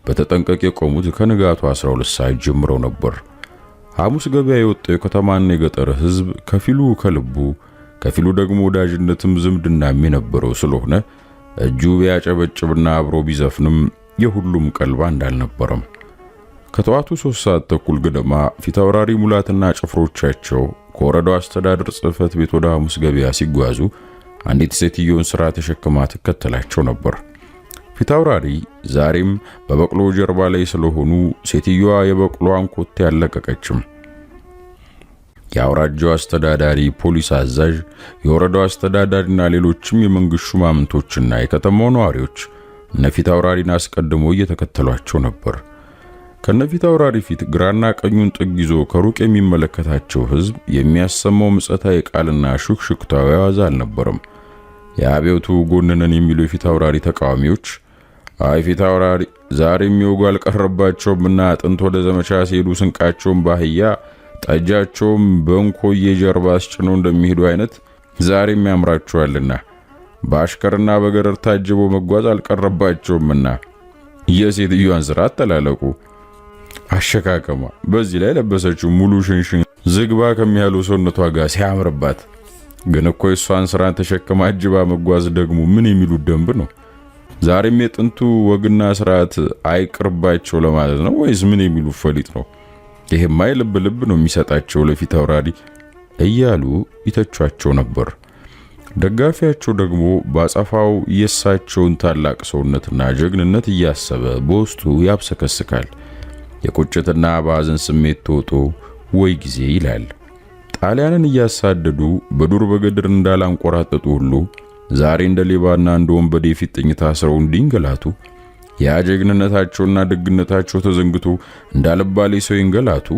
በተጠንቀቅ የቆሙት ከንጋቱ 12 ሰዓት ጀምረው ነበር። ሐሙስ ገበያ የወጣው የከተማና የገጠር ሕዝብ ከፊሉ ከልቡ ከፊሉ ደግሞ ወዳጅነትም ዝምድናም የነበረው ስለሆነ እጁ ቢያጨበጭብና አብሮ ቢዘፍንም የሁሉም ቀልብ አንድ አልነበረም። ከጠዋቱ 3 ሰዓት ተኩል ገደማ ፊታውራሪ ሙላትና ጭፍሮቻቸው ከወረዳው አስተዳደር ጽሕፈት ቤት ወደ ሐሙስ ገበያ ሲጓዙ አንዲት ሴትዮን ሥራ ተሸክማ ትከተላቸው ነበር። ፊታውራሪ ዛሬም በበቅሎ ጀርባ ላይ ስለሆኑ ሴትዮዋ የበቅሎዋን ኮቴ ያለቀቀችም። የአውራጃው አስተዳዳሪ ፖሊስ አዛዥ፣ የወረዳው አስተዳዳሪና ሌሎችም የመንግስት ሹማምንቶችና የከተማው ነዋሪዎች እነፊታውራሪን አስቀድሞ እየተከተሏቸው ነበር። ከነፊታውራሪ ፊት ግራና ቀኙን ጥግ ይዞ ከሩቅ የሚመለከታቸው ሕዝብ የሚያሰማው ምጸታዊ ቃልና ሹክሹክታው ያዋዛ አልነበረም። የአብዮቱ ጎንነን የሚሉ የፊታውራሪ ተቃዋሚዎች አይ ፊታውራሪ ዛሬም የሚወጉ አልቀረባቸውምና ጥንት ወደ ዘመቻ ሲሄዱ ስንቃቸውን ባህያ ጠጃቸውም በእንኮዬ ጀርባ አስጭነው እንደሚሄዱ አይነት ዛሬም ያምራቸዋልና በአሽከርና በገረር ታጅቦ መጓዝ አልቀረባቸውምና የሴትዮዋን ስራ አተላለቁ። አሸካከማ በዚህ ላይ ለበሰችው ሙሉ ሽንሽን ዝግባ ከሚያለው ሰውነቷ ጋር ሲያምርባት፣ ግን እኮ እሷን ስራን ተሸክማ አጅባ መጓዝ ደግሞ ምን የሚሉት ደንብ ነው? ዛሬም የጥንቱ ወግና ስርዓት አይቅርባቸው ለማለት ነው ወይስ ምን የሚሉት ፈሊጥ ነው? ይሄማ ልብ ነው የሚሰጣቸው ለፊታውራሪ እያሉ ይተቿቸው ነበር። ደጋፊያቸው ደግሞ ባጸፋው የሳቸውን ታላቅ ሰውነትና ጀግንነት እያሰበ በውስጡ ያብሰከስካል። የቁጭትና ባዘን ስሜት ተውጦ ወይ ጊዜ ይላል። ጣሊያንን እያሳደዱ በዱር በገድር እንዳላንቆራጠጡ ሁሉ ዛሬ እንደ ሌባና እንደ ወንበዴ ፊጥኝ ታስረው እንዲንገላቱ ያ ጀግንነታቸውና ደግነታቸው ተዘንግቶ እንዳልባሌ ሰው ይንገላቱ።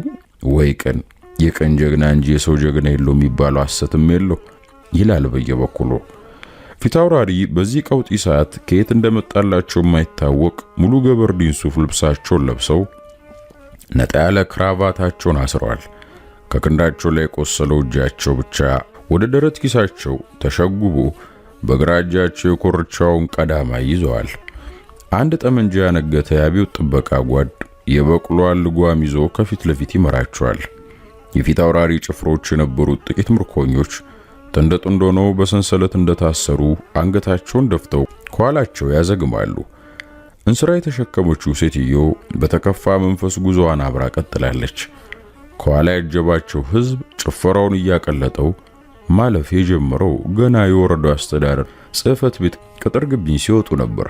ወይ ቀን የቀን ጀግና እንጂ የሰው ጀግና የለው የሚባለው ሐሰትም የለው ይላል በየበኩሉ። ፊታውራሪ በዚህ ቀውጢ ሰዓት ከየት እንደመጣላቸው የማይታወቅ ሙሉ ገበርዲን ሱፍ ልብሳቸውን ለብሰው ነጣ ያለ ክራቫታቸውን አስረዋል። ከክንዳቸው ላይ የቆሰለው እጃቸው ብቻ ወደ ደረት ኪሳቸው ተሸጉቦ በግራ እጃቸው የኮርቻውን ቀዳማ ይዘዋል። አንድ ጠመንጃ ያነገተ የአብዮት ጥበቃ ጓድ የበቅሎዋን ልጓም ይዞ ከፊት ለፊት ይመራቸዋል። የፊታውራሪ ጭፍሮች የነበሩት ጥቂት ምርኮኞች ጥንድ ጥንድ ሆነው በሰንሰለት እንደታሰሩ አንገታቸውን ደፍተው ከኋላቸው ያዘግማሉ። እንስራ የተሸከመችው ሴትዮ በተከፋ መንፈስ ጉዞዋን አብራ ቀጥላለች። ከኋላ ያጀባቸው ሕዝብ ጭፈራውን እያቀለጠው ማለፍ የጀመረው ገና የወረዳው አስተዳደር ጽሕፈት ቤት ቅጥር ግቢን ሲወጡ ነበር።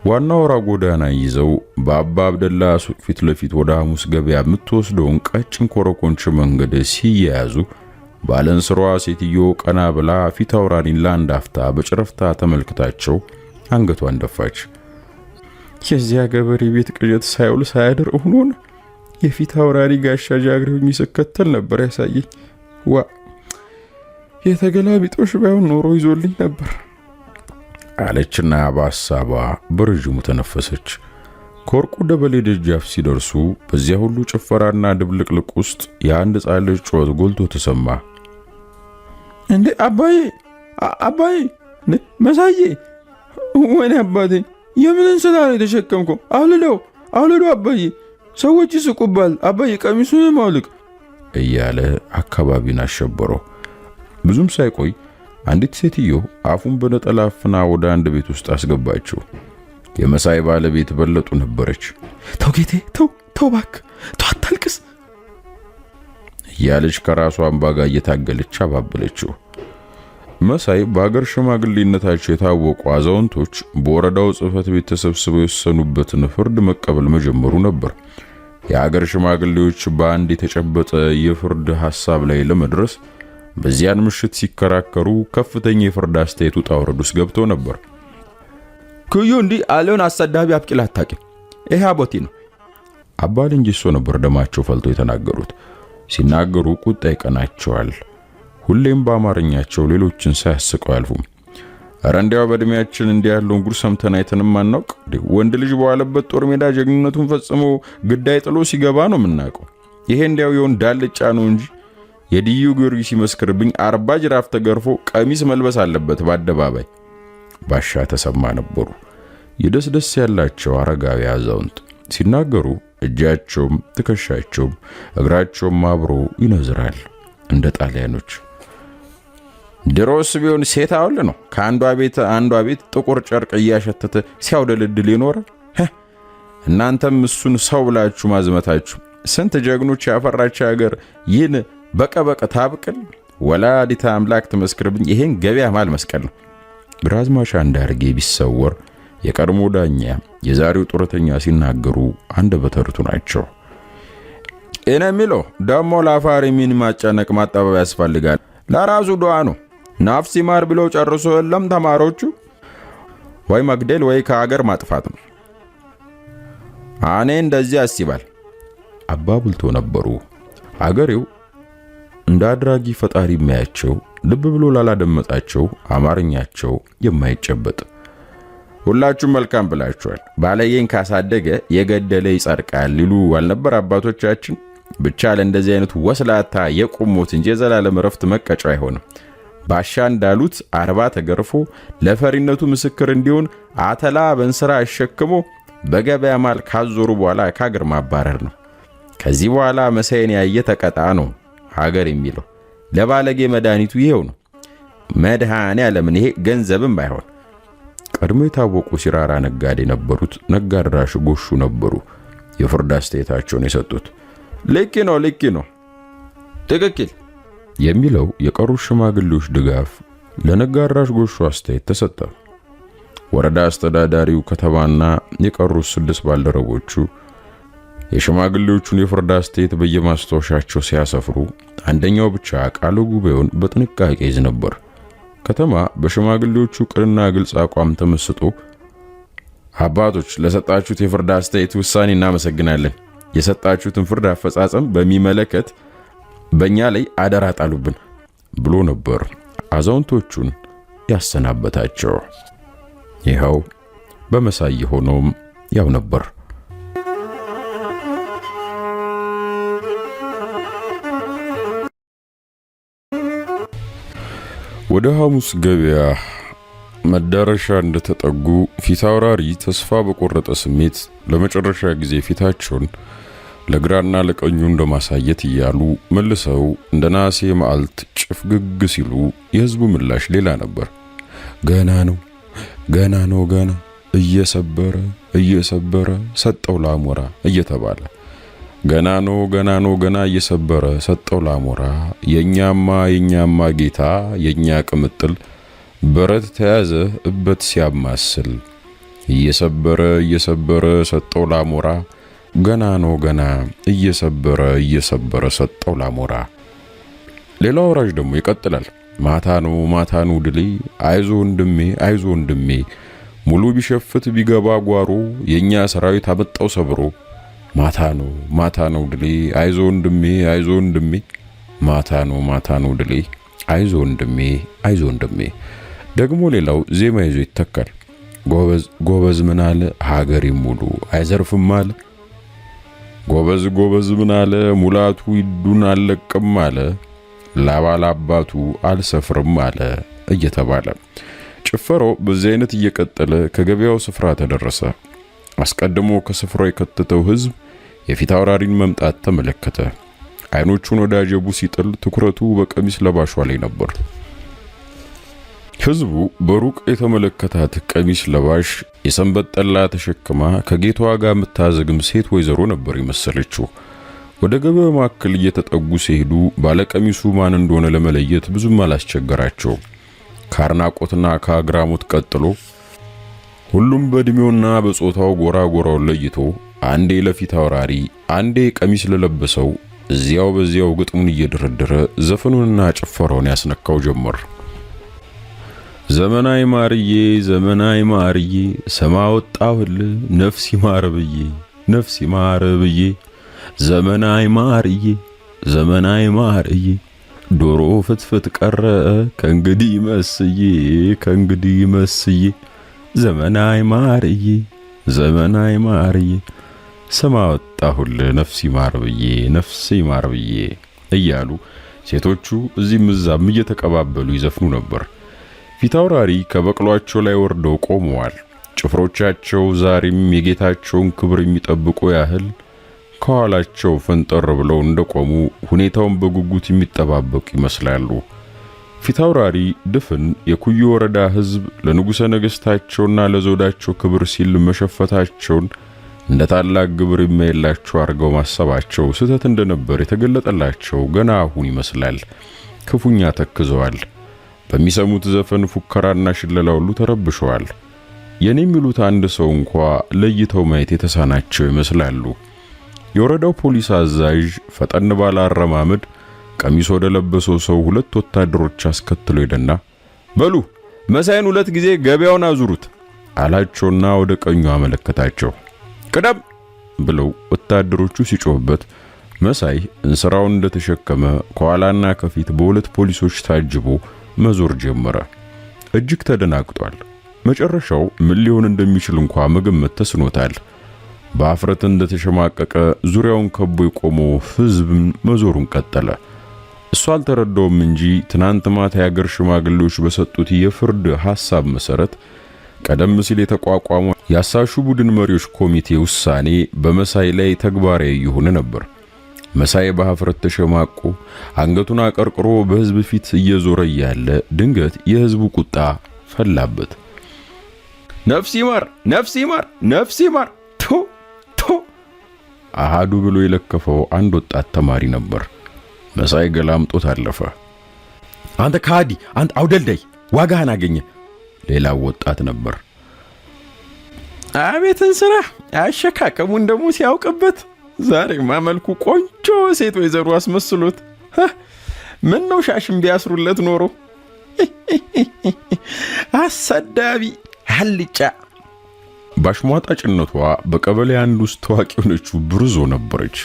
ዋናው አውራ ጎዳና ይዘው በአባ አብደላ ሱቅ ፊት ለፊት ወደ ሐሙስ ገበያ የምትወስደውን ቀጭን ኮረኮንች መንገድ ሲያያዙ ባለንስሯ ሴትዮ ቀና ብላ ፊታውራሪን ለአንድ አፍታ በጭረፍታ ተመልክታቸው አንገቷን ደፋች። የዚያ ገበሬ ቤት ቅዠት ሳይውል ሳያድር ሆኖ የፊታውራሪ ጋሻ ጃግሬውኝ ሲከተል ነበር ያሳየኝ። ዋ የተገላቢጦሽ ባይሆን ኖሮ ይዞልኝ ነበር አለችና በሐሳቧ በረጅሙ ተነፈሰች። ከወርቁ ደበሌ ደጃፍ ሲደርሱ በዚያ ሁሉ ጭፈራና ድብልቅልቅ ውስጥ የአንድ ሕፃን ልጅ ጩኸት ጎልቶ ተሰማ። እንዴ አባዬ መሳዬ፣ ወይኔ አባቴ የምን እንስላ ነው የተሸከምከው? አውልዶ አባዬ፣ ሰዎች ይስቁባል አባዬ፣ ቀሚሱን ማውልቅ እያለ አካባቢን አሸበረው። ብዙም ሳይቆይ አንዲት ሴትዮ አፉን በነጠላ አፍና ወደ አንድ ቤት ውስጥ አስገባችው። የመሳይ ባለቤት በለጡ ነበረች። ተው ጌቴ፣ ተው እባክህ፣ ተው አታልቅስ እያለች ከራሷ አምባ ጋር እየታገለች አባበለችው። መሳይ በአገር ሽማግሌነታቸው የታወቁ አዛውንቶች በወረዳው ጽሕፈት ቤት ተሰብስበው የወሰኑበትን ፍርድ መቀበል መጀመሩ ነበር። የአገር ሽማግሌዎች በአንድ የተጨበጠ የፍርድ ሐሳብ ላይ ለመድረስ በዚያን ምሽት ሲከራከሩ ከፍተኛ የፍርድ አስተያየት ውጣ ውረድ ውስጥ ገብተው ነበር። ኩዩ እንዲህ አለውን አሰዳቢ አብቂላ አታውቂም፣ ይሄ አቦቴ ነው አባል እንጂ እሱ ነበር ደማቸው ፈልቶ የተናገሩት። ሲናገሩ ቁጣ ይቀናቸዋል። ሁሌም በአማርኛቸው ሌሎችን ሳያስቀው አያልፉም። ኧረ እንዲያው በእድሜያችን እንዲህ ያለውን ጉድ ሰምተን አይተንም አናውቅ። ወንድ ልጅ በዋለበት ጦር ሜዳ ጀግንነቱን ፈጽሞ ግዳይ ጥሎ ሲገባ ነው የምናውቀው። ይሄ እንዲያው የሆን ዳልጫ ነው እንጂ የድዩ ጊዮርጊስ ሲመስክርብኝ 40 ጅራፍ ተገርፎ ቀሚስ መልበስ አለበት በአደባባይ። ባሻ ተሰማ ነበሩ። የደስደስ ያላቸው አረጋዊ አዛውንት ሲናገሩ እጃቸውም ትከሻቸውም እግራቸውም አብሮ ይነዝራል እንደ ጣሊያኖች። ድሮስ ቢሆን ሴት አውል ነው አንዷ ቤት ጥቁር ጨርቅ እያሸተተ ሲያውደልድል ይኖረ። እናንተም እሱን ሰው ብላችሁ ማዝመታችሁ ስንት ጀግኖች ያፈራች ሀገር ይህን በቀበቅ ታብቅል። ወላዲተ አምላክ ትመስክርብኝ ይሄን ገበያ ማል መስቀል ነው። ግራዝማች አንዳርጌ ቢሰወር የቀድሞ ዳኛ የዛሬው ጡረተኛ ሲናገሩ አንደበተ ርቱዕ ናቸው። እኔ የሚለው ደሞ ለአፋር ምን ማጨነቅ ማጣበብ ያስፈልጋል? ለራሱ ዱዓ ነው። ናፍስ ይማር ብለው ጨርሶ የለም ተማሮቹ። ወይ መግደል ወይ ከሀገር ማጥፋት ነው። እኔ እንደዚህ አስባል አባ ቡልቶ ነበሩ። አገሬው እንደ አድራጊ ፈጣሪ የሚያያቸው ልብ ብሎ ላላደመጣቸው አማርኛቸው የማይጨበጥ። ሁላችሁም መልካም ብላችኋል። ባለየን ካሳደገ የገደለ ይጸድቃል ይሉ አልነበር አባቶቻችን? ብቻ ለእንደዚህ አይነቱ ወስላታ የቁሞት እንጂ የዘላለም ረፍት መቀጫ አይሆንም። ባሻ እንዳሉት 40 ተገርፎ ለፈሪነቱ ምስክር እንዲሆን አተላ በእንስራ አሸክሞ በገበያ ማል ካዞሩ በኋላ ከሀገር ማባረር ነው። ከዚህ በኋላ መሳይን ያየ ተቀጣ ነው ሀገር የሚለው። ለባለጌ መድኃኒቱ ይሄው ነው። መድኃኔ ዓለምን ይሄ ገንዘብም ባይሆን። ቀድሞ የታወቁ ሲራራ ነጋዴ ነበሩት ነጋድራሽ ጎሹ ነበሩ። የፍርድ አስተያየታቸውን የሰጡት ልክ ነው ትክክል የሚለው የቀሩ ሽማግሌዎች ድጋፍ ለነጋድራሽ ጎሹ አስተያየት ተሰጠ። ወረዳ አስተዳዳሪው ከተማና የቀሩት 6 ባልደረቦቹ የሽማግሌዎቹን የፍርድ አስተያየት በየማስታወሻቸው ሲያሰፍሩ አንደኛው ብቻ ቃለ ጉባኤውን በጥንቃቄ ይዝ ነበር። ከተማ በሽማግሌዎቹ ቅንና ግልጽ አቋም ተመስጦ አባቶች ለሰጣችሁት የፍርድ አስተያየት ውሳኔ እናመሰግናለን። የሰጣችሁትን ፍርድ አፈጻጸም በሚመለከት በእኛ ላይ አደራ ጣሉብን ብሎ ነበር አዛውንቶቹን ያሰናበታቸው። ይኸው በመሳይ ሆኖም ያው ነበር። ወደ ሐሙስ ገበያ መዳረሻ እንደተጠጉ ፊታውራሪ ተስፋ በቆረጠ ስሜት ለመጨረሻ ጊዜ ፊታቸውን ለግራና ለቀኙ እንደማሳየት እያሉ መልሰው እንደ ናሴ መዓልት ጭፍግግ ሲሉ የህዝቡ ምላሽ ሌላ ነበር። ገና ነው እየሰበረ ሰጠው ላሞራ እየተባለ ገና እየሰበረ ሰጠው ላሞራ የኛማ ጌታ የኛ ቅምጥል በረት ተያዘ እበት ሲያማስል እየሰበረ ሰጠው ላሞራ ገና እየሰበረ ሰጠው ላሞራ። ሌላው ወራጅ ደግሞ ይቀጥላል። ማታ ነው ድሌ አይዞ ወንድሜ ሙሉ ቢሸፍት ቢገባ ጓሮ የኛ ሰራዊት አመጣው ሰብሮ ማታ ነው ድሌ አይዞ ወንድሜ ማታ ነው ድሌ አይዞ ወንድሜ። ደግሞ ሌላው ዜማ ይዞ ይተካል። ጎበዝ ምን አለ ሀገሬ ሙሉ አይዘርፍም አለ። ጎበዝ ምን አለ ሙላቱ ይዱን አለቅም አለ። ላባል አባቱ አልሰፍርም አለ እየተባለ ጭፈራው በዚህ አይነት እየቀጠለ ከገበያው ስፍራ ተደረሰ። አስቀድሞ ከስፍራው የከተተው ህዝብ የፊት አውራሪን መምጣት ተመለከተ። አይኖቹን ወደ አጀቡ ሲጥል ትኩረቱ በቀሚስ ለባሿ ላይ ነበር። ህዝቡ በሩቅ የተመለከታት ቀሚስ ለባሽ የሰንበት ጠላ ተሸክማ ከጌታዋ ጋር የምታዘግም ሴት ወይዘሮ ነበር የመሰለችው። ወደ ገበያው ማዕከል እየተጠጉ ሲሄዱ ባለቀሚሱ ማን እንደሆነ ለመለየት ብዙም አላስቸገራቸው። ከአድናቆትና ከአግራሞት ቀጥሎ ሁሉም በእድሜውና በጾታው ጎራውን ለይቶ አንዴ ለፊት አውራሪ አንዴ ቀሚስ ለለበሰው በዚያው ግጥሙን እየደረደረ ዘፈኑንና ጭፈራውን ያስነካው ጀመር። ዘመናዊ ማርዬ ሰማ ወጣሁል ነፍስ ይማር ብዬ ዘመናዊ ማርዬ ዶሮ ፍትፍት ቀረ ከእንግዲህ መስዬ ዘመናይ ማርዬ ስማ ወጣሁልህ ነፍሴ ማር ብዬ እያሉ ሴቶቹ እዚህም እዛም እየተቀባበሉ ይዘፍኑ ነበር። ፊታውራሪ ከበቅሏቸው ላይ ወርደው ቆመዋል። ጭፍሮቻቸው ዛሬም የጌታቸውን ክብር የሚጠብቁ ያህል ከኋላቸው ፈንጠር ብለው እንደቆሙ ሁኔታውን በጉጉት የሚጠባበቁ ይመስላሉ። ፊታውራሪ ድፍን የኩዩ ወረዳ ሕዝብ ለንጉሠ ነገሥታቸውና ለዘውዳቸው ክብር ሲል መሸፈታቸውን እንደ ታላቅ ግብር የማይላቸው አድርገው ማሰባቸው ስህተት እንደነበር የተገለጠላቸው ገና አሁን ይመስላል። ክፉኛ ተክዘዋል። በሚሰሙት ዘፈን ፉከራና ሽለላ ሁሉ ተረብሸዋል። የኔ የሚሉት አንድ ሰው እንኳ ለይተው ማየት የተሳናቸው ይመስላሉ። የወረዳው ፖሊስ አዛዥ ፈጠን ባለ አረማመድ ቀሚስ ወደ ለበሰው ሰው 2 ወታደሮች አስከትሎ ሄደና በሉ መሳይን 2 ጊዜ ገበያውን አዙሩት አላቸውና ወደ ቀኙ አመለከታቸው። ቅደም ብለው ወታደሮቹ ሲጮህበት መሳይ እንስራውን እንደተሸከመ ከኋላና ከፊት በ2 ፖሊሶች ታጅቦ መዞር ጀመረ። እጅግ ተደናግጧል። መጨረሻው ምን ሊሆን እንደሚችል እንኳ መገመት ተስኖታል። በአፍረት እንደተሸማቀቀ ዙሪያውን ከቦ የቆመው ሕዝብ መዞሩን ቀጠለ። እሱ አልተረዳውም እንጂ ትናንት ማታ የአገር ሽማግሌዎች በሰጡት የፍርድ ሐሳብ መሰረት ቀደም ሲል የተቋቋመው የአሳሹ ቡድን መሪዎች ኮሚቴ ውሳኔ በመሳይ ላይ ተግባራዊ ይሆን ነበር። መሳይ በአፍረት ተሸማቆ አንገቱን አቀርቅሮ በሕዝብ ፊት እየዞረ ያለ ድንገት የሕዝቡ ቁጣ ፈላበት። ነፍስ ይማር ቶ አሃዱ ብሎ የለከፈው አንድ ወጣት ተማሪ ነበር። መሳይ ገላምጦት አለፈ። አንተ ካዲ፣ አንተ አውደልዳይ ዋጋህን አገኘ። ሌላው ወጣት ነበር። አቤትን ስራ አሸካከሙን ደግሞ ሲያውቅበት ዛሬማ መልኩ ቆንጆ ሴት ወይዘሮ አስመስሎት ምን ነው ሻሽም ቢያስሩለት ኖሮ አሰዳቢ አልጫ። ባሽሟጣጭነቷ በቀበሌ አንድ ውስጥ ታዋቂ ሆነችው ብርዞ ነበረች።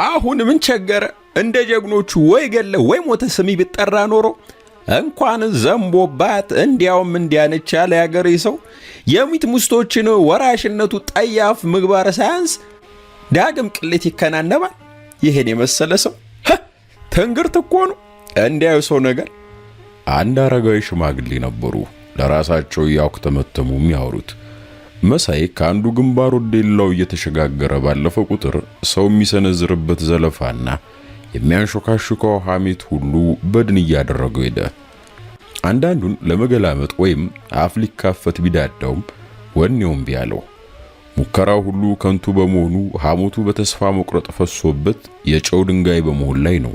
አሁን ምን ቸገረ? እንደ ጀግኖቹ ወይ ገለ ወይ ሞተ ስሚ ቢጠራ ኖሮ እንኳን ዘምቦባት እንዲያውም እንዲያነች ያለ ያገሬ ሰው የሚት ሙስቶችን ወራሽነቱ ጠያፍ ምግባር ሳያንስ ዳግም ቅሌት ይከናነባል። ይሄን የመሰለ ሰው ትንግርት እኮ ነው እንዲያው ሰው ነገር። አንድ አረጋዊ ሽማግሌ ነበሩ፣ ለራሳቸው ያውክተመተሙ የሚያወሩት። መሳይ ከአንዱ ግንባር ወደ ሌላው እየተሸጋገረ ባለፈው ቁጥር ሰው የሚሰነዝርበት ዘለፋና የሚያንሾካሹከው ሐሜት ሁሉ በድን እያደረገው ሄደ። አንዳንዱን ለመገላመጥ ወይም አፍ ሊካፈት ቢዳዳውም ወኔውም ቢያለው ሙከራው ሁሉ ከንቱ በመሆኑ ሐሞቱ በተስፋ መቁረጥ ፈሶበት የጨው ድንጋይ በመሆን ላይ ነው።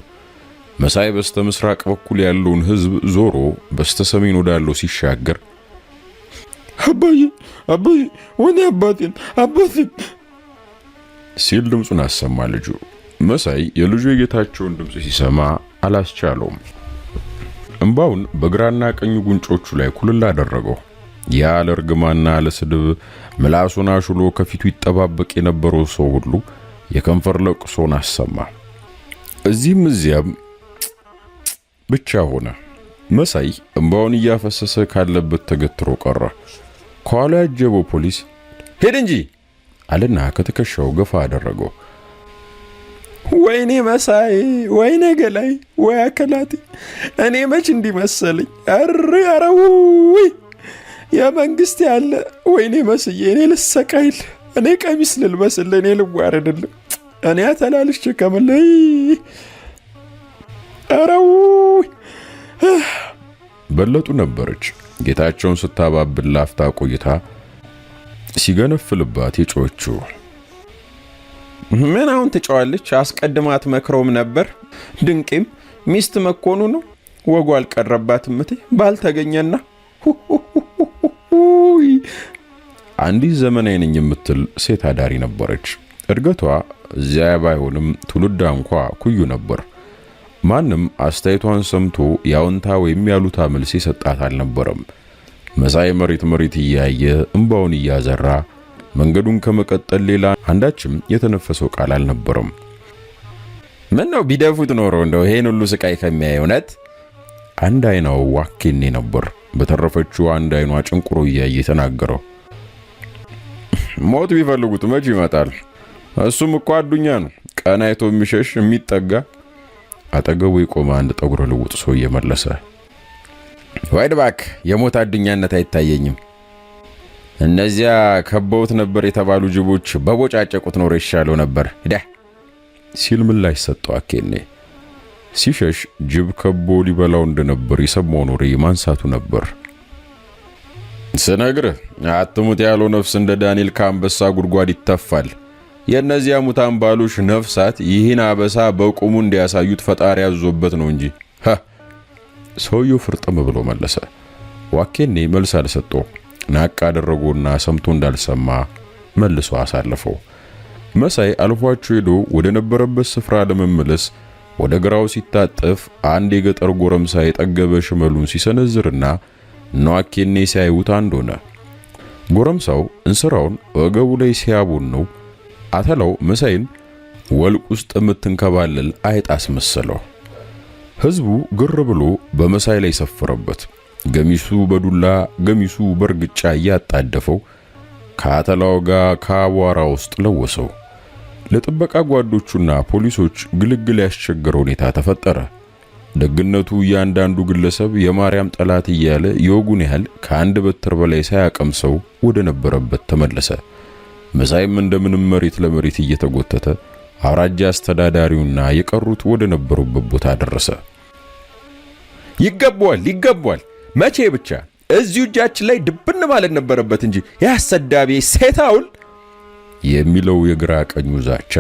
መሳይ በስተ ምስራቅ በኩል ያለውን ሕዝብ ዞሮ በስተ ሰሜን ወዳለው ሲሻገር አባዬ ወኔ አባቴን ሲል ድምፁን አሰማ ልጁ። መሳይ የልጁ የጌታቸውን ድምፅ ሲሰማ አላስቻለውም። እንባውን በግራና ቀኝ ጉንጮቹ ላይ ኩልል አደረገው። ያ ለርግማና ለስድብ ምላሱን አሹሎ ከፊቱ ይጠባበቅ የነበረው ሰው ሁሉ የከንፈር ለቅሶን አሰማ። እዚህም እዚያም ብቻ ሆነ። መሳይ እንባውን እያፈሰሰ ካለበት ተገትሮ ቀረ። ከኋላ ያጀበው ፖሊስ ሄድ እንጂ አለና ከትከሻው ገፋ አደረገው። ወይኔ መሳይ፣ ወይኔ ገላይ፣ ወይ አከላቴ፣ እኔ መች እንዲመሰለኝ አረው የመንግስት ያለ ወይኔ መስዬ፣ እኔ ልሰቃይል፣ እኔ ቀሚስ ልልበስል፣ እኔ ልዋረድል፣ እኔ አተላልሽ ከመለይ አረው በለጡ ነበረች። ጌታቸውን ስታባብል ላፍታ ቆይታ ሲገነፍልባት የጮችው ምን አሁን ትጫዋለች? አስቀድማት መክረውም ነበር። ድንቄም ሚስት መኮኑ ነው ወጉ አልቀረባትም እቴ ባልተገኘና አንዲት ዘመናዊ ነኝ የምትል ሴት አዳሪ ነበረች። እድገቷ እዚያ ባይሆንም ትውልዳ እንኳ ኩዩ ነበር። ማንም አስተያየቷን ሰምቶ ያውንታ ወይም ያሉታ መልስ የሰጣት አልነበረም። መሳይ መሬት እያየ እንባውን እያዘራ መንገዱን ከመቀጠል ሌላ አንዳችም የተነፈሰው ቃል አልነበረም። ምን ነው ቢደፉት ኖሮ እንደው ይሄን ሁሉ ስቃይ ከሚያይ እውነት። አንድ አይናው ዋኬኔ ነበር። በተረፈችው አንድ አይኗ ጭንቁሮ እያየ ተናገረው። ሞት ቢፈልጉት መች ይመጣል? እሱም እኮ አዱኛ ነው፣ ቀን አይቶ የሚሸሽ የሚጠጋ። አጠገቡ የቆመ አንድ ጠጉረ ልውጥ ሰው እየመለሰ ወይድ ባክ የሞት አዱኛነት አይታየኝም። እነዚያ ከበውት ነበር የተባሉ ጅቦች በቦጫጨቁት ኖሮ ይሻለው ነበር ዳ ሲል ምላሽ ሰጠው አኬኔ። ሲሸሽ ጅብ ከቦ ሊበላው እንደነበር የሰማው ኖሬ ማንሳቱ ነበር። ስነግርህ አትሙት ያለው ነፍስ እንደ ዳንኤል ከአንበሳ ጉድጓድ ይተፋል። የእነዚያ ሙታን ባሎች ነፍሳት ይህን አበሳ በቁሙ እንዲያሳዩት ፈጣሪ ያዞበት ነው እንጂ። ሰውየው ፍርጥም ብሎ መለሰ። ዋኬኔ መልስ አልሰጠው። ናቅ አደረጎና ሰምቶ እንዳልሰማ መልሶ አሳለፈው። መሳይ አልፏቸው ሄዶ ወደ ነበረበት ስፍራ ለመመለስ ወደ ግራው ሲታጠፍ አንድ የገጠር ጎረምሳ የጠገበ ሽመሉን ሲሰነዝርና ዋኬኔ ሲያዩት አንድ ሆነ። ጎረምሳው እንስራውን ወገቡ ላይ ሲያቡን ነው። አተላው መሳይን ወልቅ ውስጥ የምትንከባለል አይጥ አስመሰለው። ህዝቡ ግር ብሎ በመሳይ ላይ ሰፈረበት። ገሚሱ በዱላ ገሚሱ በርግጫ እያጣደፈው ከአተላው ጋር ከአቧራ ውስጥ ለወሰው። ለጥበቃ ጓዶቹና ፖሊሶች ግልግል ያስቸገረ ሁኔታ ተፈጠረ። ደግነቱ እያንዳንዱ ግለሰብ የማርያም ጠላት እያለ የወጉን ያህል ከአንድ በትር በላይ ሳያቀምሰው ወደ ነበረበት ተመለሰ። መሳይም እንደምንም መሬት ለመሬት እየተጎተተ አውራጃ አስተዳዳሪውና የቀሩት ወደ ነበሩበት ቦታ ደረሰ። ይገባዋል መቼ ብቻ እዚሁ እጃችን ላይ ድብን ማለት ነበረበት እንጂ ያሰዳቢ ሴታውል የሚለው የግራ ቀኙ ዛቻ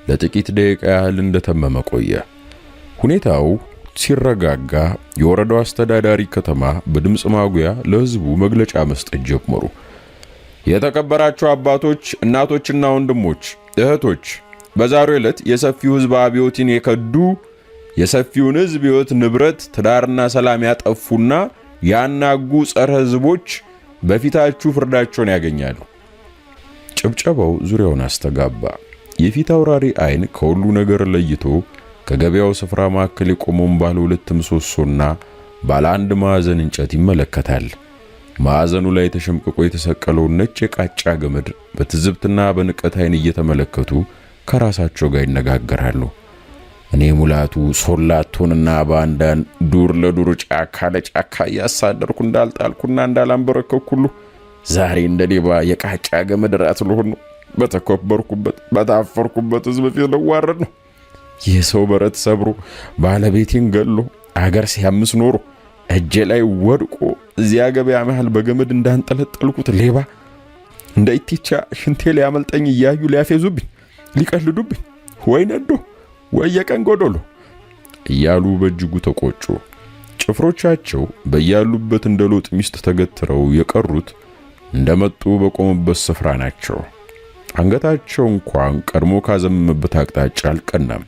ለጥቂት ደቂቃ ያህል እንደተመመ ቆየ። ሁኔታው ሲረጋጋ የወረዳው አስተዳዳሪ ከተማ በድምጽ ማጉያ ለህዝቡ መግለጫ መስጠት ጀመሩ። የተከበራችሁ አባቶች፣ እናቶችና ወንድሞች፣ እህቶች በዛሬው ዕለት የሰፊው ህዝብ አብዮትን የከዱ የሰፊውን ህዝብ ህይወት፣ ንብረት፣ ትዳርና ሰላም ያጠፉና ያናጉ ጸረ ህዝቦች በፊታችሁ ፍርዳቸውን ያገኛሉ። ጭብጨባው ዙሪያውን አስተጋባ። የፊት አውራሪ አይን ከሁሉ ነገር ለይቶ ከገበያው ስፍራ ማዕከል የቆመውን ባለ ሁለት ምሰሶና ባለ አንድ ማዕዘን እንጨት ይመለከታል። ማዕዘኑ ላይ ተሸምቅቆ የተሰቀለው ነጭ የቃጫ ገመድ በትዝብትና በንቀት አይን እየተመለከቱ ከራሳቸው ጋር ይነጋገራሉ። እኔ ሙላቱ ሶላቶንና ባንዳን ዱር ለዱር ጫካ ለጫካ ያሳደርኩ እንዳልጣልኩና እንዳላንበረከኩሉ ዛሬ እንደ ሌባ የቃጫ ገመድ ራት ልሆን በተከበርኩበት በታፈርኩበት ህዝብ ፊት ልዋረድ ነው። ይህ ሰው በረት ሰብሮ ባለቤቴን ገሎ አገር ሲያምስ ኖሮ እጄ ላይ ወድቆ እዚያ ገበያ መሃል በገመድ እንዳንጠለጠልኩት ሌባ እንደ ኢቲቻ ሽንቴ ሊያመልጠኝ እያዩ ሊያፌዙብኝ ሊቀልዱብኝ ወይ ነዶ ወይ የቀን ጎዶሎ እያሉ በእጅጉ ተቆጩ። ጭፍሮቻቸው በያሉበት እንደ ሎጥ ሚስት ተገትረው የቀሩት እንደመጡ በቆሙበት ስፍራ ናቸው። አንገታቸው እንኳን ቀድሞ ካዘመመበት አቅጣጫ አልቀናም።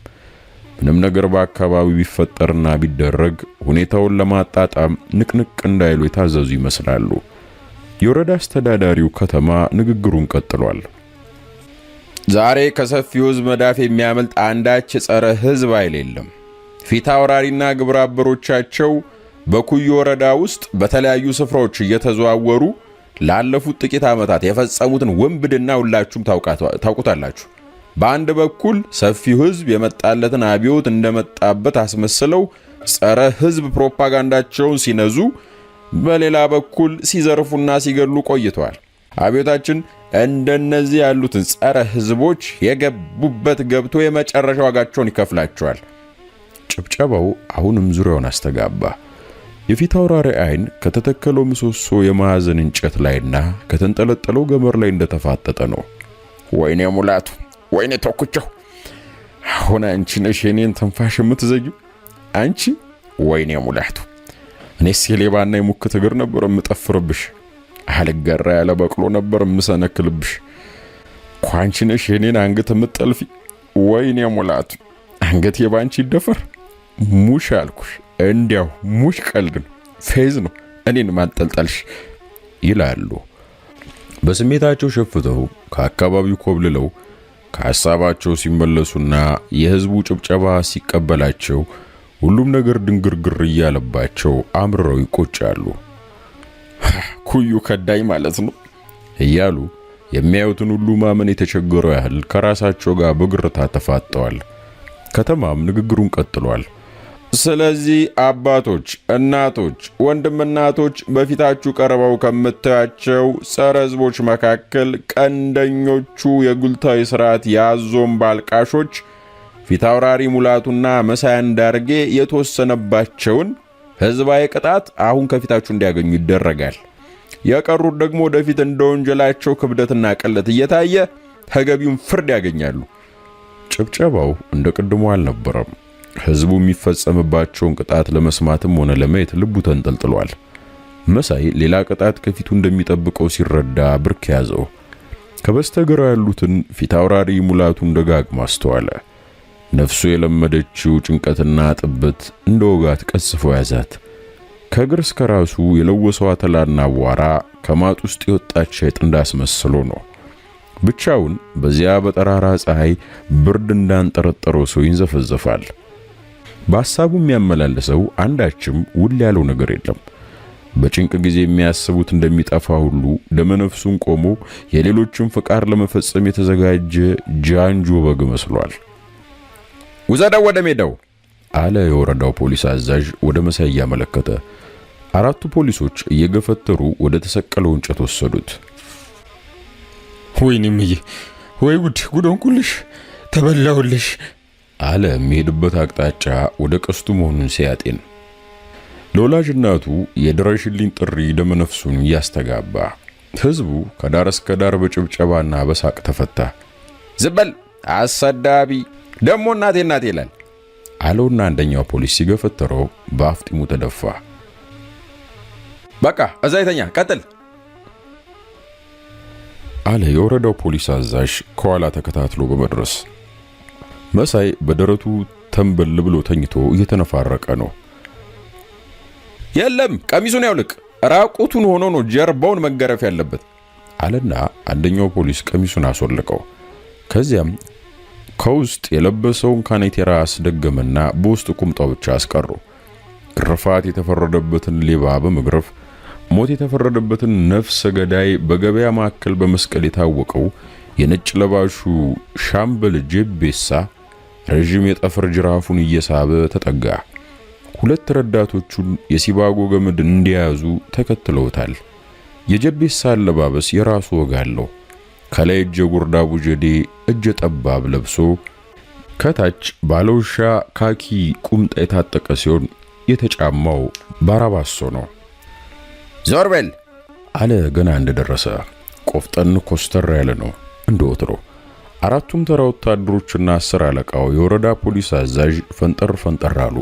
ምንም ነገር በአካባቢው ቢፈጠርና ቢደረግ ሁኔታውን ለማጣጣም ንቅንቅ እንዳይሉ የታዘዙ ይመስላሉ። የወረዳ አስተዳዳሪው ከተማ ንግግሩን ቀጥሏል። ዛሬ ከሰፊው ህዝብ መዳፍ የሚያመልጥ አንዳች ጸረ ህዝብ ኃይል የለም። ፊት አውራሪና ግብረ አበሮቻቸው በኩዩ ወረዳ ውስጥ በተለያዩ ስፍራዎች እየተዘዋወሩ ላለፉት ጥቂት ዓመታት የፈጸሙትን ወንብድና ሁላችሁም ታውቁታላችሁ። በአንድ በኩል ሰፊው ህዝብ የመጣለትን አብዮት እንደመጣበት አስመስለው ጸረ ህዝብ ፕሮፓጋንዳቸውን ሲነዙ፣ በሌላ በኩል ሲዘርፉና ሲገድሉ ቆይተዋል። አብዮታችን እንደነዚህ ያሉትን ጸረ ህዝቦች የገቡበት ገብቶ የመጨረሻ ዋጋቸውን ይከፍላቸዋል። ጭብጨባው አሁንም ዙሪያውን አስተጋባ። የፊት አውራሪ አይን ከተተከለው ምሰሶ የማዕዘን እንጨት ላይና ከተንጠለጠለው ገመር ላይ እንደተፋጠጠ ነው። ወይኔ ሙላቱ፣ ወይኔ ተኩቸው፣ አሁን አንቺ ነሽ የኔን ትንፋሽ የምትዘጊው አንቺ። ወይኔ ሙላቱ፣ እኔስ የሌባና የሙክት እግር ነበር የምጠፍርብሽ፣ አልገራ ያለ በቅሎ ነበር የምሰነክልብሽ። ኳንቺ ነሽ የኔን አንገት የምትጠልፊ። ወይኔ ሙላቱ፣ አንገቴ ባንቺ ይደፈር። ሙሽ አልኩሽ፣ እንዲያው ሙሽ ቀልድ ነው፣ ፌዝ ነው፣ እኔን ማንጠልጠልሽ ይላሉ። በስሜታቸው ሸፍተው ከአካባቢው ኮብልለው ከሐሳባቸው ሲመለሱና የህዝቡ ጭብጨባ ሲቀበላቸው ሁሉም ነገር ድንግርግር እያለባቸው አምርረው ይቆጫሉ። ኩዩ ከዳይ ማለት ነው እያሉ የሚያዩትን ሁሉ ማመን የተቸገረው ያህል ከራሳቸው ጋር በግርታ ተፋጠዋል። ከተማም ንግግሩን ቀጥሏል። ስለዚህ አባቶች፣ እናቶች፣ ወንድምናቶች በፊታችሁ ቀርበው ከምታያቸው ጸረ ህዝቦች መካከል ቀንደኞቹ የጉልታዊ ስርዓት ያዞም ባልቃሾች ፊታውራሪ ሙላቱና መሳይ አንዳርጌ የተወሰነባቸውን ህዝባዊ ቅጣት አሁን ከፊታችሁ እንዲያገኙ ይደረጋል። የቀሩት ደግሞ ወደፊት እንደ ወንጀላቸው ክብደትና ቅለት እየታየ ተገቢውን ፍርድ ያገኛሉ። ጭብጨባው እንደ ቅድሞ አልነበረም። ህዝቡ የሚፈጸምባቸውን ቅጣት ለመስማትም ሆነ ለማየት ልቡ ተንጠልጥሏል። መሳይ ሌላ ቅጣት ከፊቱ እንደሚጠብቀው ሲረዳ ብርክ ያዘው። ከበስተግራ ያሉትን ፊታውራሪ ሙላቱን ደጋግሞ አስተዋለ። ነፍሱ የለመደችው ጭንቀትና ጥበት እንደ ወጋት ቀስፎ ያዛት። ከእግር እስከ ራሱ የለወሰው አተላና አቧራ ከማጥ ውስጥ የወጣች አይጥ እንዳስመስሎ ነው። ብቻውን በዚያ በጠራራ ፀሐይ ብርድ እንዳንጠረጠረው ሰው ይንዘፈዘፋል። በሐሳቡ የሚያመላልሰው አንዳችም ውል ያለው ነገር የለም። በጭንቅ ጊዜ የሚያስቡት እንደሚጠፋ ሁሉ ደመነፍሱን ቆሞ የሌሎችን ፍቃድ ለመፈጸም የተዘጋጀ ጃንጆ በግ መስሏል። ውሰደው ወደ ሜዳው አለ የወረዳው ፖሊስ አዛዥ ወደ መሳይ እያመለከተ። አራቱ ፖሊሶች እየገፈተሩ ወደ ተሰቀለው እንጨት ወሰዱት። ወይኔምዬ፣ ወይ ጉድ ሆንኩልሽ፣ ተበላውልሽ አለ የሚሄድበት አቅጣጫ ወደ ቀስቱ መሆኑን ሲያጤን። ለወላጅ እናቱ የድረሽልኝ ጥሪ ደመነፍሱን እያስተጋባ ህዝቡ ከዳር እስከ ዳር በጭብጨባና በሳቅ ተፈታ። ዝበል አሰዳቢ ደሞ እናቴ ይላል አለውና አንደኛው ፖሊስ ሲገፈተረው በአፍጢሙ ተደፋ። በቃ እዛ ይተኛ ቀጥል አለ የወረዳው ፖሊስ አዛዥ ከኋላ ተከታትሎ በመድረስ። መሳይ በደረቱ ተንበል ብሎ ተኝቶ እየተነፋረቀ ነው። የለም ቀሚሱን ያውልቅ፣ ራቁቱን ሆኖ ነው ጀርባውን መገረፍ ያለበት አለና አንደኛው ፖሊስ ቀሚሱን አስወለቀው። ከዚያም ከውስጥ የለበሰውን ካኔቴራ አስደገመና በውስጥ ቁምጣው ብቻ አስቀሩ። ግርፋት የተፈረደበትን ሌባ በመግረፍ ሞት የተፈረደበትን ነፍሰ ገዳይ በገበያ ማዕከል በመስቀል የታወቀው የነጭ ለባሹ ሻምበል ጀቤሳ ረጅም የጠፍር ጅራፉን እየሳበ ተጠጋ። ሁለት ረዳቶቹን የሲባጎ ገመድ እንዲያዙ ተከትለውታል። የጀቤሳ አለባበስ የራሱ ወግ አለው። ከላይ እጀ ጉርዳ ቡጀዴ እጀ ጠባብ ለብሶ ከታች ባለውሻ ካኪ ቁምጣ የታጠቀ ሲሆን የተጫማው ባራባሶ ነው። ዞር በል አለ ገና እንደደረሰ። ቆፍጠን ኮስተር ያለ ነው እንደ ወትሮ። አራቱም ተራ ወታደሮችና 10 አለቃው የወረዳ ፖሊስ አዛዥ ፈንጠር አሉ።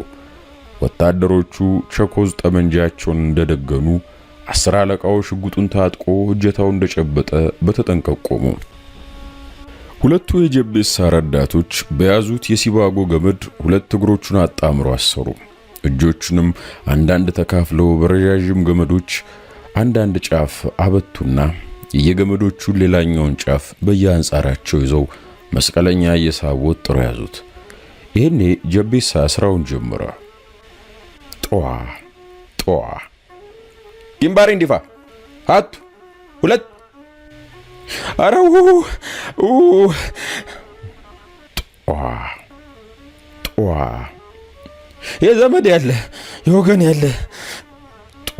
ወታደሮቹ ቸኮዝ ጠመንጃቸውን እንደደገኑ 10 አለቃው ሽጉጡን ታጥቆ እጀታው እንደጨበጠ በተጠንቀቅ ቆሙ። ሁለቱ የጀቤሳ ረዳቶች በያዙት የሲባጎ ገመድ ሁለት እግሮቹን አጣምረው አሰሩ። እጆቹንም አንዳንድ ተካፍለው በረጃጅም ገመዶች አንዳንድ ጫፍ አበቱና የየገመዶቹን ሌላኛውን ጫፍ በየአንጻራቸው ይዘው መስቀለኛ እየሳቡ ወጥረው ያዙት። ይሄኔ ጀቤሳ ስራውን ጀመረ። ጧ ግንባሬ እንዲፋ አቱ ሁለት አረው ጧ የዘመድ ያለ የወገን ያለ ጧ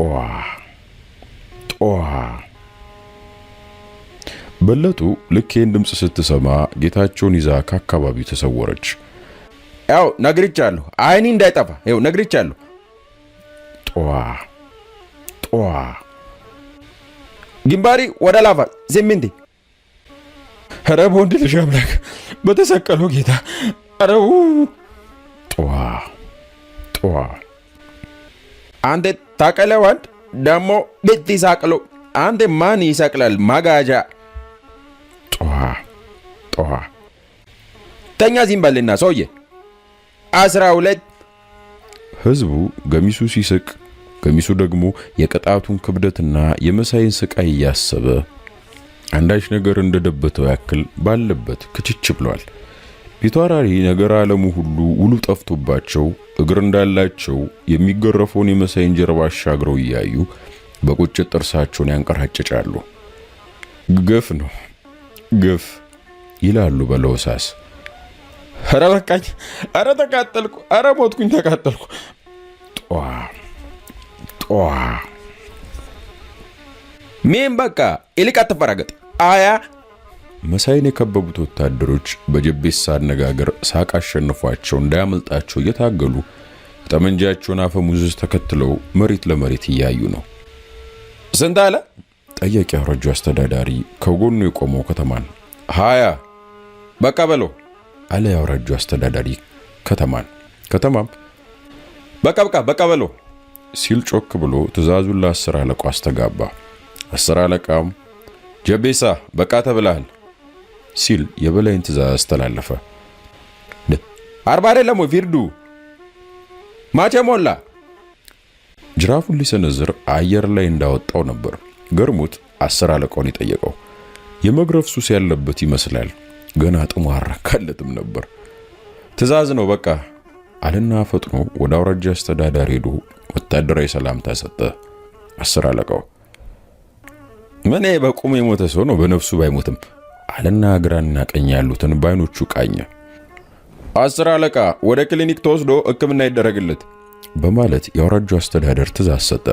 በለጡ ልኬን ድምጽ ስትሰማ ጌታቸውን ይዛ ከአካባቢው ተሰወረች። ያው ነግርቻለሁ፣ አይኒ እንዳይጠፋ ያው ነግርቻለሁ። ጧ ግንባሪ ወደ ላፋ ዘምንዴ ኧረ በወንድ ልጅ አምላክ በተሰቀለው ጌታ ኧረ ጧ አንተ ታቀለው አንድ ደሞ ብትሳቅሎ አንተ ማን ይሰቅላል ማጋጃ ጧ ተኛ ዚምባልና ሰውዬ 12 ህዝቡ ገሚሱ ሲስቅ ገሚሱ ደግሞ የቅጣቱን ክብደትና የመሳይን ስቃይ እያሰበ አንዳች ነገር እንደደበተው ያክል ባለበት ክችች ብሏል። ፊታውራሪ ነገር ዓለሙ ሁሉ ውሉ ጠፍቶባቸው እግር እንዳላቸው የሚገረፈውን የመሳይን ጀርባ አሻግረው እያዩ በቁጭት ጥርሳቸውን ያንቀራጭጫሉ። ግፍ ነው ግፍ ይላሉ በለውሳስ። ኧረ በቃኝ፣ ኧረ ተቃጠልኩ፣ ኧረ ሞትኩኝ፣ ተቃጠልኩ። ጧ ሜን በቃ ይልቅ አትፈራገጥ አያ። መሳይን የከበቡት ወታደሮች በጀቤሳ አነጋገር ሳቅ አሸንፏቸው እንዳያመልጣቸው እየታገሉ ጠመንጃቸውን አፈሙዝ ተከትለው መሬት ለመሬት እያዩ ነው። ስንት አለ ጠየቀ ያውራጁ አስተዳዳሪ ከጎኑ የቆመው ከተማን። 20 በቃ በሎ አለ ያውራጁ አስተዳዳሪ ከተማም በቃ በሎ ሲል ጮክ ብሎ ትእዛዙን ለ10 አለቃው አስተጋባ። 10 አለቃም ጀቤሳ በቃ ተብለሃል ሲል የበላይን ትእዛዝ አስተላለፈ። 40 አይደለም ወይ ፊርዱ ማቼ ሞላ? ጅራፉን ሊሰነዝር አየር ላይ እንዳወጣው ነበር ገርሞት 10 አለቃውን የጠየቀው። የመግረፍ ሱስ ያለበት ይመስላል። ገና ጥሙ አራካለትም ነበር። ትእዛዝ ነው በቃ አለና ፈጥኖ ወደ አውራጃ አስተዳዳሪ ሄዶ ወታደራዊ ሰላምታ ሰጠ። 10 አለቃው ምን በቁሙ የሞተ ሰው ነው በነፍሱ ባይሞትም አለና ግራና ቀኝ ያሉትን ባይኖቹ ቃኘ። 10 አለቃ ወደ ክሊኒክ ተወስዶ ሕክምና ይደረግለት በማለት የአውራጃው አስተዳደር ትእዛዝ ሰጠ።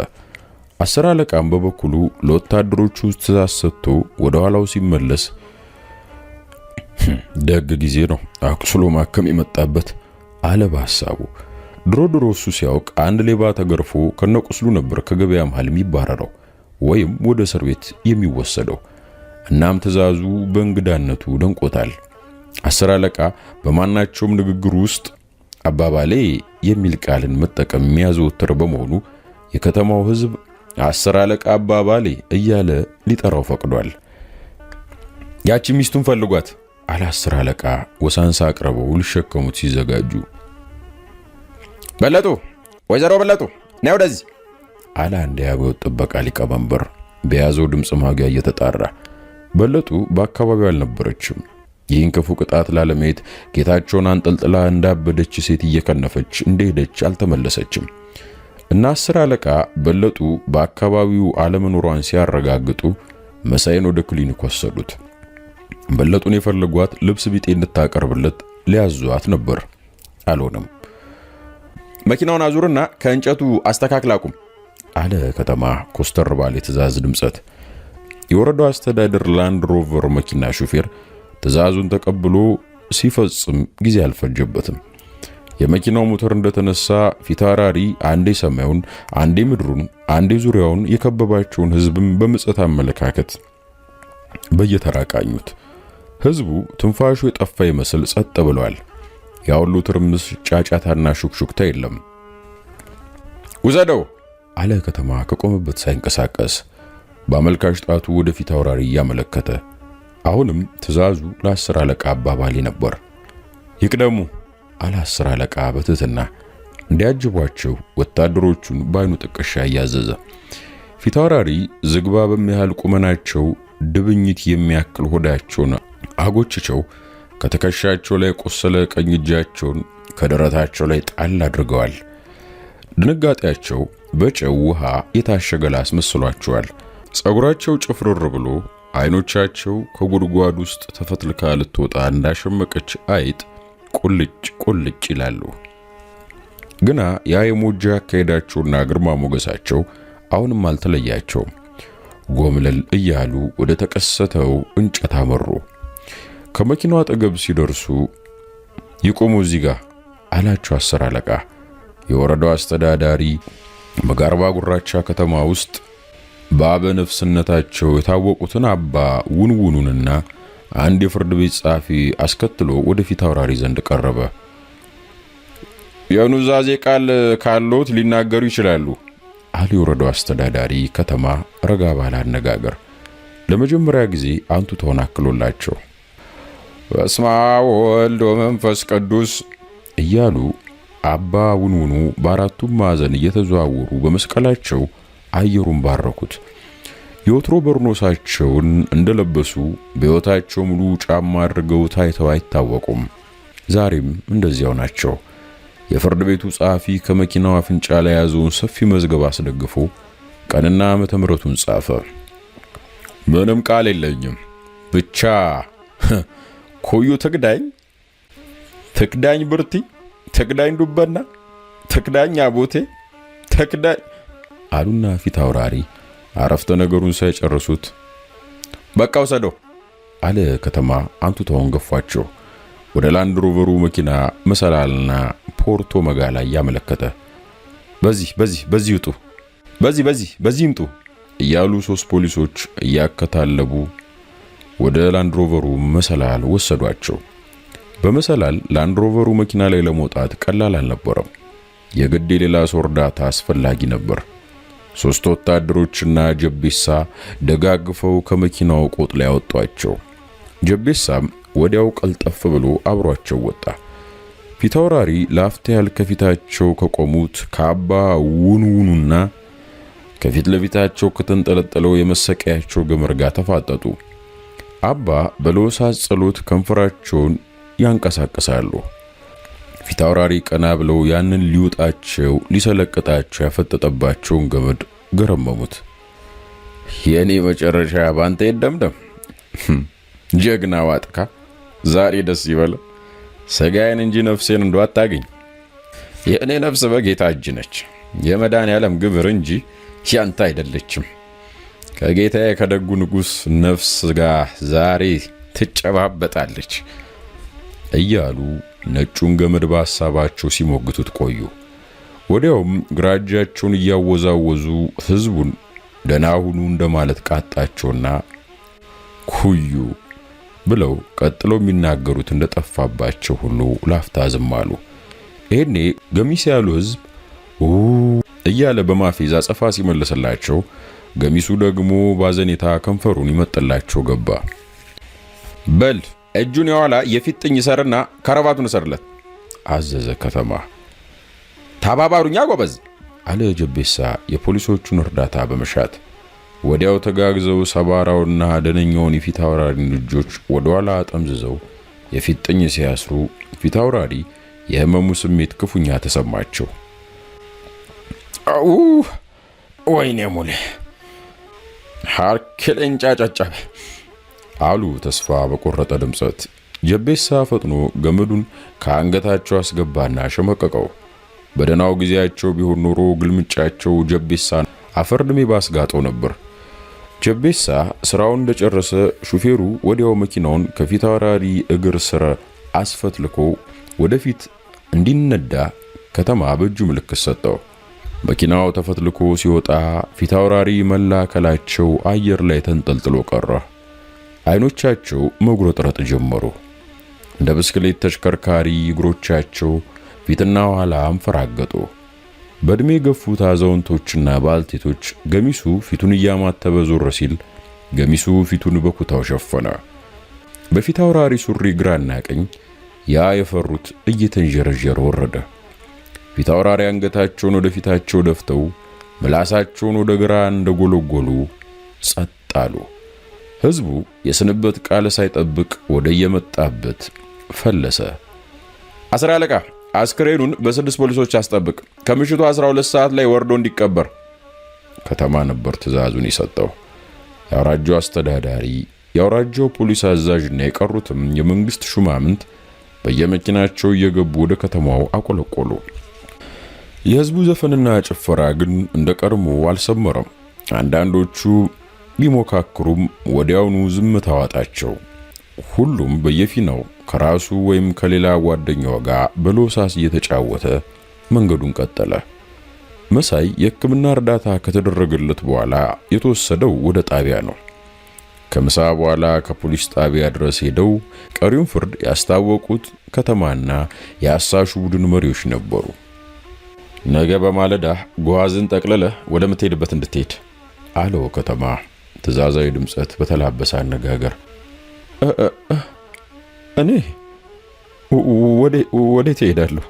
10 አለቃም በበኩሉ ለወታደሮቹ ትእዛዝ ሰጥቶ ወደ ኋላው ሲመለስ ደግ ጊዜ ነው አቁስሎ ማከም የመጣበት አለ በሐሳቡ። ድሮ እሱ ሲያውቅ አንድ ሌባ ተገርፎ ከነቁስሉ ነበር ከገበያ መሃል የሚባረረው ወይም ወደ እስር ቤት የሚወሰደው። እናም ትእዛዙ በእንግዳነቱ ደንቆታል። 10 አለቃ በማናቸውም ንግግር ውስጥ አባባሌ የሚል ቃልን መጠቀም የሚያዘወትር በመሆኑ የከተማው ሕዝብ 10 አለቃ አባባሌ እያለ ሊጠራው ፈቅዷል። ያቺ ሚስቱን ፈልጓት አለ 10 አለቃ ወሳንሳ አቅርበው ሊሸከሙት ሲዘጋጁ። በለጡ ወይዘሮ በለጡ ነይ ወደዚህ አለ አንድ የአብዮት ጥበቃ ሊቀመንበር በያዘው ድምፅ ማጉያ እየተጣራ። በለጡ በአካባቢው አልነበረችም። ይህን ክፉ ቅጣት ላለማየት ጌታቸውን አንጠልጥላ እንዳበደች ሴት እየከነፈች እንደሄደች አልተመለሰችም እና 10 አለቃ በለጡ በአካባቢው አለመኖሯን ሲያረጋግጡ መሳይን ወደ ክሊኒክ ወሰዱት። በለጡን የፈለጓት ልብስ ቢጤ እንድታቀርብለት ሊያዟት ነበር። አልሆነም። መኪናውን አዙርና ከእንጨቱ አስተካክላቁም አለ ከተማ ኮስተር ባለ ትእዛዝ ድምጸት። የወረዳው አስተዳደር ላንድ ሮቨር መኪና ሹፌር ትእዛዙን ተቀብሎ ሲፈጽም ጊዜ አልፈጀበትም። የመኪናው ሞተር እንደተነሳ ፊታውራሪ አንዴ ሰማዩን፣ አንዴ ምድሩን፣ አንዴ ዙሪያውን የከበባቸውን ሕዝብም በምጸት አመለካከት በየተራቃኙት። ሕዝቡ ትንፋሹ የጠፋ ይመስል ጸጥ ብሏል። ያውሉ ትርምስ፣ ጫጫታና ሹክሹክታ የለም። ውሰደው አለ ከተማ ከቆመበት ሳይንቀሳቀስ በአመልካች ጣቱ ወደ ፊታውራሪ ያመለከተ። አሁንም ትእዛዙ ለ10 አለቃ አባባሌ ነበር። ይቅደሙ አለ 10 አለቃ በትህትና እንዲያጅቧቸው ወታደሮቹን ባይኑ ጥቅሻ እያዘዘ። ፊታውራሪ ዝግባ በሚያህል ቁመናቸው ድብኝት የሚያክል ሆዳቸውን አጎችቸው ከትከሻቸው ላይ ቆሰለ ቀኝ እጃቸውን ከደረታቸው ላይ ጣል አድርገዋል። ድንጋጤያቸው በጨው ውሃ የታሸገ ላስ መስሏቸዋል። ጸጉራቸው ጭፍርር ብሎ አይኖቻቸው ከጉድጓድ ውስጥ ተፈትልካ ልትወጣ እንዳሸመቀች አይጥ ቁልጭ ይላሉ። ግና ያ የሞጃ አካሄዳቸውና ግርማ ሞገሳቸው አሁንም አልተለያቸውም። ጎምለል እያሉ ወደ ተቀሰተው እንጨት አመሩ። ከመኪናው አጠገብ ሲደርሱ ይቆሙ እዚህ ጋር አላቸው 10 አለቃ። የወረዳው አስተዳዳሪ በጋርባ ጉራቻ ከተማ ውስጥ በአበነፍስነታቸው የታወቁትን አባ ውንውኑንና አንድ የፍርድ ቤት ጸሐፊ አስከትሎ ወደ ፊታውራሪ ዘንድ ቀረበ። የኑዛዜ ቃል ካሎት ሊናገሩ ይችላሉ አለ የወረዳው አስተዳዳሪ ከተማ ረጋ ባለ አነጋገር። ለመጀመሪያ ጊዜ አንቱ ተወናክሎላቸው በስመ አብ ወወልድ ወመንፈስ ቅዱስ እያሉ አባ ውንውኑ በአራቱም ማዕዘን እየተዘዋወሩ በመስቀላቸው አየሩን ባረኩት። የወትሮ በርኖሳቸውን እንደለበሱ በሕይወታቸው ሙሉ ጫማ አድርገው ታይተው አይታወቁም። ዛሬም እንደዚያው ናቸው። የፍርድ ቤቱ ጸሐፊ ከመኪናው አፍንጫ ላይ ያዘውን ሰፊ መዝገብ አስደግፎ ቀንና ዓመተ ምሕረቱን ጻፈ። ምንም ቃል የለኝም፣ ብቻ ኮዩ ትክዳኝ ብርቲ፣ ትክዳኝ ዱበና፣ ትክዳኝ አቦቴ፣ ትክዳኝ አሉና ፊት አውራሪ አረፍተ ነገሩን ሳይጨርሱት በቃ ውሰደው አለ ከተማ አንቱታውን ገፏቸው። ወደ ላንድ ሮቨሩ መኪና መሰላልና ፖርቶ መጋላ ያመለከተ። በዚህ ውጡ፣ በዚህ ይምጡ እያሉ 3 ፖሊሶች እያከታለቡ ወደ ላንድ ሮቨሩ መሰላል ወሰዷቸው። በመሰላል ላንድ ሮቨሩ መኪና ላይ ለመውጣት ቀላል አልነበረም። የግድ የሌላ ሰው እርዳታ አስፈላጊ ነበር። 3 ወታደሮችና ጀቤሳ ደጋግፈው ከመኪናው ቆጥ ላይ አወጧቸው። ጀቤሳም ወዲያው ቀልጠፍ ብሎ አብሯቸው ወጣ። ፊታውራሪ ላፍታ ያህል ከፊታቸው ከቆሙት ከአባ ውንውኑና ከፊት ለፊታቸው ከተንጠለጠለው የመሰቀያቸው ገመድ ጋር ተፋጠጡ። አባ በለወሳት ጸሎት ከንፈራቸውን ያንቀሳቅሳሉ። ፊታውራሪ ቀና ብለው ያንን ሊውጣቸው ሊሰለቅጣቸው ያፈጠጠባቸውን ገመድ ገረመሙት። የኔ መጨረሻ ባንተ ይደምደም ጀግና ዋጥካ፣ ዛሬ ደስ ይበል። ስጋዬን እንጂ ነፍሴን እንደው አታገኝ። የእኔ ነፍስ በጌታ እጅ ነች፣ የመድኃኔዓለም ግብር እንጂ ያንተ አይደለችም። ከጌታዬ ከደጉ ንጉሥ ነፍስ ጋር ዛሬ ትጨባበጣለች እያሉ ነጩን ገመድ በሐሳባቸው ሲሞግቱት ቆዩ። ወዲያውም ግራ እጃቸውን እያወዛወዙ ሕዝቡን ደህና ሁኑ እንደማለት ቃጣቸውና ኩዩ ብለው ቀጥለው የሚናገሩት እንደጠፋባቸው ሁሉ ላፍታ ዝም አሉ። ይሄኔ ገሚስ ያሉ ሕዝብ እያለ በማፌዝ አጸፋ ሲመለስላቸው፣ ገሚሱ ደግሞ ባዘኔታ ከንፈሩን ይመጥላቸው ገባ። በል እጁን የኋላ የፊት ጥኝ ሰርና ከረባቱን ሰርለት አዘዘ ከተማ። ታባባሩኛ ጎበዝ አለ ጀቤሳ የፖሊሶቹን እርዳታ በመሻት። ወዲያው ተጋግዘው ሰባራውና ደነኛውን የፊት አውራሪ ልጆች ወደ ኋላ ጠምዝዘው የፊት ጥኝ ሲያስሩ ፊት አውራሪ የህመሙ ስሜት ክፉኛ ተሰማቸው። ወይኔ ሙሌ ሐርክለኝ ጫጫጫ አሉ ተስፋ በቆረጠ ድምጸት። ጀቤሳ ፈጥኖ ገመዱን ከአንገታቸው አስገባና ሸመቀቀው። በደናው ጊዜያቸው ቢሆን ኖሮ ግልምጫቸው ጀቤሳን አፈርድሜ ባስጋጠው ነበር። ጀቤሳ ስራውን እንደጨረሰ ሹፌሩ ወዲያው መኪናውን ከፊት አውራሪ እግር ስር አስፈትልኮ ወደፊት እንዲነዳ ከተማ በእጁ ምልክት ሰጠው። መኪናው ተፈትልኮ ሲወጣ ፊት አውራሪ መላከላቸው አየር ላይ ተንጠልጥሎ ቀረ። አይኖቻቸው መጉረጥረጥ ጀመሩ። እንደ ብስክሌት ተሽከርካሪ እግሮቻቸው ፊትና ኋላ አንፈራገጡ። በእድሜ ገፉት አዛውንቶችና ባልቴቶች ገሚሱ ፊቱን እያማተበ ዞር ሲል፣ ገሚሱ ፊቱን በኩታው ሸፈነ። በፊት አውራሪ ሱሪ ግራና ቀኝ ያ የፈሩት እየተንጀረጀረ ወረደ። ፊት አውራሪ አንገታቸውን ወደ ፊታቸው ደፍተው ምላሳቸውን ወደ ግራ እንደጎለጎሉ ጸጥ አሉ። ሕዝቡ የስንበት ቃል ሳይጠብቅ ወደ የመጣበት ፈለሰ። 10 አለቃ አስክሬኑን በ6 ፖሊሶች አስጠብቅ፣ ከምሽቱ 12 ሰዓት ላይ ወርዶ እንዲቀበር ከተማ ነበር ትዕዛዙን የሰጠው። የአውራጃው አስተዳዳሪ፣ የአውራጃው ፖሊስ አዛዥና የቀሩትም የመንግስት ሹማምንት በየመኪናቸው እየገቡ ወደ ከተማው አቆለቆሉ። የሕዝቡ ዘፈንና ጭፈራ ግን እንደ ቀድሞ አልሰመረም። አንዳንዶቹ ቢሞካክሩም ወዲያውኑ ዝምታ ዋጣቸው። ሁሉም በየፊናው ከራሱ ወይም ከሌላ ጓደኛው ጋር በሎሳስ እየተጫወተ መንገዱን ቀጠለ። መሳይ የሕክምና እርዳታ ከተደረገለት በኋላ የተወሰደው ወደ ጣቢያ ነው። ከምሳ በኋላ ከፖሊስ ጣቢያ ድረስ ሄደው ቀሪውን ፍርድ ያስታወቁት ከተማና የአሳሹ ቡድን መሪዎች ነበሩ። ነገ በማለዳ ጓዝን ጠቅልለህ ወደ ምትሄድበት እንድትሄድ አለው ከተማ ትዕዛዛዊ ድምጸት በተላበሰ አነጋገር። እኔ ወዴት እሄዳለሁ?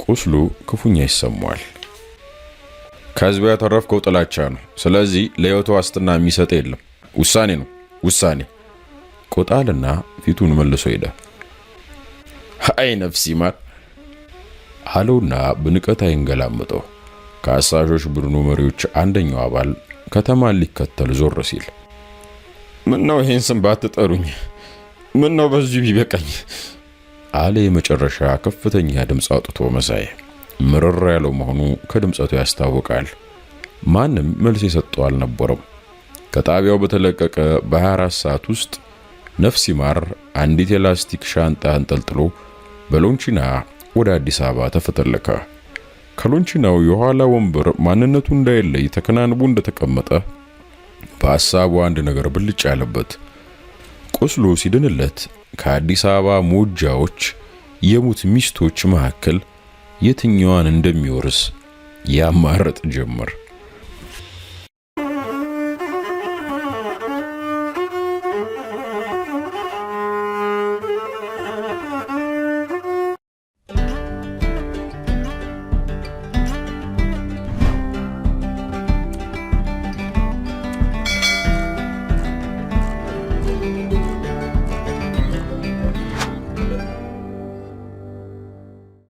ቁስሉ ክፉኛ ይሰማዋል። ከህዝቡ ያተረፍከው ጥላቻ ነው። ስለዚህ ለህይወቱ ዋስትና የሚሰጥ የለም። ውሳኔ ነው፣ ውሳኔ። ቆጣልና ፊቱን መልሶ ሄደ። አይ ነፍስ ይማር አለውና በንቀት አይንገላመጠው። ከአሳሾች ቡድኑ መሪዎች አንደኛው አባል ከተማን ሊከተል ዞር ሲል ምን ነው ይሄን ስም ባትጠሩኝ፣ ምን ነው በዚህ ቢበቃኝ አለ። የመጨረሻ ከፍተኛ ድምፅ አውጥቶ መሳይ ምርር ያለው መሆኑ ከድምጸቱ ያስታውቃል። ማንም መልስ የሰጠው አልነበረም። ከጣቢያው በተለቀቀ በ24 ሰዓት ውስጥ ነፍስ ይማር አንዲት የላስቲክ ሻንጣ አንጠልጥሎ በሎንቺና ወደ አዲስ አበባ ተፈተለከ። ከሎንቺናው የኋላ ወንበር ማንነቱ እንዳይለይ ተከናንቦ እንደተቀመጠ በሐሳቡ አንድ ነገር ብልጭ ያለበት ቁስሉ ሲድንለት ከአዲስ አበባ ሞጃዎች የሙት ሚስቶች መካከል የትኛዋን እንደሚወርስ ያማረጥ ጀመር።